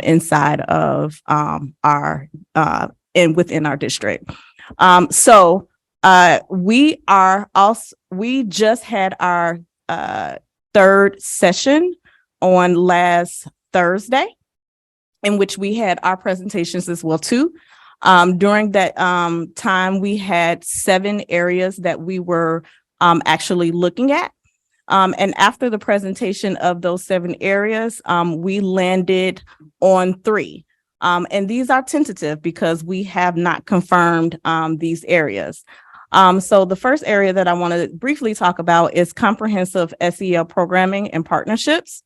inside of our and within our district. We just had our third session on last Thursday, in which we had our presentations as well too. During that time, we had 7 areas that we were actually looking at. And after the presentation of those 7 areas, we landed on 3. And these are tentative because we have not confirmed these areas. So the first area that I want to briefly talk about is comprehensive SEL programming and partnerships.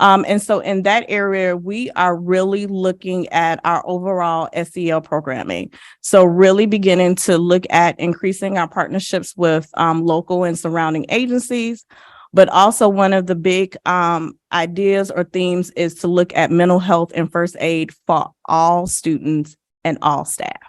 And so in that area, we are really looking at our overall SEL programming. So really beginning to look at increasing our partnerships with local and surrounding agencies. But also one of the big ideas or themes is to look at mental health and first aid for all students and all staff.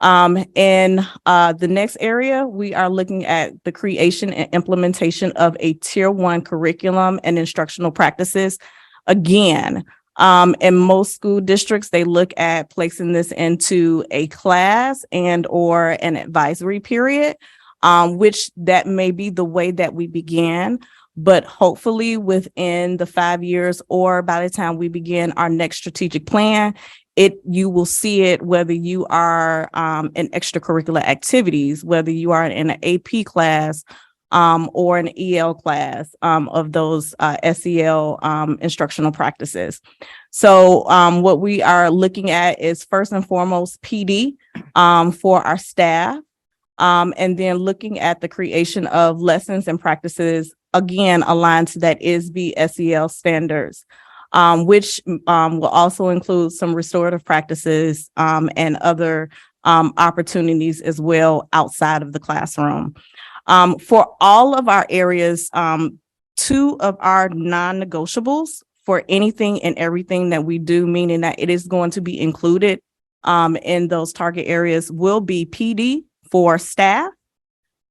In the next area, we are looking at the creation and implementation of a Tier 1 curriculum and instructional practices. Again, in most school districts, they look at placing this into a class and or an advisory period, which that may be the way that we began. But hopefully within the 5 years or by the time we begin our next strategic plan, you will see it whether you are in extracurricular activities, whether you are in an AP class or an EL class of those SEL instructional practices. So what we are looking at is first and foremost PD for our staff, and then looking at the creation of lessons and practices, again, aligned to that ISB SEL standards. Which will also include some restorative practices and other opportunities as well outside of the classroom. For all of our areas, 2 of our non-negotiables for anything and everything that we do, meaning that it is going to be included in those target areas, will be PD for staff.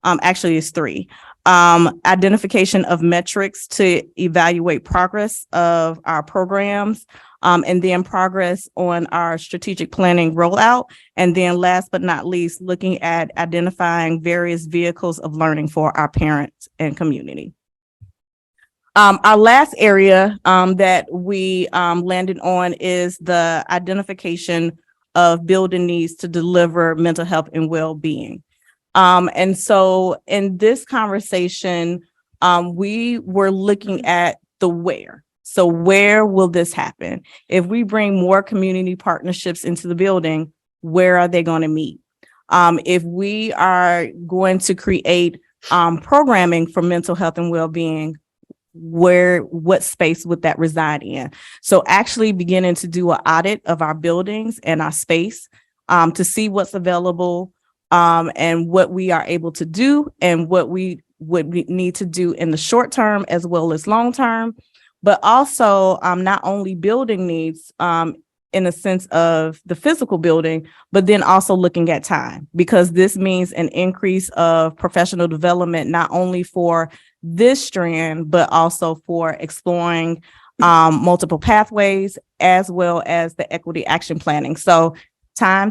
Actually, it's 3. Identification of metrics to evaluate progress of our programs, and then progress on our strategic planning rollout. And then last but not least, looking at identifying various vehicles of learning for our parents and community. Our last area that we landed on is the identification of building needs to deliver mental health and well-being. And so in this conversation, we were looking at the where. So where will this happen? If we bring more community partnerships into the building, where are they going to meet? If we are going to create programming for mental health and well-being, what space would that reside in? So actually beginning to do an audit of our buildings and our space to see what's available and what we are able to do and what we would need to do in the short term as well as long term, but also not only building needs in a sense of the physical building, but then also looking at time, because this means an increase of professional development, not only for this strand, but also for exploring multiple pathways as well as the equity action planning. So time.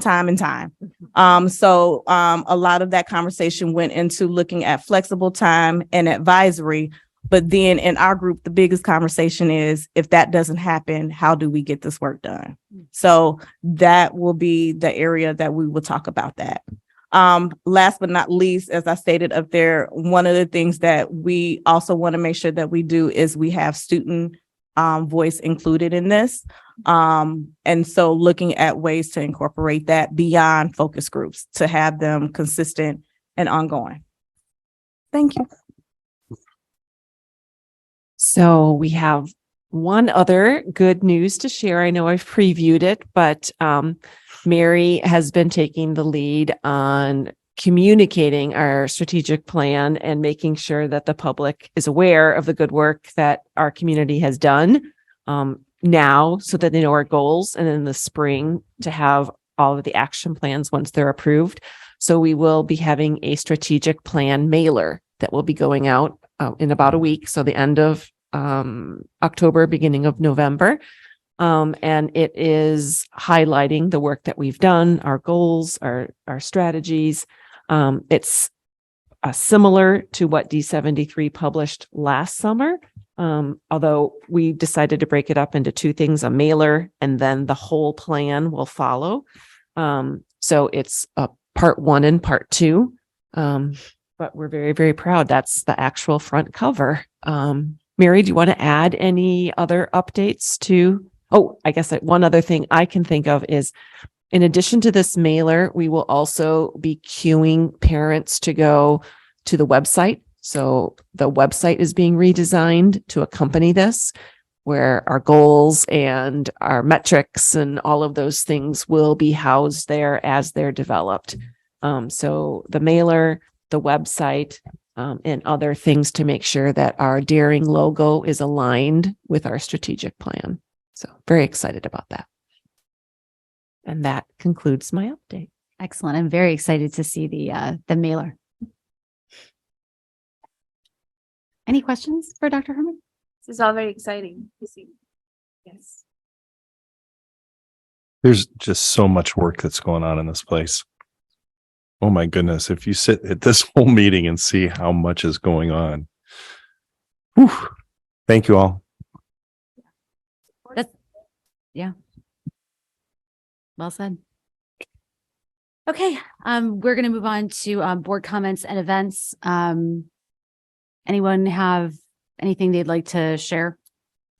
So a lot of that conversation went into looking at flexible time and advisory. But then in our group, the biggest conversation is, if that doesn't happen, how do we get this work done? So that will be the area that we will talk about that. Last but not least, as I stated up there, one of the things that we also want to make sure that we do is we have student voice included in this. And so looking at ways to incorporate that beyond focus groups to have them consistent and ongoing. Thank you. So we have one other good news to share. I know I've previewed it, but Mary has been taking the lead on communicating our strategic plan and making sure that the public is aware of the good work that our community has done now, so that they know our goals, and in the spring to have all of the action plans once they're approved. So we will be having a strategic plan mailer that will be going out in about a week. So the end of October, beginning of November. And it is highlighting the work that we've done, our goals, our strategies. It's similar to what D73 published last summer. Although we decided to break it up into two things, a mailer, and then the whole plan will follow. So it's part 1 and part 2. But we're very, very proud. That's the actual front cover. Mary, do you want to add any other updates to? Oh, I guess one other thing I can think of is, in addition to this mailer, we will also be queuing parents to go to the website. So the website is being redesigned to accompany this, where our goals and our metrics and all of those things will be housed there as they're developed. So the mailer, the website, and other things to make sure that our Daring logo is aligned with our strategic plan. So very excited about that. And that concludes my update. Excellent. I'm very excited to see the mailer. Any questions for Dr. Herman? This is all very exciting to see. Yes. There's just so much work that's going on in this place. Oh my goodness. If you sit at this whole meeting and see how much is going on. Whew. Thank you all. Yeah. Well said. Okay. We're going to move on to board comments and events. Anyone have anything they'd like to share?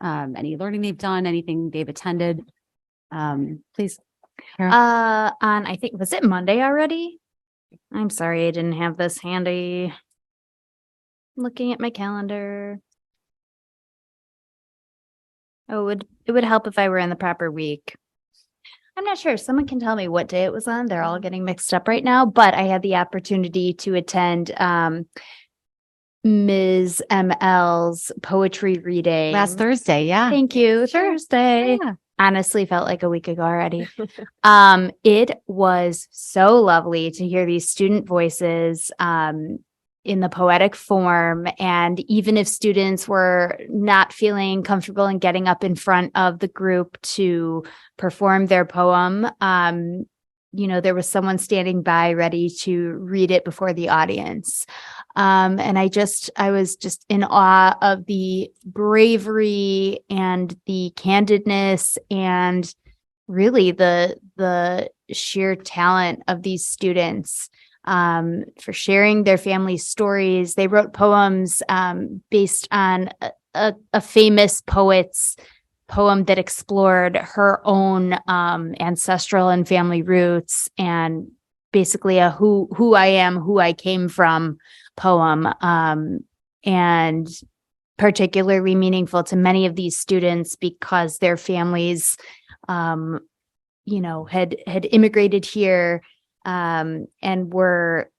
Any learning they've done, anything they've attended? Please. Kara. On, I think, was it Monday already? I'm sorry, I didn't have this handy. Looking at my calendar. Oh, it would help if I were in the proper week. I'm not sure. Someone can tell me what day it was on. They're all getting mixed up right now, but I had the opportunity to attend Ms. ML's poetry reading. Last Thursday, yeah. Thank you. Sure. Thursday. Yeah. Honestly, felt like a week ago already. It was so lovely to hear these student voices in the poetic form. And even if students were not feeling comfortable in getting up in front of the group to perform their poem, there was someone standing by ready to read it before the audience. And I was just in awe of the bravery and the candidness and really the sheer talent of these students for sharing their family stories. They wrote poems based on a famous poet's poem that explored her own ancestral and family roots, and basically a who I am, who I came from poem. And particularly meaningful to many of these students because their families, had immigrated here, and were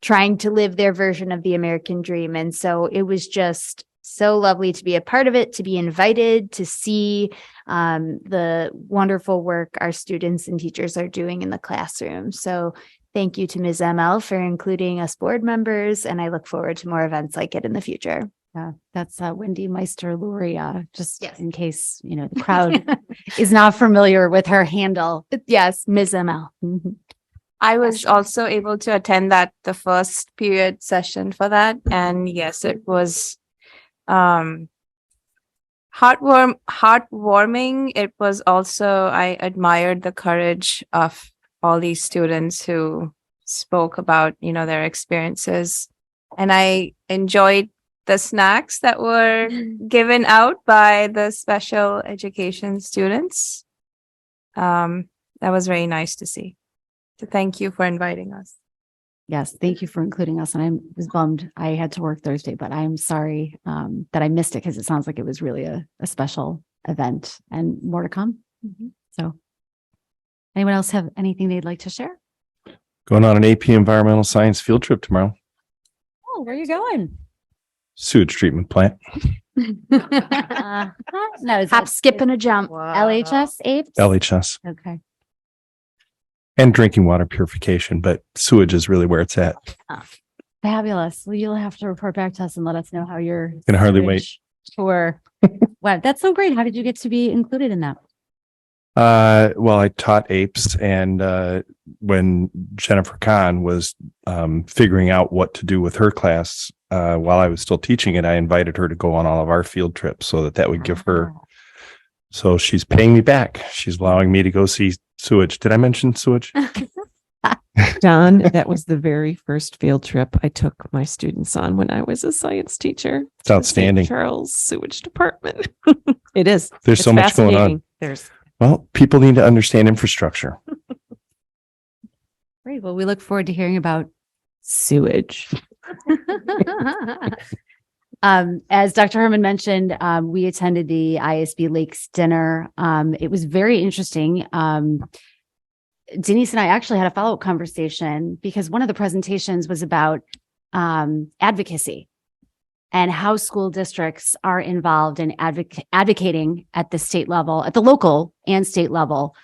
trying to live their version of the American dream. And so it was just so lovely to be a part of it, to be invited, to see the wonderful work our students and teachers are doing in the classroom. So thank you to Ms. ML for including us board members, and I look forward to more events like it in the future. Yeah, that's Wendy Meister Luria, just Yes. in case, the crowd is not familiar with her handle. Yes, Ms. ML. Mhm. I was also able to attend the first period session for that. And yes, it was heartwarming. It was also, I admired the courage of all these students who spoke about, their experiences. And I enjoyed the snacks that were given out by the special education students. That was very nice to see. So thank you for inviting us. Yes, thank you for including us. And I was bummed I had to work Thursday, but I'm sorry that I missed it because it sounds like it was really a special event and more to come. So anyone else have anything they'd like to share? Going on an AP Environmental Science field trip tomorrow. Oh, where are you going? Sewage treatment plant. No, is Hop, that skip, and a jump. LHS apes? LHS. Okay. And drinking water purification, but sewage is really where it's at. Fabulous. Well, you'll have to report back to us and let us know how your Can hardly wait. sewage tour. Wow, that's so great. How did you get to be included in that? Well, I taught apes, and when Jennifer Kahn was figuring out what to do with her class while I was still teaching it, I invited her to go on all of our field trips so that would give her. So she's paying me back. She's allowing me to go see sewage. Did I mention sewage? Don, that was the very first field trip I took my students on when I was a science teacher. It's outstanding. St. Charles Sewage Department. It is. There's It's so much going on. fascinating. There's Well, people need to understand infrastructure. Great. Well, we look forward to hearing about sewage. As Dr. Herman mentioned, we attended the ISB Lakes dinner. It was very interesting. Denise and I actually had a follow-up conversation because one of the presentations was about advocacy and how school districts are involved in advocating at the state level, at the local and state level,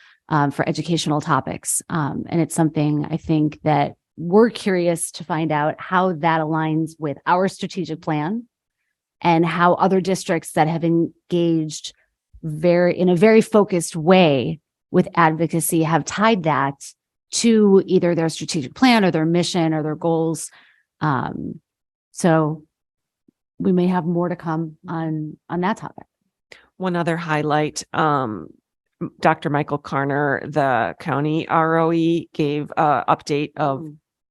for educational topics. And it's something I think that we're curious to find out how that aligns with our strategic plan and how other districts that have engaged in a very focused way with advocacy have tied that to either their strategic plan or their mission or their goals. So we may have more to come on that topic. one other highlight. Dr. Michael Karner, the county ROE, gave a update of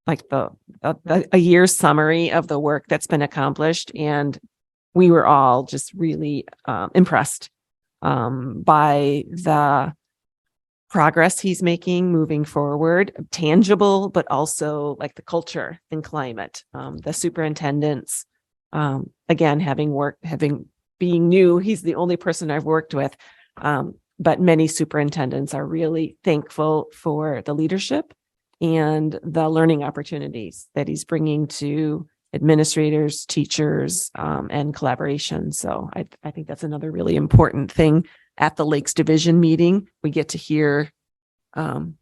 like a year's summary of the work that's been accomplished. And we were all just really impressed by the progress he's making moving forward, tangible, but also like the culture and climate. The superintendents, again, being new, he's the only person I've worked with. But many superintendents are really thankful for the leadership and the learning opportunities that he's bringing to administrators, teachers, and collaboration. So I think that's another really important thing at the Lakes Division meeting. We get to hear, from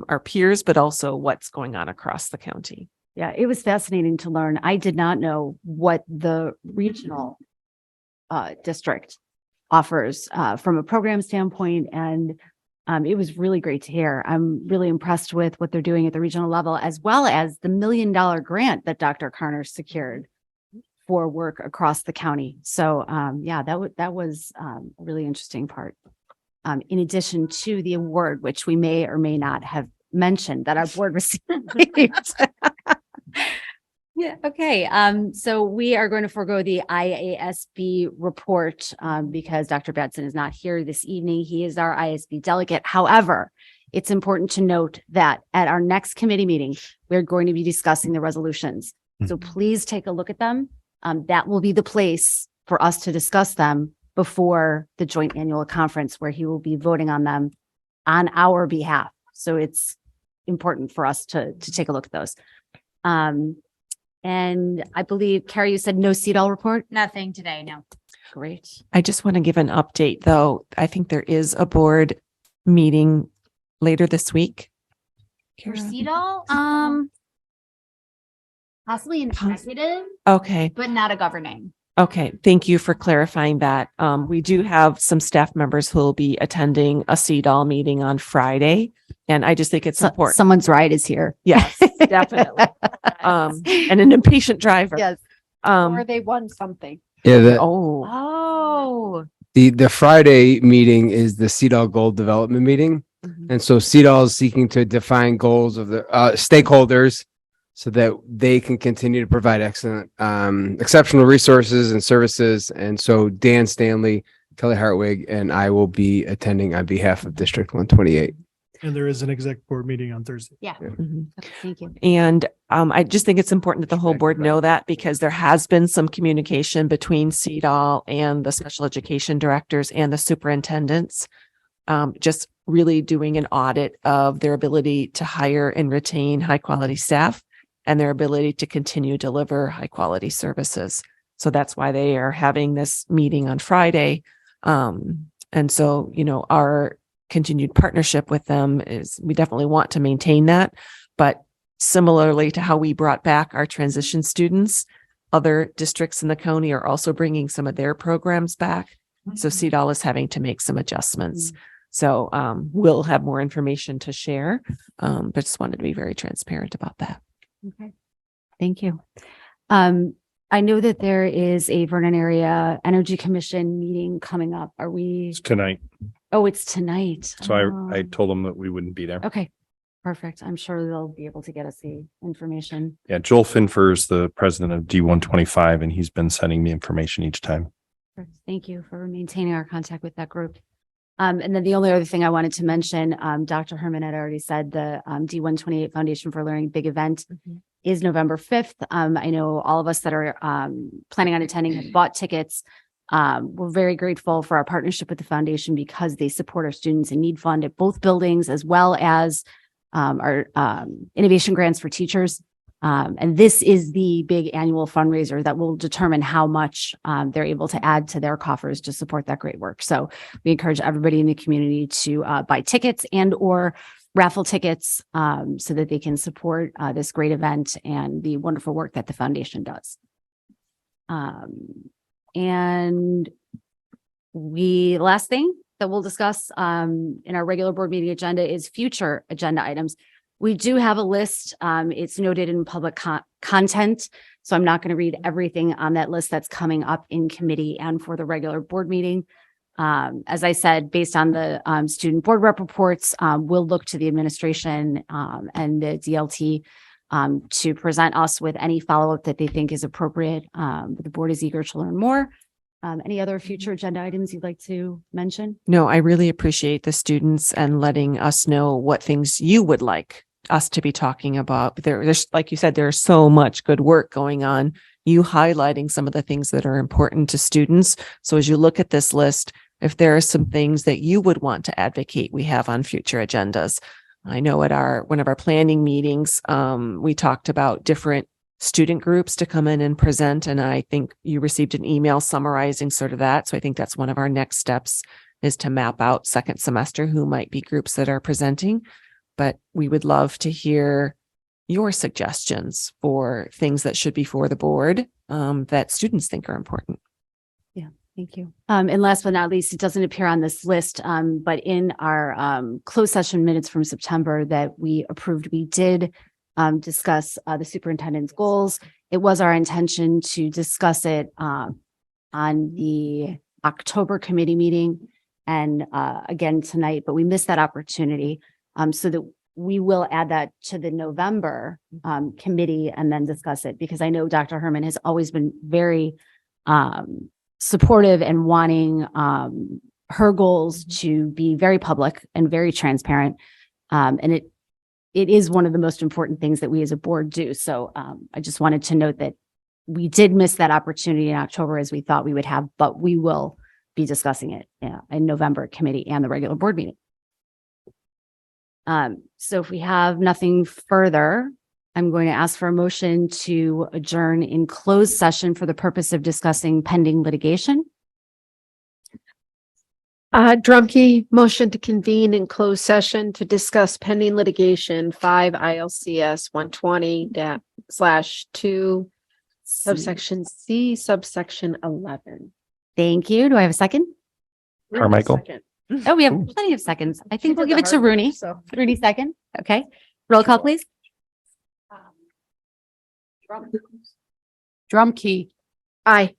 our peers, but also what's going on across the county. Yeah, it was fascinating to learn. I did not know what the regional district offers from a program standpoint. And it was really great to hear. I'm really impressed with what they're doing at the regional level, as well as the $1 million grant that Dr. Karner secured for work across the county. So that was a really interesting part. In addition to the award, which we may or may not have mentioned that our board received. Yeah. Okay. So we are going to forego the IASB report because Dr. Batson is not here this evening. He is our ISB delegate. However, it's important to note that at our next committee meeting, we're going to be discussing the resolutions. So please take a look at them. that will be the place for us to discuss them before the joint annual conference where he will be voting on them on our behalf. So it's important for us to take a look at those. And I believe, Carrie, you said no CEDAW report? Nothing today, no. Great. I just want to give an update, though. I think there is a board meeting later this week. For Kara? CEDAW, possibly an executive, Okay. but not a governing. Okay, thank you for clarifying that. We do have some staff members who will be attending a CEDAW meeting on Friday, and I just think it's important. Someone's ride is here. Yes, definitely. And an impatient driver. Yes. Or they won something. Yeah, Oh, the Friday meeting is the CEDAW Goal Development Meeting. And so CEDAW is seeking to define goals of the stakeholders so that they can continue to provide excellent, exceptional resources and services. And so Dan Stanley, Kelly Hartwig, and I will be attending on behalf of District 128. And there is an exec board meeting on Thursday. yeah. Mhm. Thank you. And I just think it's important that the whole board know that because there has been some communication between CEDAW and the special education directors and the superintendents. Just really doing an audit of their ability to hire and retain high quality staff and their ability to continue to deliver high quality services. So that's why they are having this meeting on Friday. And so, our continued partnership with them is we definitely want to maintain that. But similarly to how we brought back our transition students, other districts in the county are also bringing some of their programs back. So CEDAW is having to make some adjustments. So we'll have more information to share, but just wanted to be very transparent about that. Okay. Thank you. I know that there is a Vernon Area Energy Commission meeting coming up. Are we? It's tonight. Oh, it's tonight. So I told them that we wouldn't be there. Okay, perfect. I'm sure they'll be able to get us the information. Yeah, Joel Finfer is the president of D128, and he's been sending me information each time. Thank you for maintaining our contact with that group. And then the only other thing I wanted to mention, Dr. Herman had already said the D128 Foundation for Learning big event is November 5th. I know all of us that are planning on attending have bought tickets. We're very grateful for our partnership with the foundation because they support our Students in Need Fund at both buildings, as well as our innovation grants for teachers. And this is the big annual fundraiser that will determine how much they're able to add to their coffers to support that great work. So we encourage everybody in the community to buy tickets and or raffle tickets so that they can support this great event and the wonderful work that the foundation does. And last thing that we'll discuss in our regular board meeting agenda is future agenda items. We do have a list. It's noted in public content. So I'm not going to read everything on that list that's coming up in committee and for the regular board meeting. As I said, based on the student board rep reports, we'll look to the administration and the DLT to present us with any follow-up that they think is appropriate. The board is eager to learn more. Any other future agenda items you'd like to mention? No, I really appreciate the students and letting us know what things you would like us to be talking about. There's, like you said, there's so much good work going on. You highlighting some of the things that are important to students. So as you look at this list, if there are some things that you would want to advocate, we have on future agendas. I know at one of our planning meetings, we talked about different student groups to come in and present. And I think you received an email summarizing sort of that. So I think that's one of our next steps is to map out second semester who might be groups that are presenting. But we would love to hear your suggestions for things that should be for the board that students think are important. Yeah, thank you. And last but not least, it doesn't appear on this list, but in our closed session minutes from September that we approved, we did discuss the superintendent's goals. It was our intention to discuss it on the October committee meeting and again tonight, but we missed that opportunity. So that we will add that to the November committee and then discuss it because I know Dr. Herman has always been very supportive and wanting her goals to be very public and very transparent. And it is one of the most important things that we as a board do. So I just wanted to note that we did miss that opportunity in October as we thought we would have, but we will be discussing it in November committee and the regular board meeting. So if we have nothing further, I'm going to ask for a motion to adjourn in closed session for the purpose of discussing pending litigation. Drumkey, motion to convene in closed session to discuss pending litigation 5 ILCS 120-2 subsection C subsection 11. Thank you. Do I have a second? Carmichael. Second. Oh, we have plenty of seconds. I think we'll did give the it to hard work, Rooney. so. Rooney second. Okay. Roll call, please. Drumkey, Aye.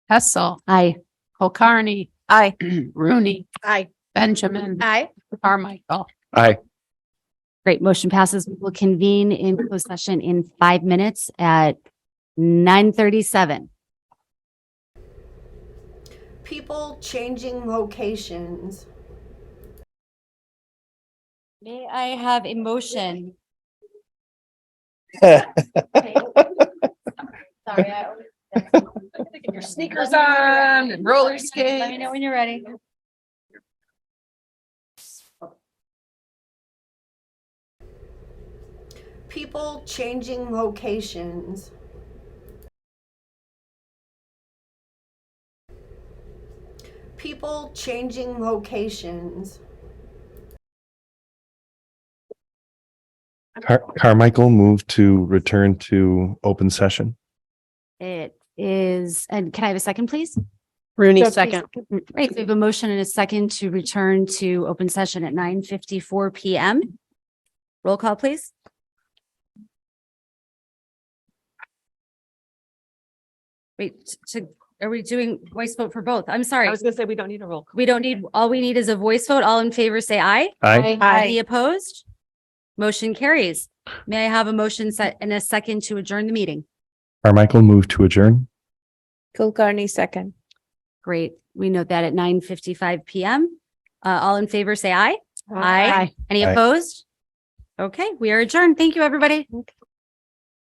Hessel, Aye. Kulkarni, Aye. Rooney, Aye. Benjamin, Aye. Carmichael. Aye. Great. Motion passes. We will convene in closed session in 5 minutes at 9:37. People changing locations. May I have a motion? Sorry, Get your sneakers on and roller Let me skates. know when you're ready. People changing locations. People changing locations. Carmichael moved to return to open session. It is, and can I have a second, please? Rooney, Drumkey, second. Right, we have a motion and a second to return to open session at 9:54 PM. Roll call, please. Wait, are we doing voice vote for both? I'm sorry. I was gonna say, we don't need a roll call. We don't need, all we need is a voice vote. All in favor, say aye. Aye. Any opposed? Motion carries. May I have a motion set and a second to adjourn the meeting? Carmichael moved to adjourn. Kulkarni second. Great. We note that at 9:55 PM. All in favor, say aye. Aye. Any Aye. opposed? Okay, we are adjourned. Thank you, everybody.